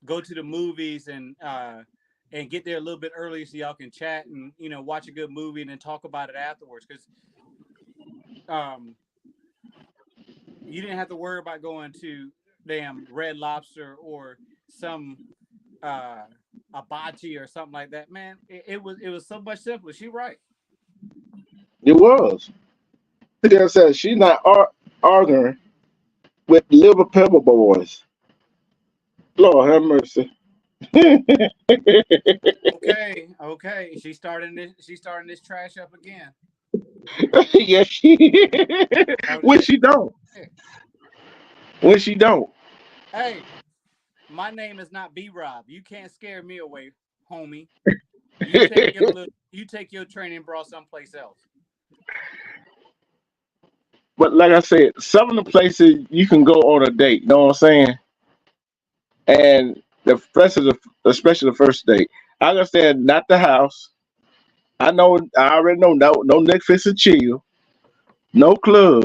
go to the movies and get there a little bit early so y'all can chat and watch a good movie and then talk about it afterwards. Because you didn't have to worry about going to damn Red Lobster or some hibachi or something like that. Man, it was so much simpler. She right. It was. Look at her said she's not arguing with Liver Pepper boys. Lord have mercy. Okay. She's starting this trash up again. Yes, she. When she don't. When she don't. Hey, my name is not B-Rob. You can't scare me away, homie. You take your training bra someplace else. But like I said, some of the places you can go on a date, you know what I'm saying? And especially the first date. I understand not the house. I already know no Netflix and chill, no club.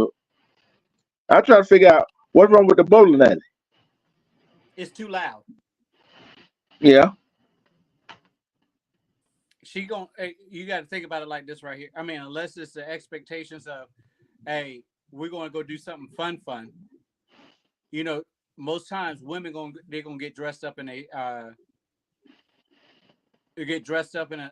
I try to figure out what's wrong with the bowling alley. It's too loud. Yeah. You got to think about it like this right here. I mean, unless it's the expectations of, hey, we're going to go do something fun. Most times women they're gonna get dressed up in a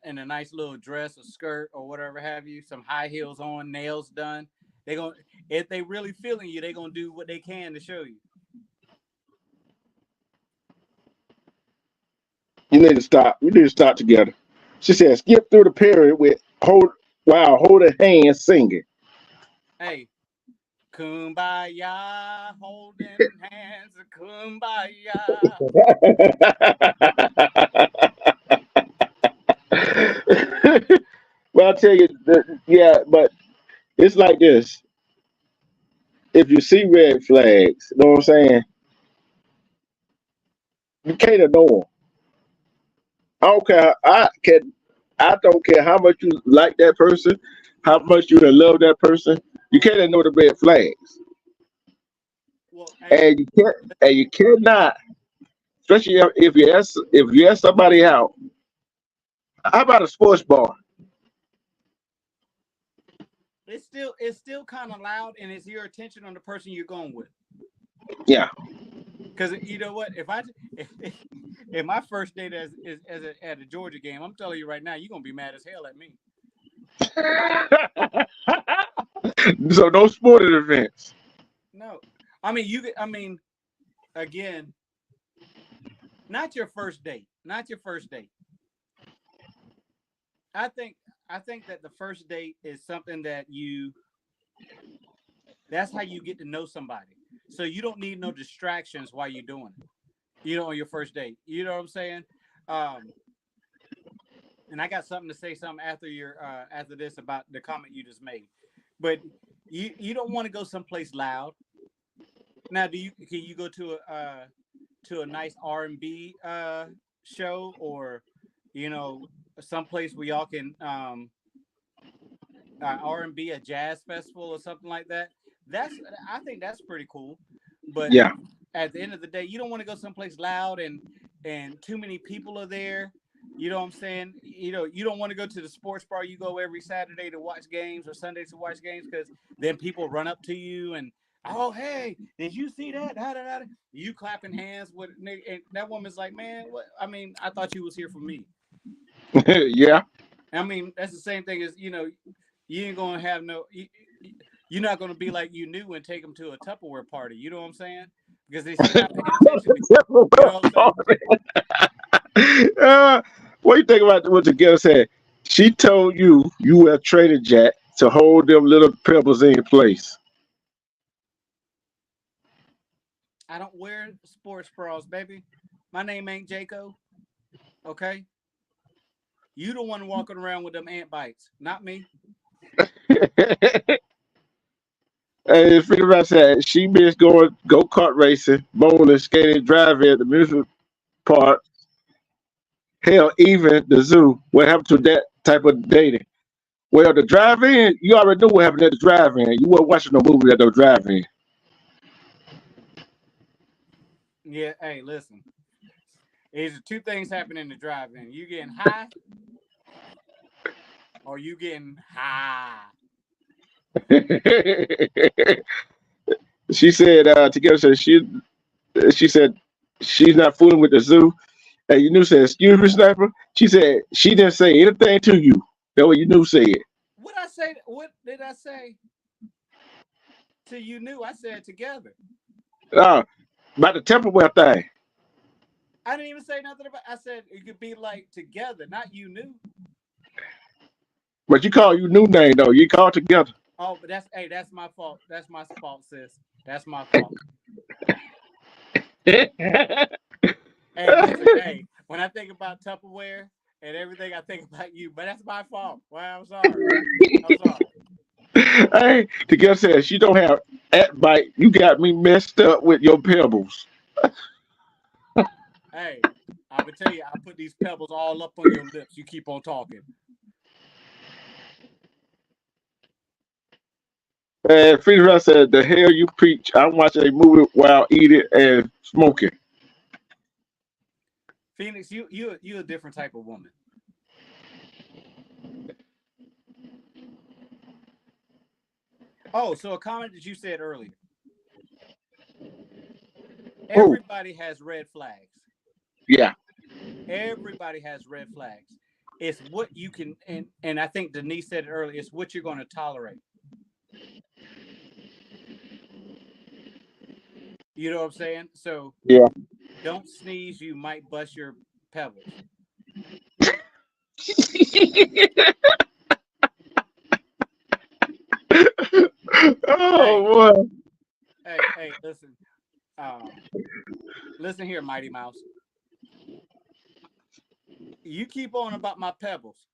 in a nice little dress or skirt or whatever have you, some high heels on, nails done. If they really feeling you, they're gonna do what they can to show you. You need to stop. We need to stop together. She said, skip through the period with holding hands singing. Hey, kumbaya, holding hands, kumbaya. Well, I'll tell you, but it's like this. If you see red flags, you know what I'm saying? You can't ignore them. I don't care. I don't care how much you like that person, how much you love that person. You can't ignore the red flags, Well, hey, and you cannot, especially if you ask somebody out. How about a sports bar? it's still kind of loud, and it's your attention on the person you're going with. Yeah. Because you know what, if my first date at a Georgia game, I'm telling you right now, you're gonna be mad as hell at me. So no sporting events. No, I mean, again, not your first date. I think that the first date is something that's how you get to know somebody. So you don't need no distractions while you're doing it. On your first date. You know what I'm saying? And I got something to say after this about the comment you just made. But you don't want to go someplace loud. Now, can you go to a nice R&B show, or someplace where y'all can R&B, a jazz festival or something like that? I think that's pretty cool. But Yeah. at the end of the day, you don't want to go someplace loud and too many people are there. You know what I'm saying? You know, you don't want to go to the sports bar. You go every Saturday to watch games or Sundays to watch games because then people run up to you and, oh, hey, did you see that? Da, da, da. You clapping hands with, and that woman's like, man, what? I mean, I thought you was here for me. Yeah. I mean, that's the same thing as, you know, you ain't gonna have no. You're not gonna be like you knew and take them to a Tupperware party. You know what I'm saying? Because they still not paying attention to you. You know what I'm saying? What do you think about what the girl said? She told you were a trader jack to hold them little pebbles in place. I don't wear sports bras, baby. My name ain't Jaco. Okay? You the one walking around with them ant bites, not me. And figure about that. She missed going go-kart racing, bowling, skating, driving at the amusement park. Hell, even the zoo. What happened to that type of dating? Well, the drive-in, you already know what happened at the drive-in. You weren't watching no movie at the drive-in. Yeah, hey, listen. There's two things happening in the drive-in. You getting high or you getting high. She said together said she said she's not fooling with the zoo. And you knew said, excuse me, Sniper. She said she didn't say anything to you. That's what you knew said. What I say? What did I say to you? Knew I said together. About the Tupperware thing. I didn't even say nothing about. I said it could be like together, not you knew. But you call you new name though. You call together. Oh, but that's my fault. That's my fault, sis. That's my fault. Hey, listen, hey, when I think about Tupperware and everything, I think about you. But that's my fault. Well, I'm sorry. I'm sorry. Hey, together said she don't have at bite. You got me messed up with your pebbles. Hey, I would tell you, I put these pebbles all up on your lips. You keep on talking. And Freedom said, "The hell you preach? I'm watching a movie while eating and smoking." Phoenix, you a different type of woman. Oh, so a comment that you said earlier. Everybody has red flags. Yeah. Everybody has red flags. It's what you can, and I think Denise said it earlier, it's what you're going to tolerate. You know what I'm saying? So yeah, don't sneeze, you might bust your pebbles. Oh boy. Hey, listen. Listen here, Mighty Mouse. You keep on about my pebbles.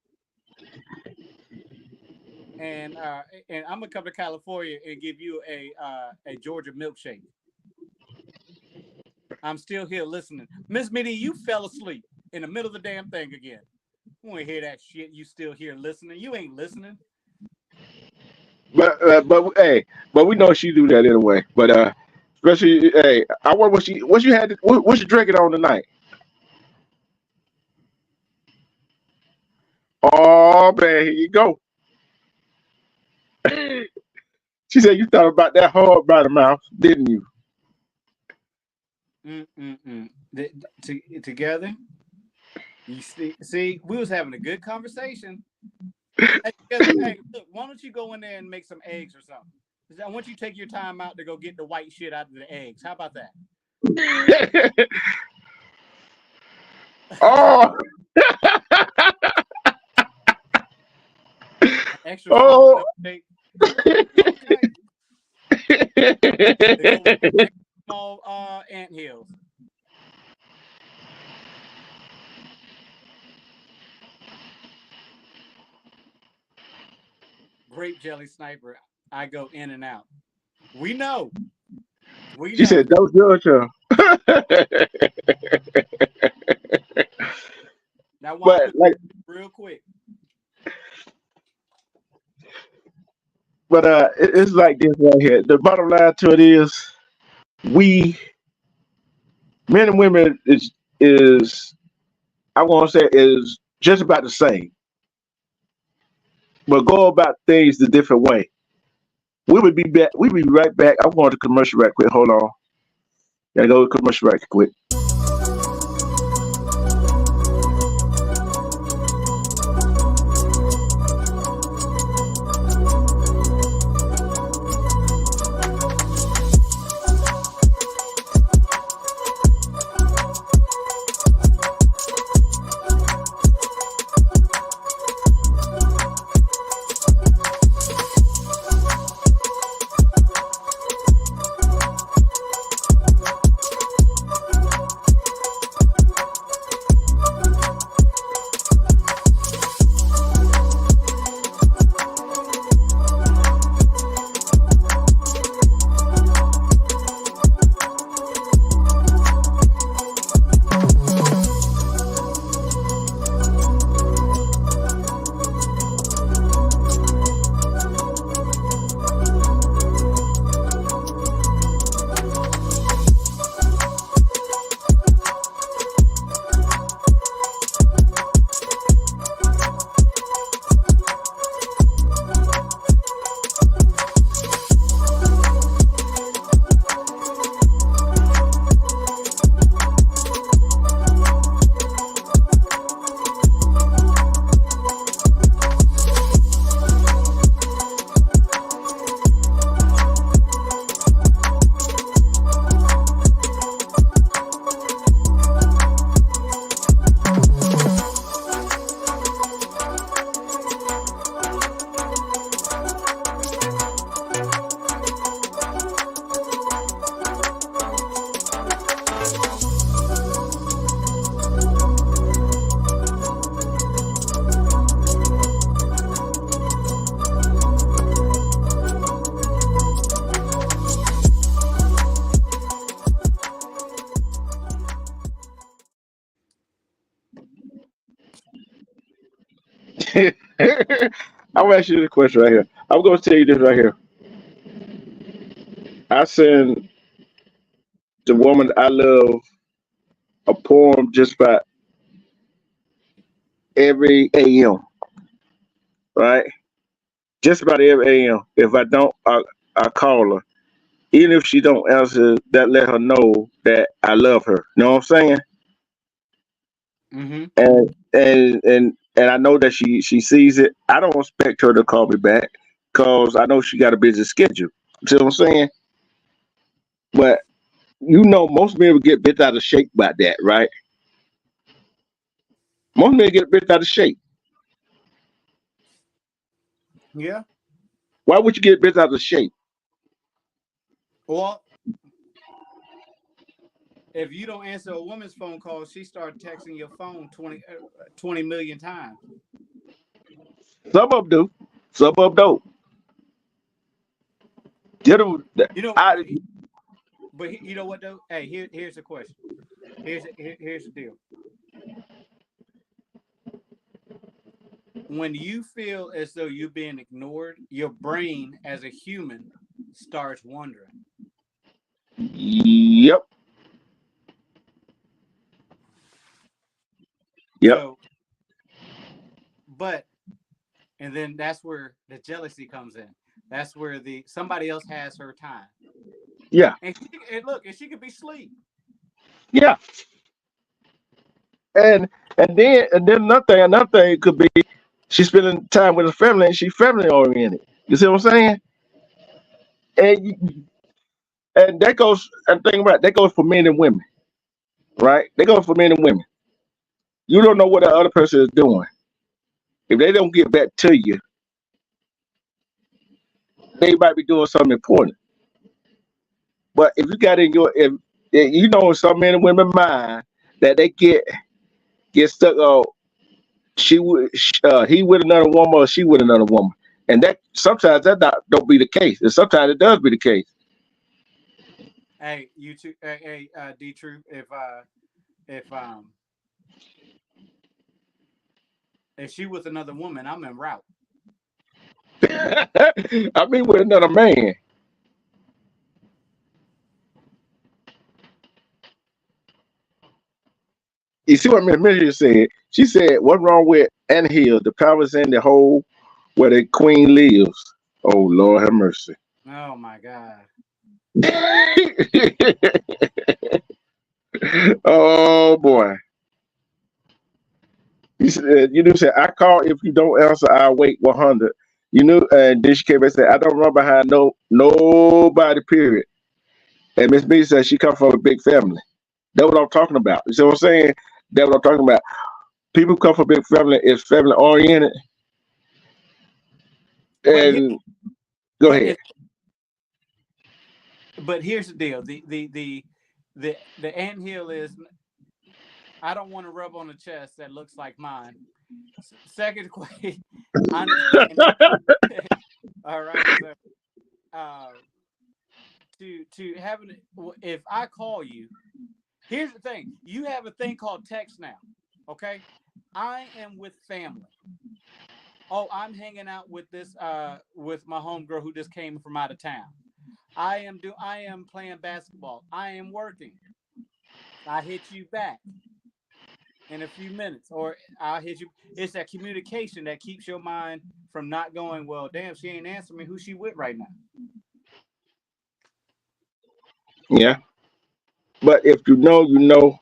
And I'm gonna come to California and give you a Georgia milkshake. I'm still here listening. Miss Mitty, you fell asleep in the middle of the damn thing again. You want to hear that shit? You still here listening? You ain't listening. But we know she do that anyway. But especially, hey, I wonder what you drinking on tonight? Oh man, here you go. She said you thought about that hard by the mouth, didn't you? Together, you see, we was having a good conversation. Hey, look, why don't you go in there and make some eggs or something? I want you to take your time out to go get the white shit out of the eggs. How about that? Oh. Extra small ant hills. Grape jelly Sniper. I go in and out. We know. She said, "Don't judge her." Now, but like, real quick. But it's like this right here. The bottom line to it is, we Men and women is I want to say is just about the same, but go about things the different way. We would be back. We'll be right back. I'm going to commercial right quick. Hold on. Gotta go to commercial right quick. I'll ask you the question right here. I'm going to tell you this right here. I send the woman I love a poem just about every AM, right? Just about every AM. If I don't, I call her. Even if she don't answer, that let her know that I love her. You know what I'm saying? Mm-hmm. And I know that she sees it. I don't expect her to call me back because I know she got a busy schedule. See what I'm saying? But most men would get bent out of shape by that, right? Most men get bent out of shape. Yeah. Why would you get bent out of shape? Well, if you don't answer a woman's phone call, she starts texting your phone 20 million times. Some of them do. Some of them don't. You know, I, but you know what though? Hey, here's the question. Here's the deal. When you feel as though you're being ignored, your brain as a human starts wondering. yep. Yep. So, and then that's where the jealousy comes in. That's where somebody else has her time. Yeah. And she could be asleep. Yeah. And then another thing could be she's spending time with her family and she's family oriented. You see what I'm saying? And that goes and think about it, that goes for men and women, right? That goes for men and women. You don't know what the other person is doing. If they don't get back to you, they might be doing something important. But if you got if some men and women mind that they get stuck on he with another woman or she with another woman, and that sometimes don't be the case, and sometimes it does be the case. Hey, you two, D True, if she was another woman, I'm en route. I mean, with another man. You see what Miss Miller said? She said, "What's wrong with Ant Hill? The power's in the hole where the queen lives." Oh Lord, have mercy. Oh my God. Oh boy. He said, you know, said, "I call if you don't answer, I'll wait 100." You know, and then she came back and said, "I don't run behind nobody, period." And Miss B said she come from a big family. That's what I'm talking about. You see what I'm saying? That's what I'm talking about. People come from a big family is family oriented. But here, And go but ahead. if but here's the deal. The anthill is, I don't want to rub on a chest that looks like mine. Second question, understand that. All right. So uh to have an, if I call you, here's the thing. You have a thing called text now. Okay. I am with family. Oh, I'm hanging out with this with my homegirl who just came from out of town. I am playing basketball. I am working. I hit you back in a few minutes, or I'll hit you. It's that communication that keeps your mind from not going, well, damn, she ain't answering me. Who's she with right now? Yeah. But if you know, you know.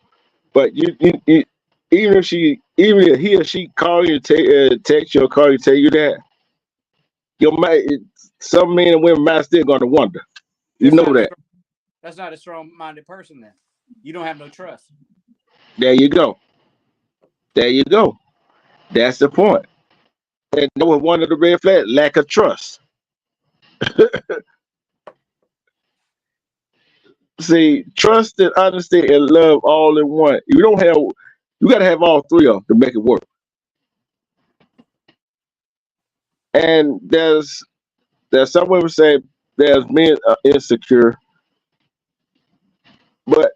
But you even if he or she call you, text you or call you, tell you that, your mind, some men and women might still gonna wonder. You That's know not a that. strong, that's not a strong-minded person. Then you don't have no trust. There you go. There you go. That's the point. And that was one of the red flags, lack of trust. See, trust and honesty and love all in one. You gotta have all three of them to make it work. And there's some women say there's men insecure, but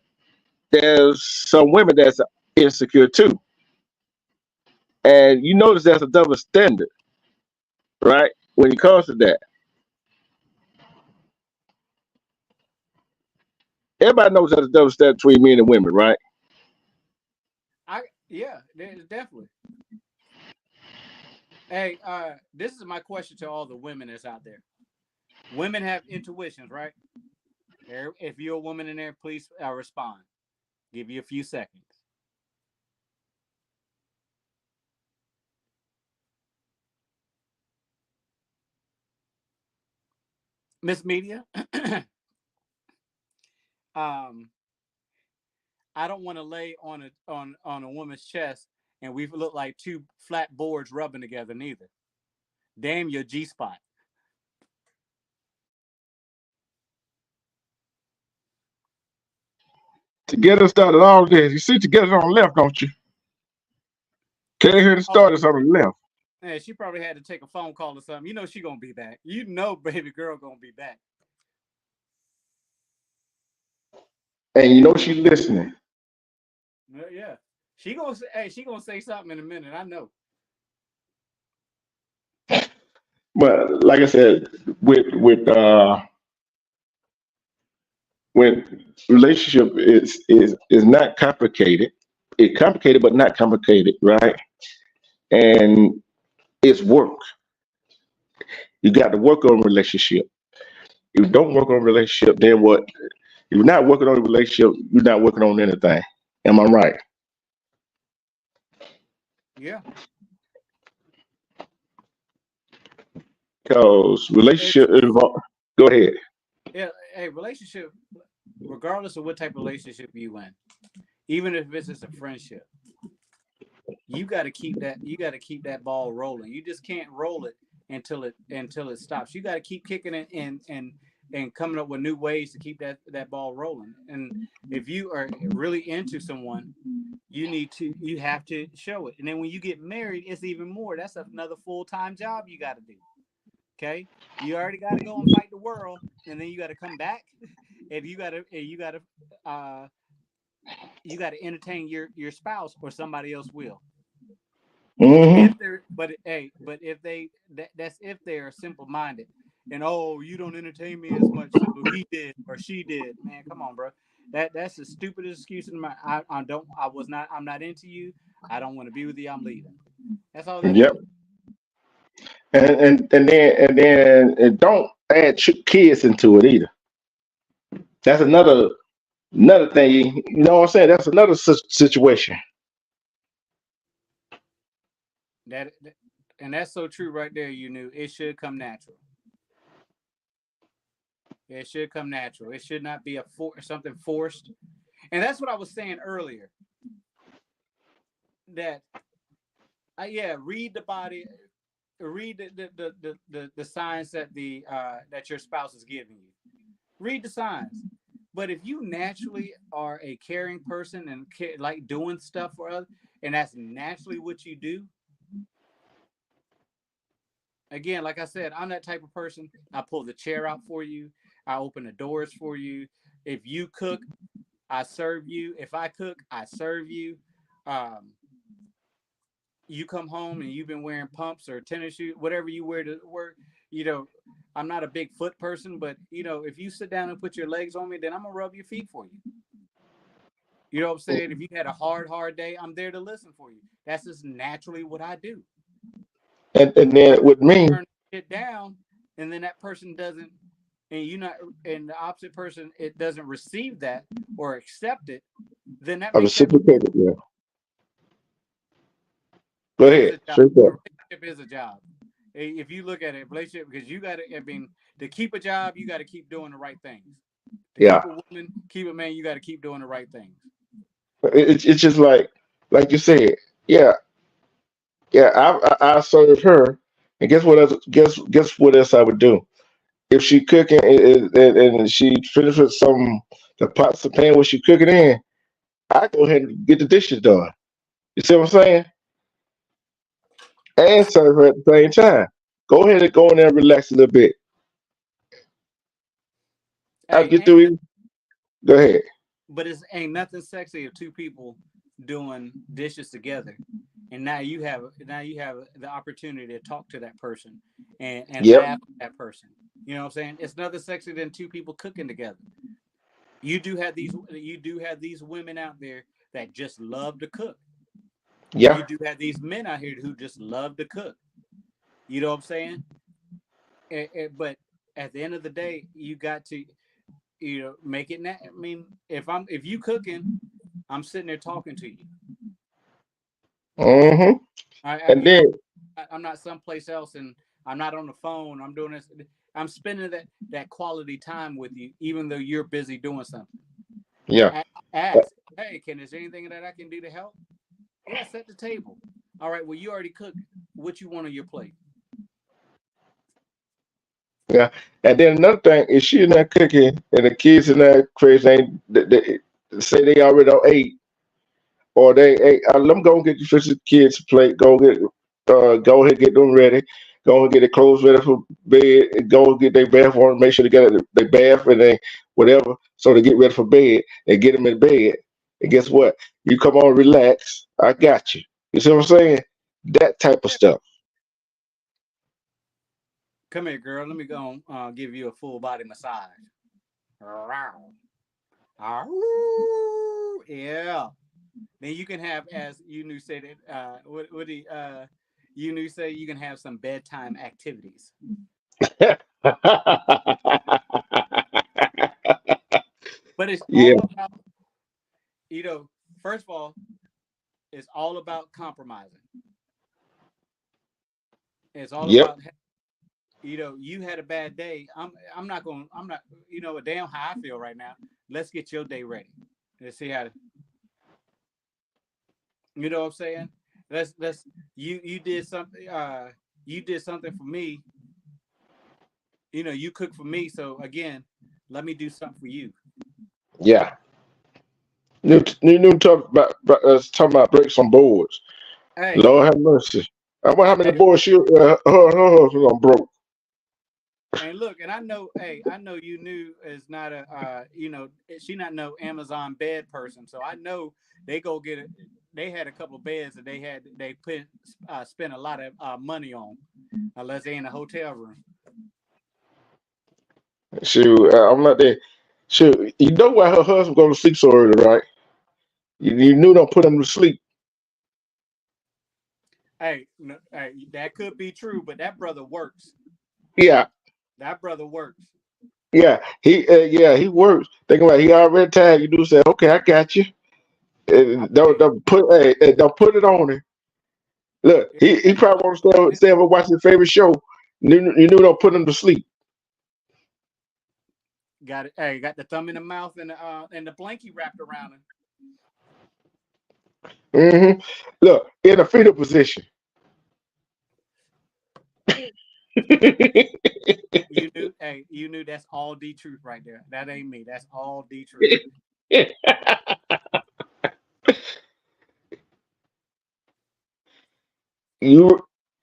there's some women that's insecure too. And you notice there's a double standard, right? When it comes to that, everybody knows there's a double standard between men and women, right? Yeah, there's definitely. Hey, this is my question to all the women that's out there. Women have intuitions, right? If you're a woman in there, please respond. Give you a few seconds. Miss Media, um, I don't want to lay on a woman's chest and we look like two flat boards rubbing together neither. Damn your G spot. Together started all this. You see, together on the left, don't you? Can't hear the Oh, starters on the left. man, she probably had to take a phone call or something. You know she gonna be back. You know, baby girl gonna be back. And you know she listening. Yeah, she gonna say, hey, she gonna say something in a minute. I know. But like I said, when relationship is not complicated, it's complicated but not complicated, right? And it's work. You got to work on relationship. If you don't work on relationship, then what? If you're not working on a relationship, you're not working on anything. Am I right? Yeah, Because it's relationship involve. Go ahead. yeah. Hey, relationship, regardless of what type of relationship you in, even if it's just a friendship, you got to keep that. You got to keep that ball rolling. You just can't roll it until it stops. You got to keep kicking it and coming up with new ways to keep that ball rolling. And if you are really into someone, you have to show it. And then when you get married, it's even more. That's another full-time job you got to do. Okay, you already got to go and fight the world, and then you got to come back, and uh you got to entertain your spouse, or somebody else will. Hmm. If they're but hey, but if that's if they are simple minded, and oh, you don't entertain me as much, so he did or she did. Man, come on, bro. That's the stupidest excuse in my. I'm not into you. I don't want to be with you. I'm leaving. That's all that is. Yep. And don't add kids into it either. That's another thing. You know what I'm saying? That's another situation. That and that's so true right there. You knew it should come natural. It should come natural. It should not be something forced. And that's what I was saying earlier. That read the body, read the signs that that your spouse is giving you. Read the signs. But if you naturally are a caring person and like doing stuff for others, and that's naturally what you do, again, like I said, I'm that type of person. I pull the chair out for you. I open the doors for you. If you cook, I serve you. If I cook, I serve you. You come home and you've been wearing pumps or tennis shoes, whatever you wear to work. I'm not a big foot person, but if you sit down and put your legs on me, then I'm gonna rub your feet for you. You know what I'm saying? If you had a hard day, I'm there to listen for you. That's just naturally what I do. And then with me, Turn it down, and then that person doesn't, and the opposite person it doesn't receive that or accept it, then that I makes that reciprocated. Yeah. Go ahead. a Straight up. relationship is a job. If you look at it, relationship, because you got to, to keep a job, you got to keep doing the right things. To Yeah. keep a woman, keep a man, you got to keep doing the right things. It's just like you said. Yeah. Yeah. I serve her, and guess what else? Guess what else I would do if she cooking and she finishes the pots and pan what she cooking in. I go ahead and get the dishes done. You see what I'm saying? And serve her at the same time. Go ahead and go in there and relax a little bit. I'll Hey, get through it. Go ahead. but it ain't nothing sexy of two people doing dishes together, and now you have the opportunity to talk to that person and Yep. laugh at that person. You know what I'm saying? It's nothing sexy than two people cooking together. You do have these women out there that just love to cook. Yeah. You do have these men out here who just love to cook. You know what I'm saying? But at the end of the day, you got to make it. I mean, if you cooking, I'm sitting there talking to you. Mm-hmm. And then I'm not someplace else, and I'm not on the phone. I'm doing this. I'm spending that quality time with you, even though you're busy doing something. yeah. Ask, hey, is there anything that I can do to help? Yeah, set the table. All right. Well, you already cooked. What you want on your plate? Yeah. And then another thing is she in that cooking and the kids in that crazy ain't they say they already don't ate or they ate. Let them go and get the kids plate. Go go ahead and get them ready. Go and get their clothes ready for bed. And go and get their bath on. Make sure they get their bath and they whatever. So they get ready for bed and get them in bed. And guess what? You come on, relax. I got you. You see what I'm saying? That type of stuff. Come here, girl. Let me go give you a full body massage. Yeah. Then you can have, as you said it. What you say you can have some bedtime activities. But it's Yeah. all about, first of all, it's all about compromising. It's all Yep. about, you had a bad day. I'm not, a damn how I feel right now. Let's get your day ready. Let's see how, you know what I'm saying? You did something, you did something for me. You cook for me. So again, let me do something for you. Yeah. New talking about break some boards. Hey, Lord have mercy. I wonder how many hey, boards her husband done broke. and look, and I know you knew is not she not no Amazon bed person. So I know they go get it. They had a couple of beds that they spent a lot of money on, unless they in a hotel room. Shoot, I'm not there. Sure, you know why her husband go to sleep so early, right? You knew don't put him to sleep. Hey, hey, that could be true, but that brother works. Yeah, That brother works. he works. Thinking about he already tired. You do say, okay, I got you. I And tell you, don't put it on him. Look, he probably want to stay up and watch his favorite show. You knew don't put him to sleep. got it. Hey, got the thumb in the mouth and the blankie wrapped around him. Look, in a fetal position. You knew, hey, you knew that's all D truth right there. That ain't me. That's all D truth.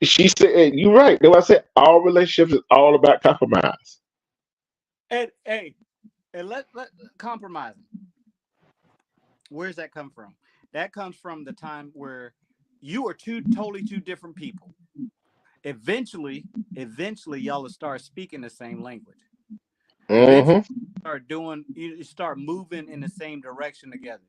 She said, you're right. That's why I said all relationships is all about compromise. And hey, and let compromising. Where's that come from? That comes from the time where you are two different people. Eventually, y'all will start speaking the same language. Eventually, you start moving in the same direction together.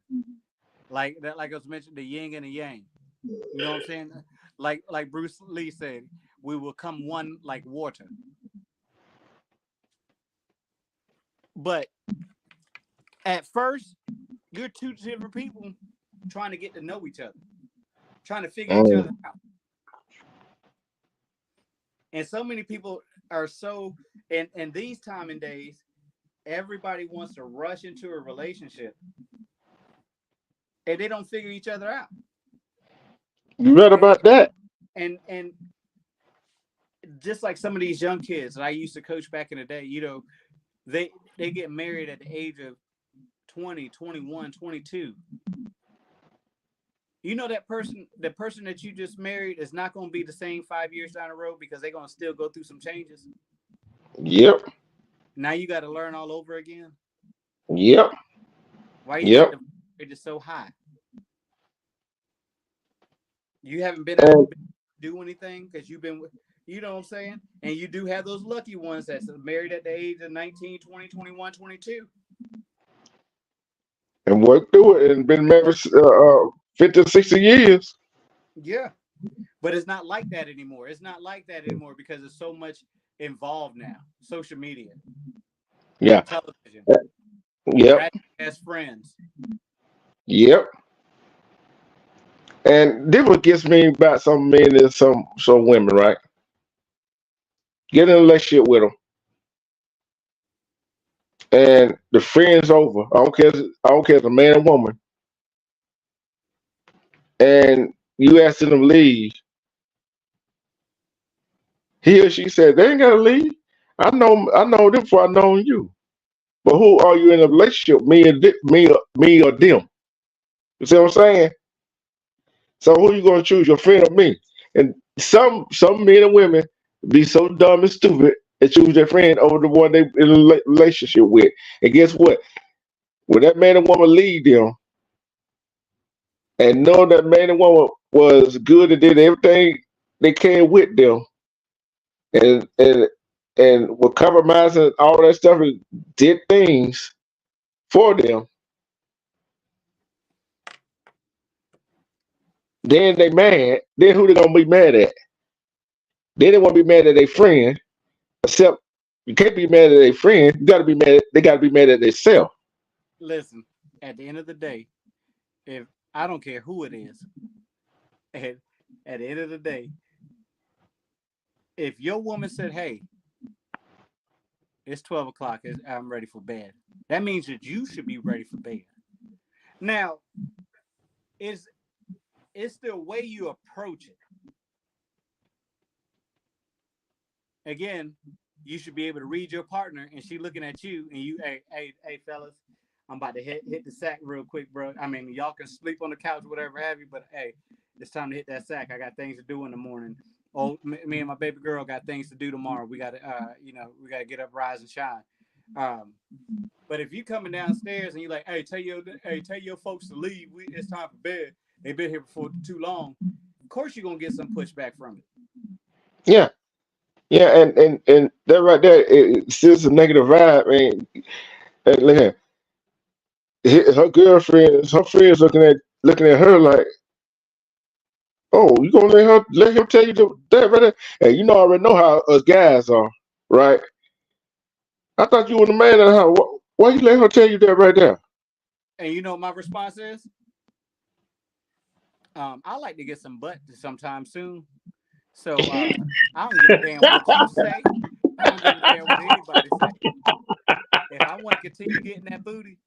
Like that, like I was mentioning, the yin and the yang. You know what I'm saying? Like Bruce Lee said, we will come one like water. But at first, you're two different people trying to get to know each other, trying to figure each other out. And so many people are so, and these time and days, everybody wants to rush into a relationship and they don't figure each other out. You read about that? And just like some of these young kids that I used to coach back in the day, you know, they get married at the age of 20, 21, 22. You know, the person that you just married is not going to be the same 5 years down the road because they're going to still go through some changes. Yep. Now you got to learn all over again. Yep. Why you think the rate is so high? You haven't been able to do anything because you've been with, you know what I'm saying? And you do have those lucky ones that's married at the age of 19, 20, 21, 22. And worked through it and been married 50, 60 years. Yeah. But it's not like that anymore. It's not like that anymore because there's so much involved now. Social media. Yeah. Television. Yep. As friends. Yep. And this what gets me about some men and some women, right? Get in a relationship with them. And the friend's over. I don't care if it's a man or woman. And you asking them to leave. He or she said, they ain't gotta leave. I know them before I know you. But who are you in a relationship? Me or them? You see what I'm saying? So who you gonna choose, your friend or me? And some men and women be so dumb and stupid and choose their friend over the one they in a relationship with. And guess what? When that man and woman leave them, and know that man and woman was good and did everything they can with them, and were compromising all that stuff and did things for them, then they mad. Then who they gonna be mad at? They didn't want to be mad at their friend, except you can't be mad at their friend. You gotta be mad. They gotta be mad at themselves. Listen, at the end of the day, if I don't care who it is, at the end of the day, if your woman said, "Hey, it's 12 o'clock, I'm ready for bed," that means that you should be ready for bed. Now, it's the way you approach it. Again, you should be able to read your partner, and she looking at you, and you, hey, fellas, I'm about to hit the sack real quick, bro. I mean, y'all can sleep on the couch, whatever have you, but hey, it's time to hit that sack. I got things to do in the morning. Oh, me and my baby girl got things to do tomorrow. We got to, we got to get up, rise, and shine. But if you coming downstairs and you like, hey, tell your folks to leave. It's time for bed. They've been here for too long. Of course, you're gonna get some pushback from it. Yeah. Yeah, and that right there, it's still a negative vibe. I mean, And her girlfriends, her friends looking at her like, oh, you gonna let him tell you that right there? And you know, I already know how us guys are, right? I thought you were the man in the house. Why you let her tell you that right there? And you know what my response is? I like to get some butt sometime soon. So I don't give a damn what you say. I don't give a damn what anybody say. If I want to continue getting that booty,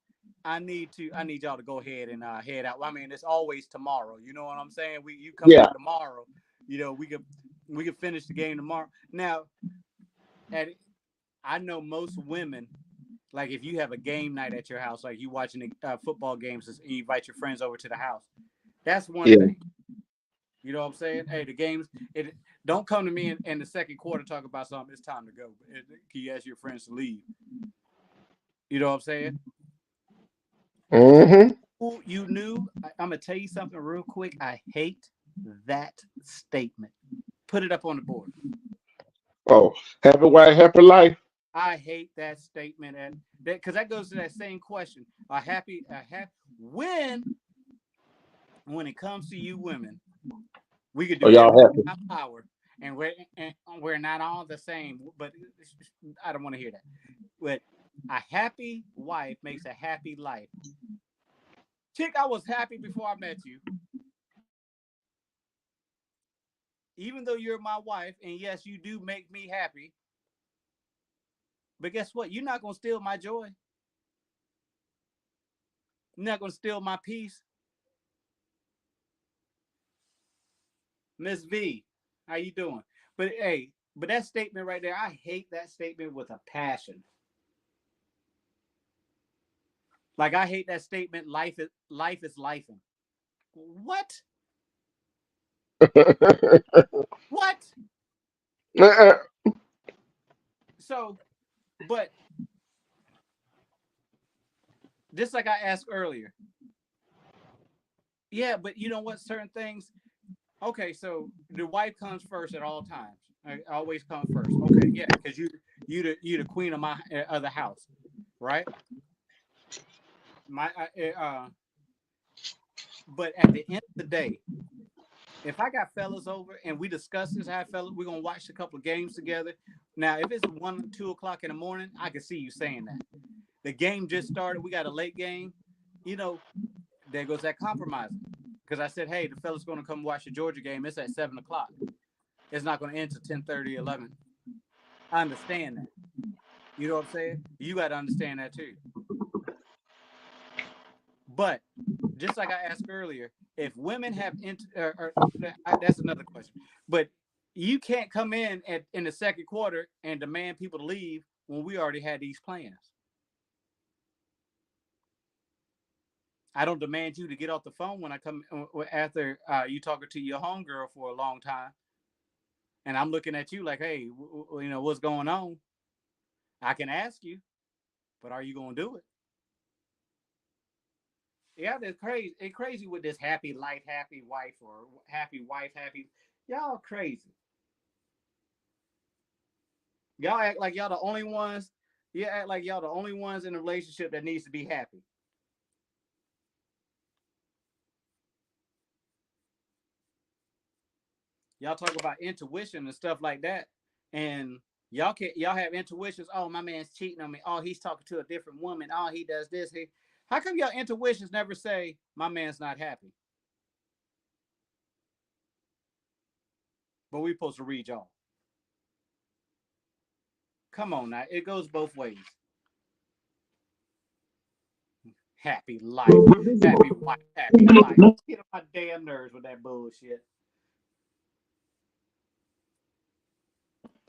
I need y'all to go ahead and head out. I mean, it's always tomorrow. You know what I'm saying? You come Yeah. back tomorrow. You know, we could finish the game tomorrow. Now, I know most women, like if you have a game night at your house, like you watching the football games and you invite your friends over to the house, that's one Yeah. thing. You know what I'm saying? Hey, the games, don't come to me in the second quarter talk about something. It's time to go. Can you ask your friends to leave? You know what I'm saying? Mm-hmm. You knew. I'm gonna tell you something real quick. I hate that statement. Put it up on the board. Oh, happy wife, happy life. I hate that statement, and because that goes to that same question. When it comes to you women, we could Oh, do y'all everything happy. in our power, and we're not all the same. But I don't want to hear that. But a happy wife makes a happy life. Chick, I was happy before I met you. Even though you're my wife, and yes, you do make me happy. But guess what? You're not gonna steal my joy. You're not gonna steal my peace. Miss V, how you doing? But hey, but that statement right there, I hate that statement with a passion. Like I hate that statement. Life is lifing. What? What? Uh-uh. So, but just like I asked earlier, yeah. But you know what? Certain things. Okay, so the wife comes first at all times. I always come first. Okay, yeah, because you the queen of my other house, right? My but at the end of the day, if I got fellas over and we discuss this, how fellas, we're gonna watch a couple of games together. Now, if it's 1, 2 o'clock in the morning, I can see you saying that. The game just started, we got a late game, you know, there goes that compromising. Because I said, hey, the fella's gonna come watch the Georgia game. It's at 7 o'clock. It's not gonna end till 10:30, 11. I understand that. You know what I'm saying? You got to understand that too. But just like I asked earlier, if women have that's another question. But you can't come in the second quarter and demand people to leave when we already had these plans. I don't demand you to get off the phone when I come after you talking to your homegirl for a long time, and I'm looking at you like, hey, you know what's going on. I can ask you, but are you gonna do it? Yeah, it's crazy. It's crazy with this happy life, happy wife, or happy wife, happy. Y'all crazy. Y'all act like y'all the only ones. You act like y'all the only ones in a relationship that needs to be happy. Y'all talk about intuition and stuff like that, and y'all have intuitions. Oh, my man's cheating on me. Oh, he's talking to a different woman. Oh, he does this. How come y'all intuitions never say my man's not happy? But we supposed to read y'all. Come on now, it goes both ways. Happy life, happy wife, happy life. Get on my damn nerves with that bullshit.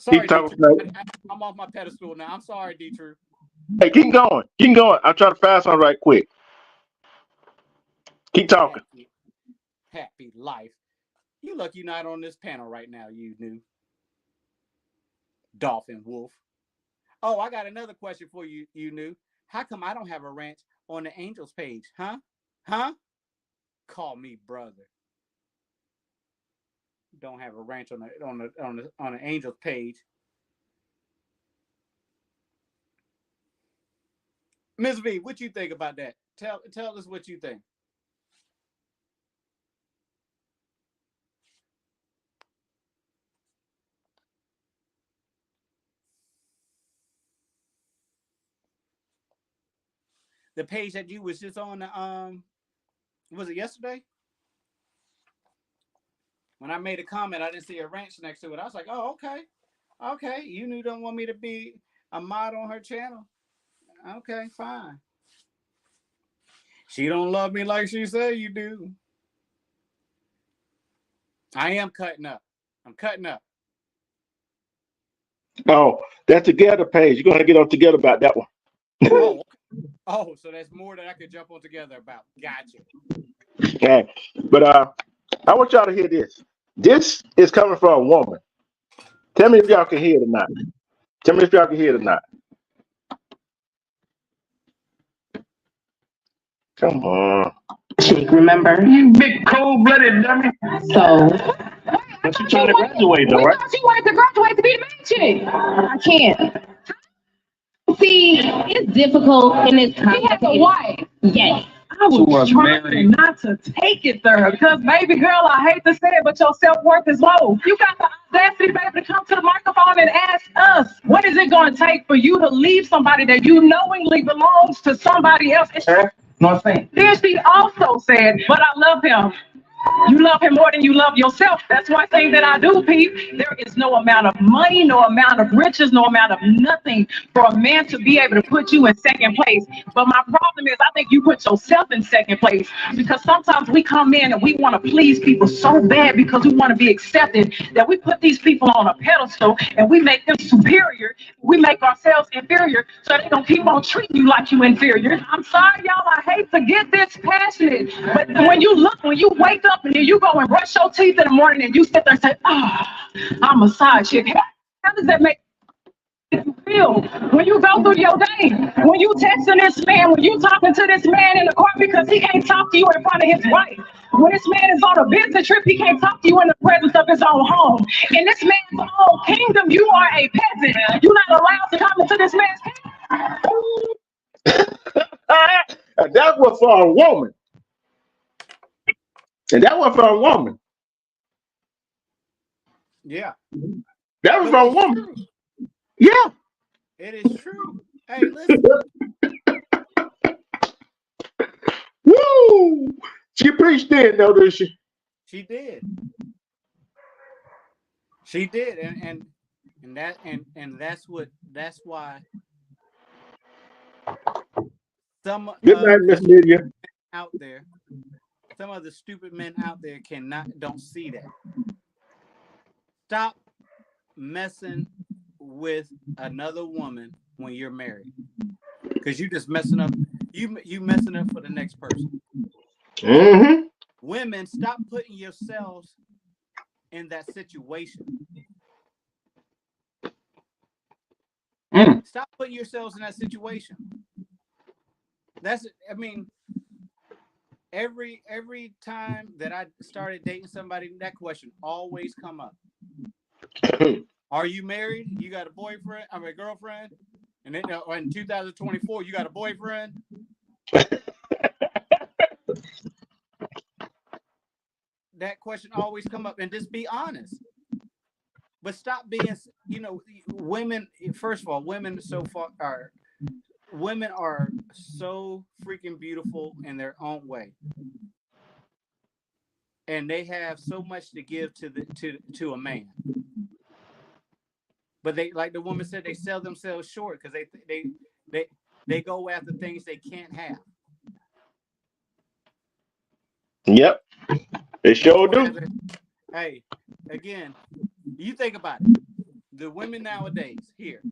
Sorry, Keep talking, Dietrich. Snake. I'm off my pedestal now. I'm sorry, Dietrich. Hey, keep going. Keep going. I'll try to find something right quick. Keep talking. Happy life. You lucky you're not on this panel right now, you new Dolphin Wolf. Oh, I got another question for you, you new. How come I don't have a ranch on the Angels page? Huh? Huh? Call me brother. Don't have a ranch on the Angels page. Ms. V, what you think about that? Tell us what you think. The page that you was just on the was it yesterday? When I made a comment, I didn't see a ranch next to it. I was like, oh, okay. Okay. You don't want me to be a mod on her channel. Okay, fine. She don't love me like she say you do. I am cutting up. I'm cutting up. Oh, that Together page. You're gonna get on Together about that one. Oh, okay. Oh, so there's more that I could jump on Together about. Gotcha. Yeah. But I want y'all to hear this. This is coming from a woman. Tell me if y'all can hear it or not. Tell me if y'all can hear it or not. Come on. Chick, remember? You big cold-blooded dummy. So But you trying to graduate though, we right? thought you wanted to graduate to be the main chick. I can't. See, it's difficult and it's complicated. He has a wife. Yes. I was trying not to take it there because, baby girl, I hate to say it, but your self-worth is low. You got the audacity, baby, to come to the microphone and ask us, what is it going to take for you to leave somebody that you knowingly belongs to somebody else? Know what I'm saying? Then she also said, but I love him. You love him more than you love yourself. That's one thing that I do, Pete. There is no amount of money, no amount of riches, no amount of nothing for a man to be able to put you in second place. But my problem is I think you put yourself in second place because sometimes we come in and we want to please people so bad because we want to be accepted that we put these people on a pedestal and we make them superior. We make ourselves inferior so they're going to keep on treating you like you inferior. I'm sorry, y'all. I hate to get this passionate, but when you wake up and then you go and brush your teeth in the morning and you sit there and say, I'm a side chick. How does that make you feel when you go through your day? When you texting this man, when you talking to this man in the car because he can't talk to you in front of his wife. When this man is on a business trip, he can't talk to you in the presence of his own home. In this man's own kingdom, you are a peasant. You're not allowed to come into this man's kingdom. That was for a woman. And that was for a woman. Yeah. That was for a woman. True. Yeah. It is true. Hey, listen. Woo! She preached it, though, didn't she? She did. She did, and that's why some Good night, Miss Lydia. out there, some of the stupid men out there don't see that. Stop messing with another woman when you're married, because you just messing up. You messing up for the next person. Mm-hmm. Women, stop putting yourselves in that situation. Stop putting yourselves in that situation. Every time that I started dating somebody, that question always come up. Are you married? You got a boyfriend? I mean, a girlfriend? And then in 2024, you got a boyfriend? That question always come up, and just be honest. But stop being, women. First of all, women are so freaking beautiful in their own way, and they have so much to give to a man. But they, like the woman said, they sell themselves short because they go after things they can't have. Yep, they sure do. Hey, again, you think about it. The women nowadays here,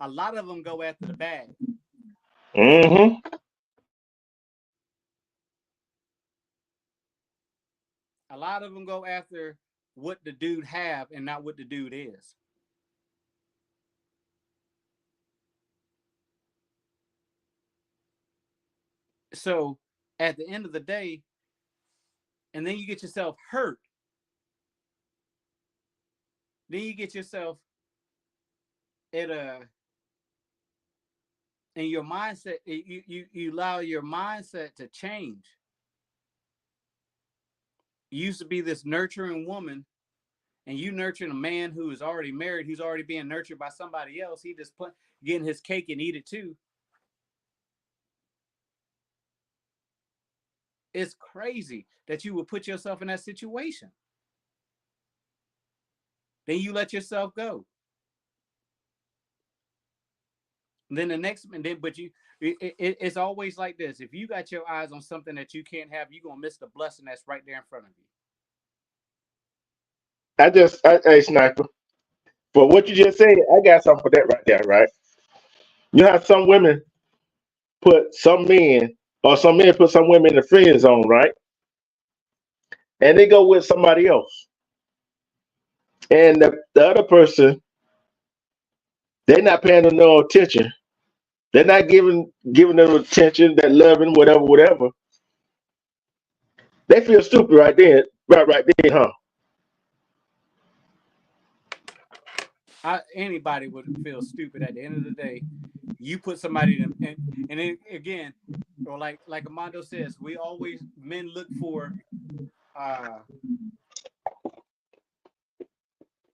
a lot of them go after the bag. Mm-hmm. A lot of them go after what the dude have and not what the dude is. So at the end of the day, and then you get yourself hurt. Then you get yourself at a and your mindset, you allow your mindset to change. You used to be this nurturing woman, and you nurturing a man who is already married, who's already being nurtured by somebody else. He just getting his cake and eat it too. It's crazy that you would put yourself in that situation. Then you let yourself go. And then the next, it's always like this. If you got your eyes on something that you can't have, you're gonna miss the blessing that's right there in front of you. Hey, Sniper, for what you just said, I got something for that right there, right? You know how some women put some men, or some men put some women in the friend zone, right? And they go with somebody else. And the other person, they're not paying them no attention. They're not giving them attention, that loving, whatever. They feel stupid right there, right there, huh? Anybody would feel stupid at the end of the day. You put somebody in, and then again, or like Amando says, men look for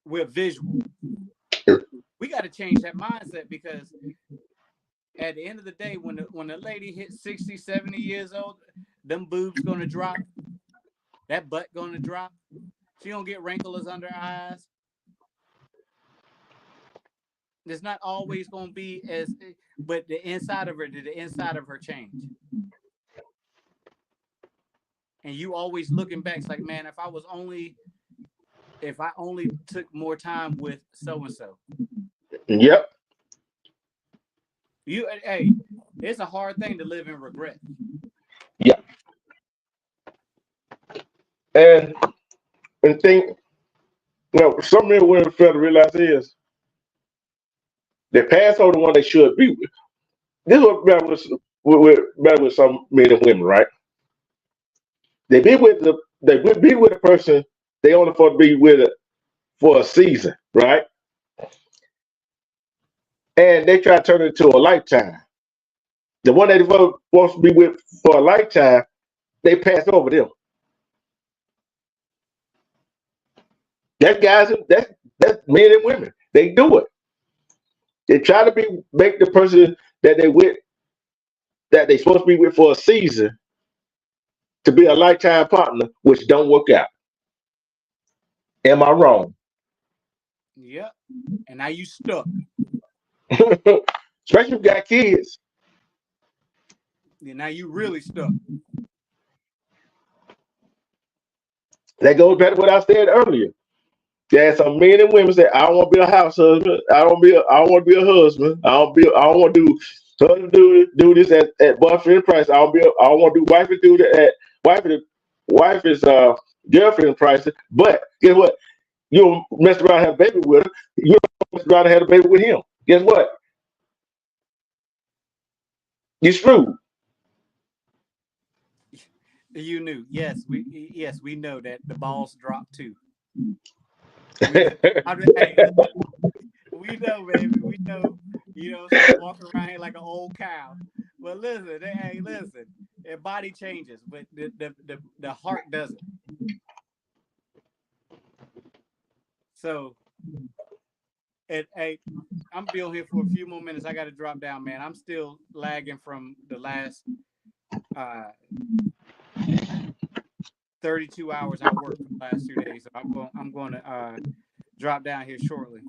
we're visual. We got to change that mindset, because at the end of the day, when the lady hits 60, 70 years old, them boobs gonna drop, that butt gonna drop. She don't get wrinkles under her eyes. It's not always gonna be but the inside of her change. And you always looking back, it's like, man, if I only took more time with so and so. Yep. Hey, it's a hard thing to live in regret. Yeah. And think, some men women fail to realize is they pass over the one they should be with. This is what matters with some men and women, right? They be with a person they only for to be with it for a season, right? And they try to turn it into a lifetime. The one they supposed to be with for a lifetime, they pass over them. That's guys, that's men and women. They do it. They try to make the person that they supposed to be with for a season to be a lifetime partner, which don't work out. Am I wrong? Yep. And now you stuck. Especially if you got kids. Yeah, now you really stuck. That goes back to what I said earlier. There's some men and women say, I don't want to be a house husband. I don't want to be a husband. I don't want to do husband do this at boyfriend price. I don't want to do wife and do that at wife is girlfriend price. But guess what? You don't mess around and have a baby with her. You don't mess around and have a baby with him. Guess what? You're screwed. You knew. Yes, we know that the balls drop too. We know, baby. We know. Walking around here like an old cow. But listen, their body changes, but the heart doesn't. So, I'm be on here for a few more minutes. I got to drop down, man. I'm still lagging from the last 32 hours I worked for the last 2 days. So I'm going to drop down here shortly.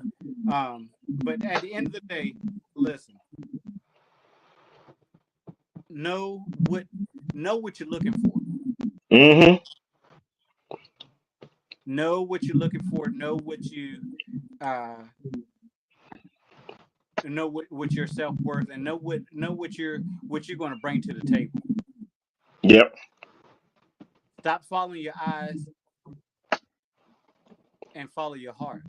But at the end of the day, listen. Know what you're looking for. Mm-hmm. Know what you're looking for. Know what you know what your self-worth, and know what you're going to bring to the table. Yep. Stop following your eyes and follow your heart,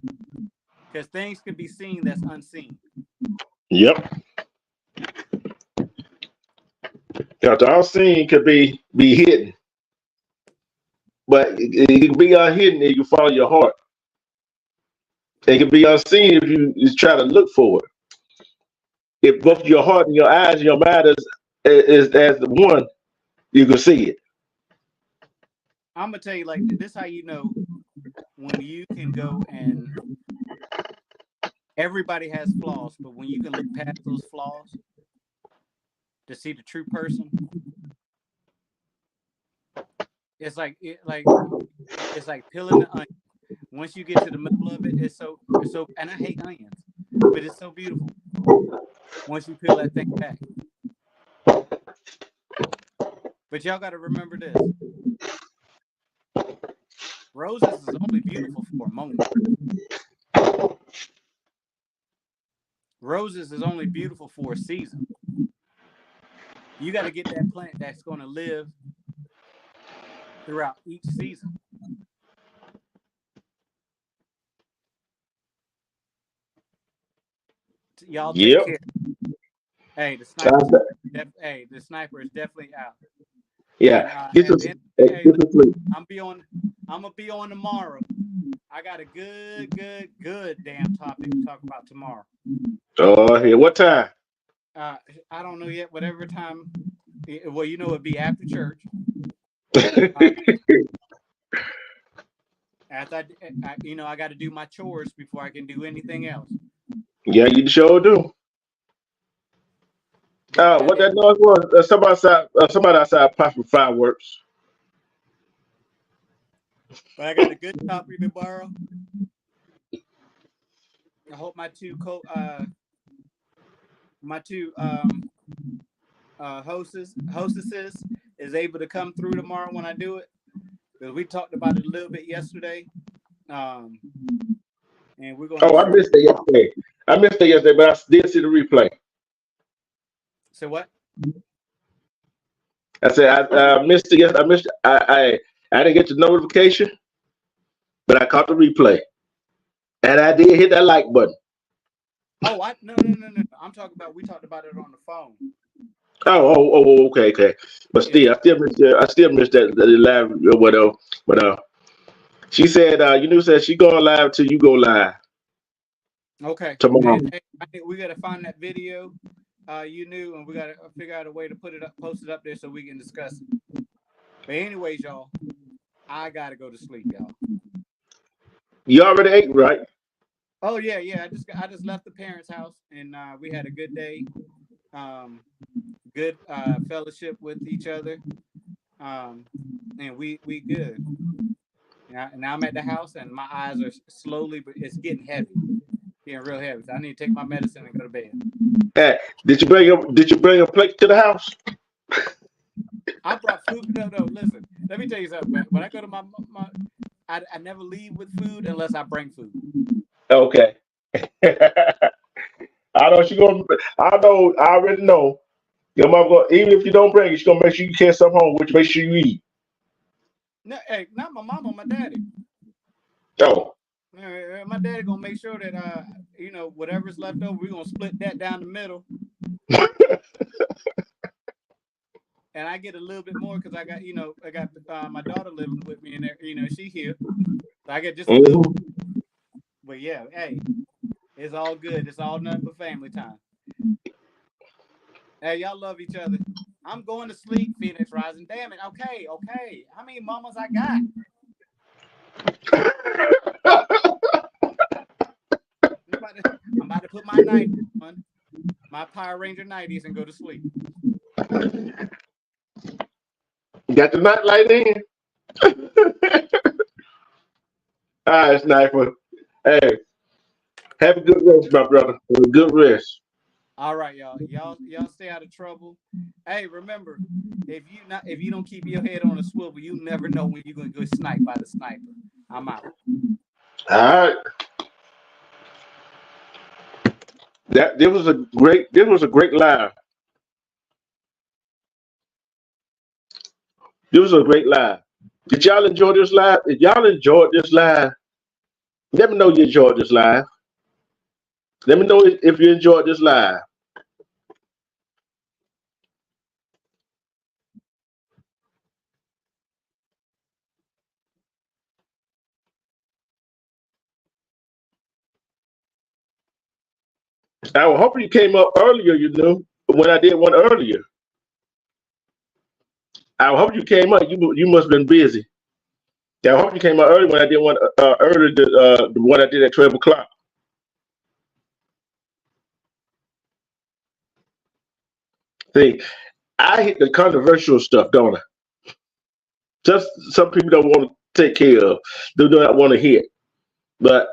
because things can be seen that's unseen. Yep. The unseen could be hidden, but it can be unhidden if you follow your heart. It can be unseen if you try to look for it. if both your heart and your eyes and your mind is as the one, you can see it. I'm gonna tell you like this: how you know when you can go and everybody has flaws, but when you can look past those flaws to see the true person, it's like it's like peeling the onion. Once you get to the middle of it, it's so and I hate onions, but it's so beautiful once you peel that thing back. But y'all got to remember this: roses is only beautiful for a moment. Roses is only beautiful for a season. You got to get that plant that's going to live throughout each season. Y'all take Yep. care. Hey, the sniper is definitely out. Yeah. And, Get at some, the end of the day, hey, get some sleep. I'm gonna be on tomorrow. I got a good damn topic to talk about tomorrow. Oh, here. What time? I don't know yet. Whatever time. Well, you know, it'd be after church. After I got to do my chores before I can do anything else. Yeah, you sure do. What that noise was? Somebody outside popping fireworks. But I got a good topic tomorrow. I hope my two hostesses is able to come through tomorrow when I do it, because we talked about it a little bit yesterday, and we're gonna. Oh, I missed it yesterday. But I did see the replay. Say what? I said I missed it. Yes, I missed. I didn't get the notification, but I caught the replay, and I did hit that like button. Oh, no. I'm talking about we talked about it on the phone. Okay. But still, I still missed that the live or whatever. But she said, said she going live till you go live. Okay. Tomorrow. And I think we got to find that video, and we got to figure out a way to post it up there so we can discuss it. But anyways, y'all, I got to go to sleep, y'all. You already ate, right? Oh yeah. I just left the parents' house and we had a good day. Good fellowship with each other. And we good. Yeah, and now I'm at the house and my eyes are slowly, but it's getting heavy. Getting real heavy. So I need to take my medicine and go to bed. Hey, did you bring a plate to the house? I brought food. No, listen. Let me tell you something, man. When I go to I never leave with food unless I bring food. Okay. I already know. Your mom even if you don't bring it, she's gonna make sure you carry something home, which make sure you eat. No, hey, not my mama, my daddy. Oh. My daddy gonna make sure that whatever's left over, we're gonna split that down the middle. And I get a little bit more because I got my daughter living with me, and she here. So I get just a little. But yeah, hey, it's all good. It's all nothing but family time. Hey, y'all love each other. I'm going to sleep, Phoenix Rising. Damn it. Okay. How many mamas I got? I'm about to put my 90s on, my Power Ranger 90s, and go to sleep. You got the night light in? All right, Sniper. Hey, have a good rest, my brother. Have a good rest. All right, y'all. Y'all stay out of trouble. Hey, remember, if you don't keep your head on a swivel, you never know when you're gonna get sniped by the sniper. I'm out. All right. This was a great live. This was a great live. Did y'all enjoy this live? If y'all enjoyed this live, let me know you enjoyed this live. Let me know if you enjoyed this live. I was hoping you came up earlier, you know, when I did one earlier. I hope you came up. You must have been busy. Yeah, I hope you came out early when I did one earlier. The one I did at 12 o'clock. See, I hit the controversial stuff, don't I? Just some people don't want to take care of. They do not want to hear. But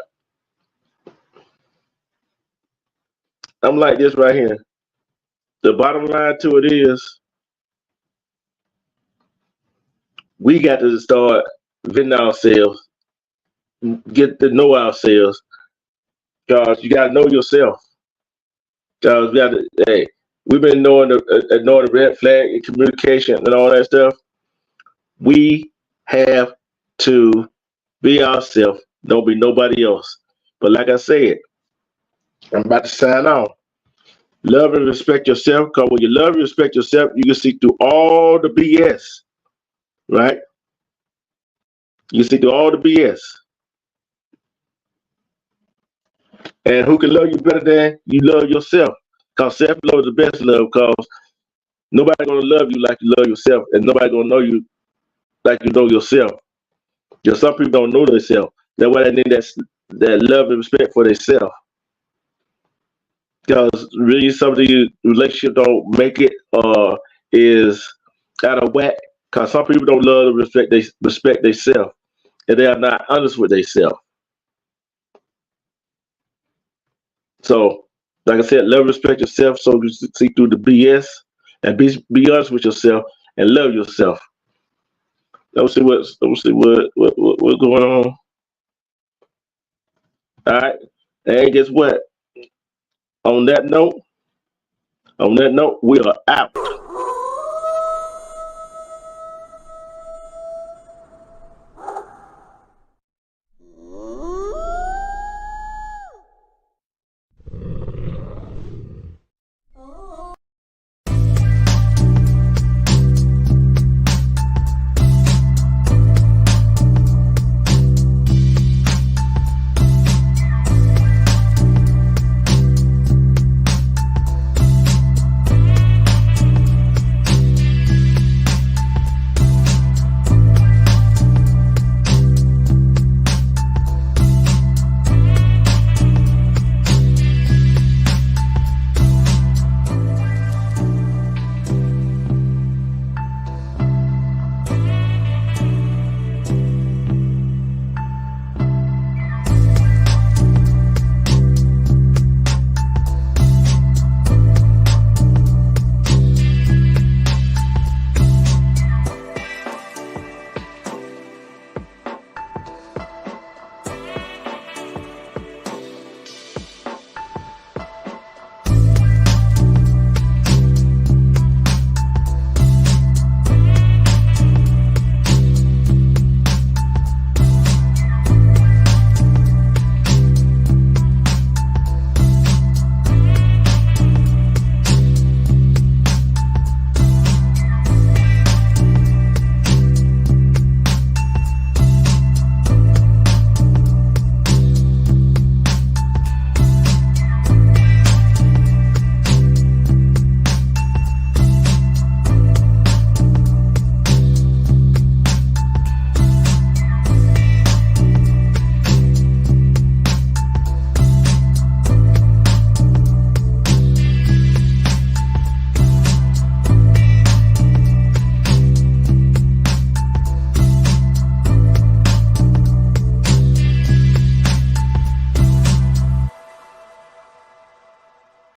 I'm like this right here. The bottom line to it is, we got to start vetting ourselves, get to know ourselves, because you got to know yourself. Because we got to, hey, we've been ignoring the red flag in communication and all that stuff. We have to be ourselves. Don't be nobody else. But like I said, I'm about to sign off. Love and respect yourself, because when you love and respect yourself, you can see through all the BS, right? You can see through all the BS. And who can love you better than you love yourself? Because self-love is the best love, because nobody's going to love you like you love yourself, and nobody's going to know you like you know yourself. Because some people don't know themselves. That's why they need that love and respect for themselves. Because really some of these relationships don't make it, is out of whack. Because some people don't love and respect themselves, and they are not honest with themselves. So, like I said, love and respect yourself so you see through the BS, and be honest with yourself and love yourself. Let's see what's going on. All right, and guess what? On that note, we are out.